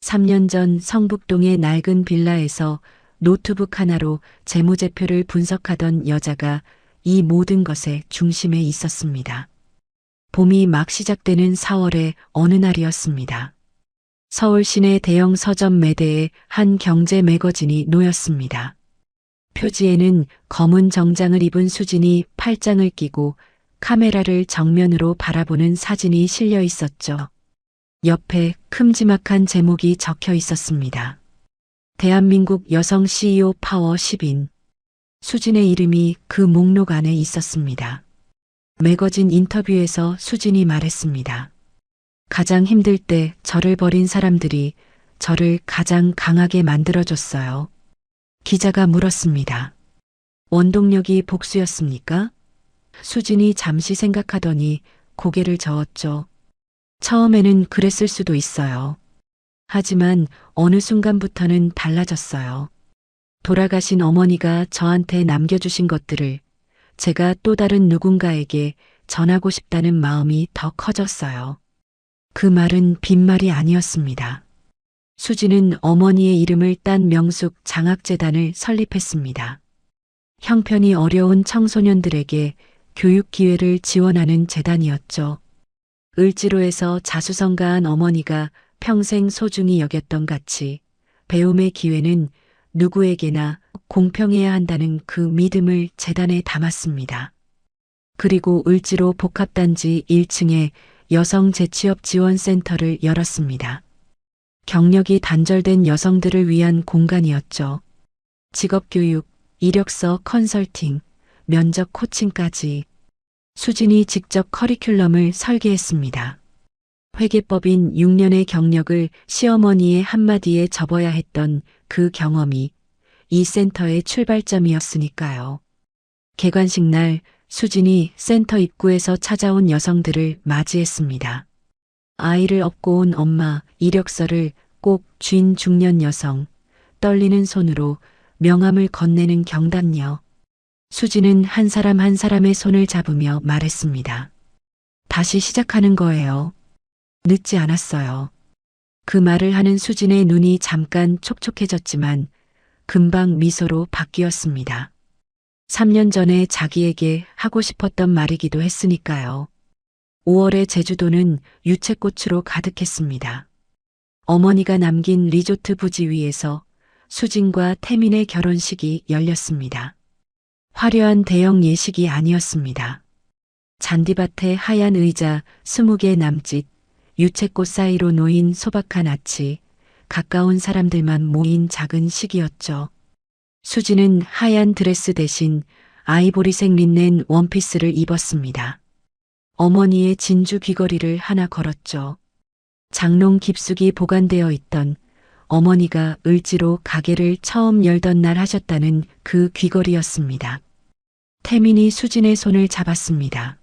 3년 전 성북동의 낡은 빌라에서 노트북 하나로 재무제표를 분석하던 여자가 이 모든 것의 중심에 있었습니다. 봄이 막 시작되는 4월의 어느 날이었습니다. 서울 시내 대형 서점 매대에 한 경제 매거진이 놓였습니다. 표지에는 검은 정장을 입은 수진이 팔짱을 끼고 카메라를 정면으로 바라보는 사진이 실려 있었죠. 옆에 큼지막한 제목이 적혀 있었습니다. 대한민국 여성 CEO 파워 10인. 수진의 이름이 그 목록 안에 있었습니다. 매거진 인터뷰에서 수진이 말했습니다. 가장 힘들 때 저를 버린 사람들이 저를 가장 강하게 만들어줬어요. 기자가 물었습니다. 원동력이 복수였습니까? 수진이 잠시 생각하더니 고개를 저었죠. 처음에는 그랬을 수도 있어요. 하지만 어느 순간부터는 달라졌어요. 돌아가신 어머니가 저한테 남겨주신 것들을 제가 또 다른 누군가에게 전하고 싶다는 마음이 더 커졌어요. 그 말은 빈말이 아니었습니다. 수지는 어머니의 이름을 딴 명숙 장학재단을 설립했습니다. 형편이 어려운 청소년들에게 교육 기회를 지원하는 재단이었죠. 을지로에서 자수성가한 어머니가 평생 소중히 여겼던 가치, 배움의 기회는 누구에게나 공평해야 한다는 그 믿음을 재단에 담았습니다. 그리고 을지로 복합단지 1층에 여성 재취업 지원센터를 열었습니다. 경력이 단절된 여성들을 위한 공간이었죠. 직업교육, 이력서 컨설팅, 면접 코칭까지 수진이 직접 커리큘럼을 설계했습니다. 회계법인 6년의 경력을 시어머니의 한마디에 접어야 했던 그 경험이 이 센터의 출발점이었으니까요. 개관식 날 수진이 센터 입구에서 찾아온 여성들을 맞이했습니다. 아이를 업고 온 엄마, 이력서를 꼭 쥔 중년 여성, 떨리는 손으로 명함을 건네는 경단녀. 수진은 한 사람 한 사람의 손을 잡으며 말했습니다. 다시 시작하는 거예요. 늦지 않았어요. 그 말을 하는 수진의 눈이 잠깐 촉촉해졌지만 금방 미소로 바뀌었습니다. 3년 전에 자기에게 하고 싶었던 말이기도 했으니까요. 5월의 제주도는 유채꽃으로 가득했습니다. 어머니가 남긴 리조트 부지 위에서 수진과 태민의 결혼식이 열렸습니다. 화려한 대형 예식이 아니었습니다. 잔디밭에 하얀 의자 20개 남짓, 유채꽃 사이로 놓인 소박한 아치, 가까운 사람들만 모인 작은 식이었죠. 수지는 하얀 드레스 대신 아이보리색 린넨 원피스를 입었습니다. 어머니의 진주 귀걸이를 하나 걸었죠. 장롱 깊숙이 보관되어 있던 어머니가 을지로 가게를 처음 열던 날 하셨다는 그 귀걸이였습니다. 태민이 수진의 손을 잡았습니다.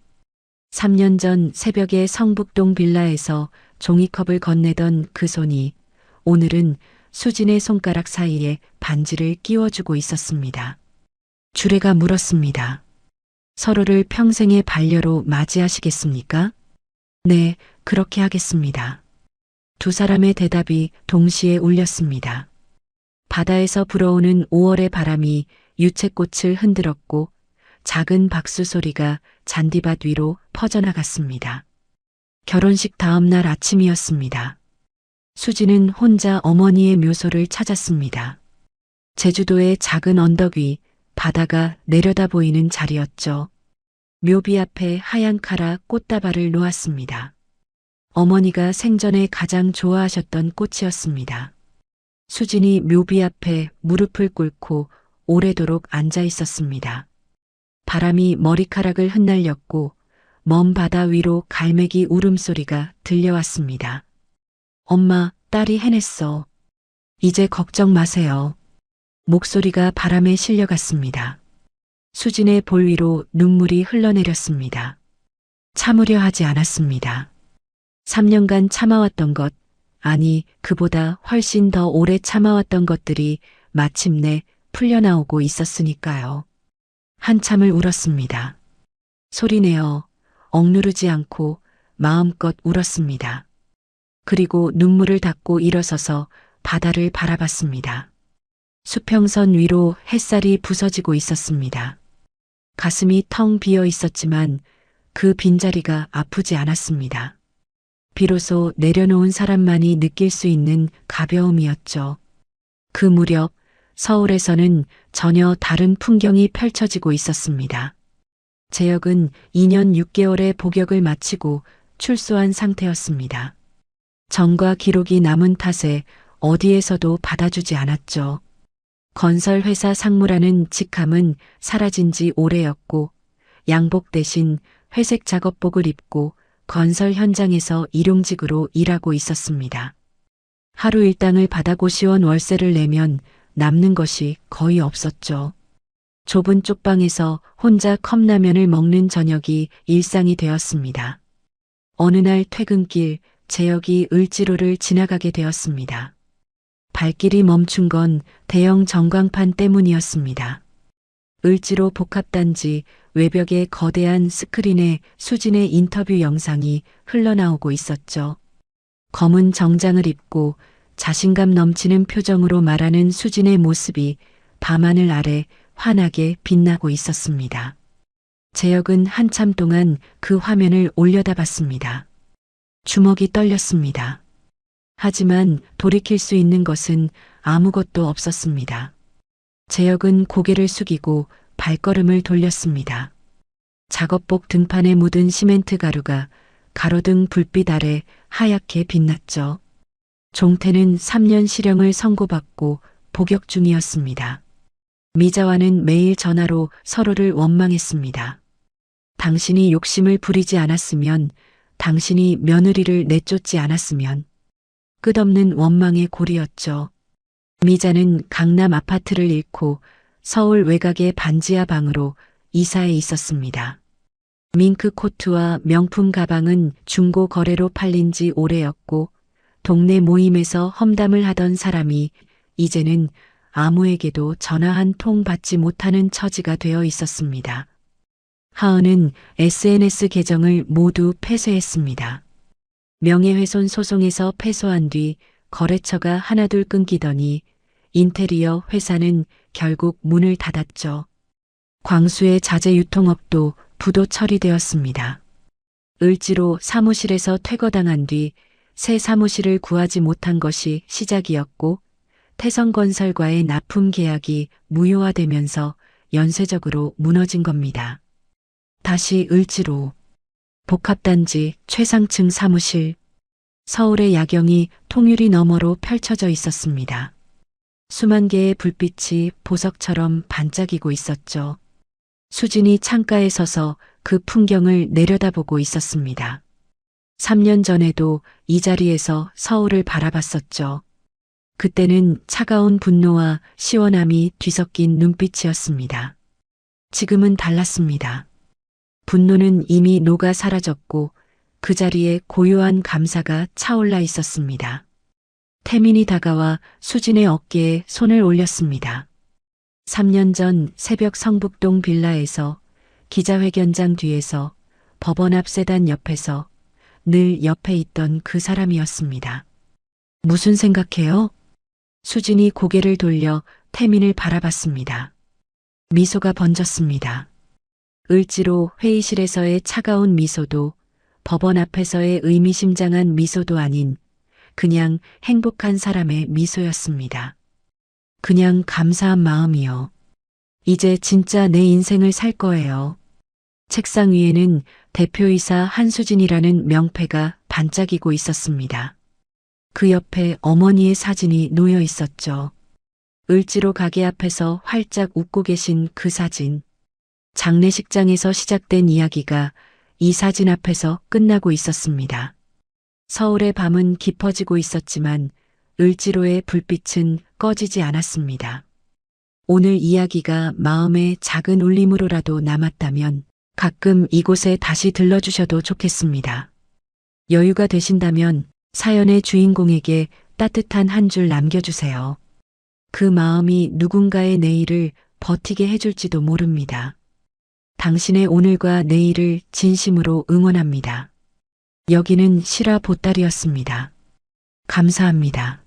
3년 전 새벽에 성북동 빌라에서 종이컵을 건네던 그 손이 오늘은 수진의 손가락 사이에 반지를 끼워주고 있었습니다. 주례가 물었습니다. 서로를 평생의 반려로 맞이하시겠습니까? 네, 그렇게 하겠습니다. 두 사람의 대답이 동시에 울렸습니다. 바다에서 불어오는 5월의 바람이 유채꽃을 흔들었고 작은 박수 소리가 잔디밭 위로 퍼져나갔습니다. 결혼식 다음 날 아침이었습니다. 수지는 혼자 어머니의 묘소를 찾았습니다. 제주도의 작은 언덕 위 바다가 내려다 보이는 자리였죠. 묘비 앞에 하얀 카라 꽃다발을 놓았습니다. 어머니가 생전에 가장 좋아하셨던 꽃이었습니다. 수진이 묘비 앞에 무릎을 꿇고 오래도록 앉아 있었습니다. 바람이 머리카락을 흩날렸고 먼 바다 위로 갈매기 울음소리가 들려왔습니다. 엄마, 딸이 해냈어. 이제 걱정 마세요. 목소리가 바람에 실려갔습니다. 수진의 볼 위로 눈물이 흘러내렸습니다. 참으려 하지 않았습니다. 3년간 참아왔던 것, 아니 그보다 훨씬 더 오래 참아왔던 것들이 마침내 풀려나오고 있었으니까요. 한참을 울었습니다. 소리내어 억누르지 않고 마음껏 울었습니다. 그리고 눈물을 닦고 일어서서 바다를 바라봤습니다. 수평선 위로 햇살이 부서지고 있었습니다. 가슴이 텅 비어 있었지만 그 빈자리가 아프지 않았습니다. 비로소 내려놓은 사람만이 느낄 수 있는 가벼움이었죠. 그 무렵 서울에서는 전혀 다른 풍경이 펼쳐지고 있었습니다. 재혁은 2년 6개월의 복역을 마치고 출소한 상태였습니다. 정과 기록이 남은 탓에 어디에서도 받아주지 않았죠. 건설회사 상무라는 직함은 사라진 지 오래였고 양복 대신 회색 작업복을 입고 건설 현장에서 일용직으로 일하고 있었습니다. 하루 일당을 받아 고시원 월세를 내면 남는 것이 거의 없었죠. 좁은 쪽방에서 혼자 컵라면을 먹는 저녁이 일상이 되었습니다. 어느 날 퇴근길 재혁이 을지로를 지나가게 되었습니다. 발길이 멈춘 건 대형 전광판 때문이었습니다. 을지로 복합단지 외벽에 거대한 스크린에 수진의 인터뷰 영상이 흘러나오고 있었죠. 검은 정장을 입고 자신감 넘치는 표정으로 말하는 수진의 모습이 밤하늘 아래 환하게 빛나고 있었습니다. 재혁은 한참 동안 그 화면을 올려다봤습니다. 주먹이 떨렸습니다. 하지만 돌이킬 수 있는 것은 아무것도 없었습니다. 재혁은 고개를 숙이고 발걸음을 돌렸습니다. 작업복 등판에 묻은 시멘트 가루가 가로등 불빛 아래 하얗게 빛났죠. 종태는 3년 실형을 선고받고 복역 중이었습니다. 미자와는 매일 전화로 서로를 원망했습니다. 당신이 욕심을 부리지 않았으면, 당신이 며느리를 내쫓지 않았으면, 끝없는 원망의 골이었죠. 미자는 강남 아파트를 잃고 서울 외곽의 반지하 방으로 이사해 있었습니다. 밍크 코트와 명품 가방은 중고 거래로 팔린 지 오래였고, 동네 모임에서 험담을 하던 사람이 이제는 아무에게도 전화 한 통 받지 못하는 처지가 되어 있었습니다. 하은은 SNS 계정을 모두 폐쇄했습니다. 명예훼손 소송에서 패소한 뒤 거래처가 하나둘 끊기더니 인테리어 회사는 결국 문을 닫았죠. 광수의 자재 유통업도 부도 처리되었습니다. 을지로 사무실에서 퇴거당한 뒤 새 사무실을 구하지 못한 것이 시작이었고, 태성건설과의 납품 계약이 무효화되면서 연쇄적으로 무너진 겁니다. 다시 을지로. 복합단지 최상층 사무실. 서울의 야경이 통유리 너머로 펼쳐져 있었습니다. 수만 개의 불빛이 보석처럼 반짝이고 있었죠. 수진이 창가에 서서 그 풍경을 내려다보고 있었습니다. 3년 전에도 이 자리에서 서울을 바라봤었죠. 그때는 차가운 분노와 시원함이 뒤섞인 눈빛이었습니다. 지금은 달랐습니다. 분노는 이미 녹아 사라졌고 그 자리에 고요한 감사가 차올라 있었습니다. 태민이 다가와 수진의 어깨에 손을 올렸습니다. 3년 전 새벽 성북동 빌라에서, 기자회견장 뒤에서, 법원 앞 세단 옆에서 늘 옆에 있던 그 사람이었습니다. 무슨 생각해요? 수진이 고개를 돌려 태민을 바라봤습니다. 미소가 번졌습니다. 을지로 회의실에서의 차가운 미소도, 법원 앞에서의 의미심장한 미소도 아닌 그냥 행복한 사람의 미소였습니다. 그냥 감사한 마음이요. 이제 진짜 내 인생을 살 거예요. 책상 위에는 대표이사 한수진이라는 명패가 반짝이고 있었습니다. 그 옆에 어머니의 사진이 놓여 있었죠. 을지로 가게 앞에서 활짝 웃고 계신 그 사진. 장례식장에서 시작된 이야기가 이 사진 앞에서 끝나고 있었습니다. 서울의 밤은 깊어지고 있었지만 을지로의 불빛은 꺼지지 않았습니다. 오늘 이야기가 마음의 작은 울림으로라도 남았다면 가끔 이곳에 다시 들러주셔도 좋겠습니다. 여유가 되신다면 사연의 주인공에게 따뜻한 한 줄 남겨주세요. 그 마음이 누군가의 내일을 버티게 해줄지도 모릅니다. 당신의 오늘과 내일을 진심으로 응원합니다. 여기는 실화 보따리였습니다. 감사합니다.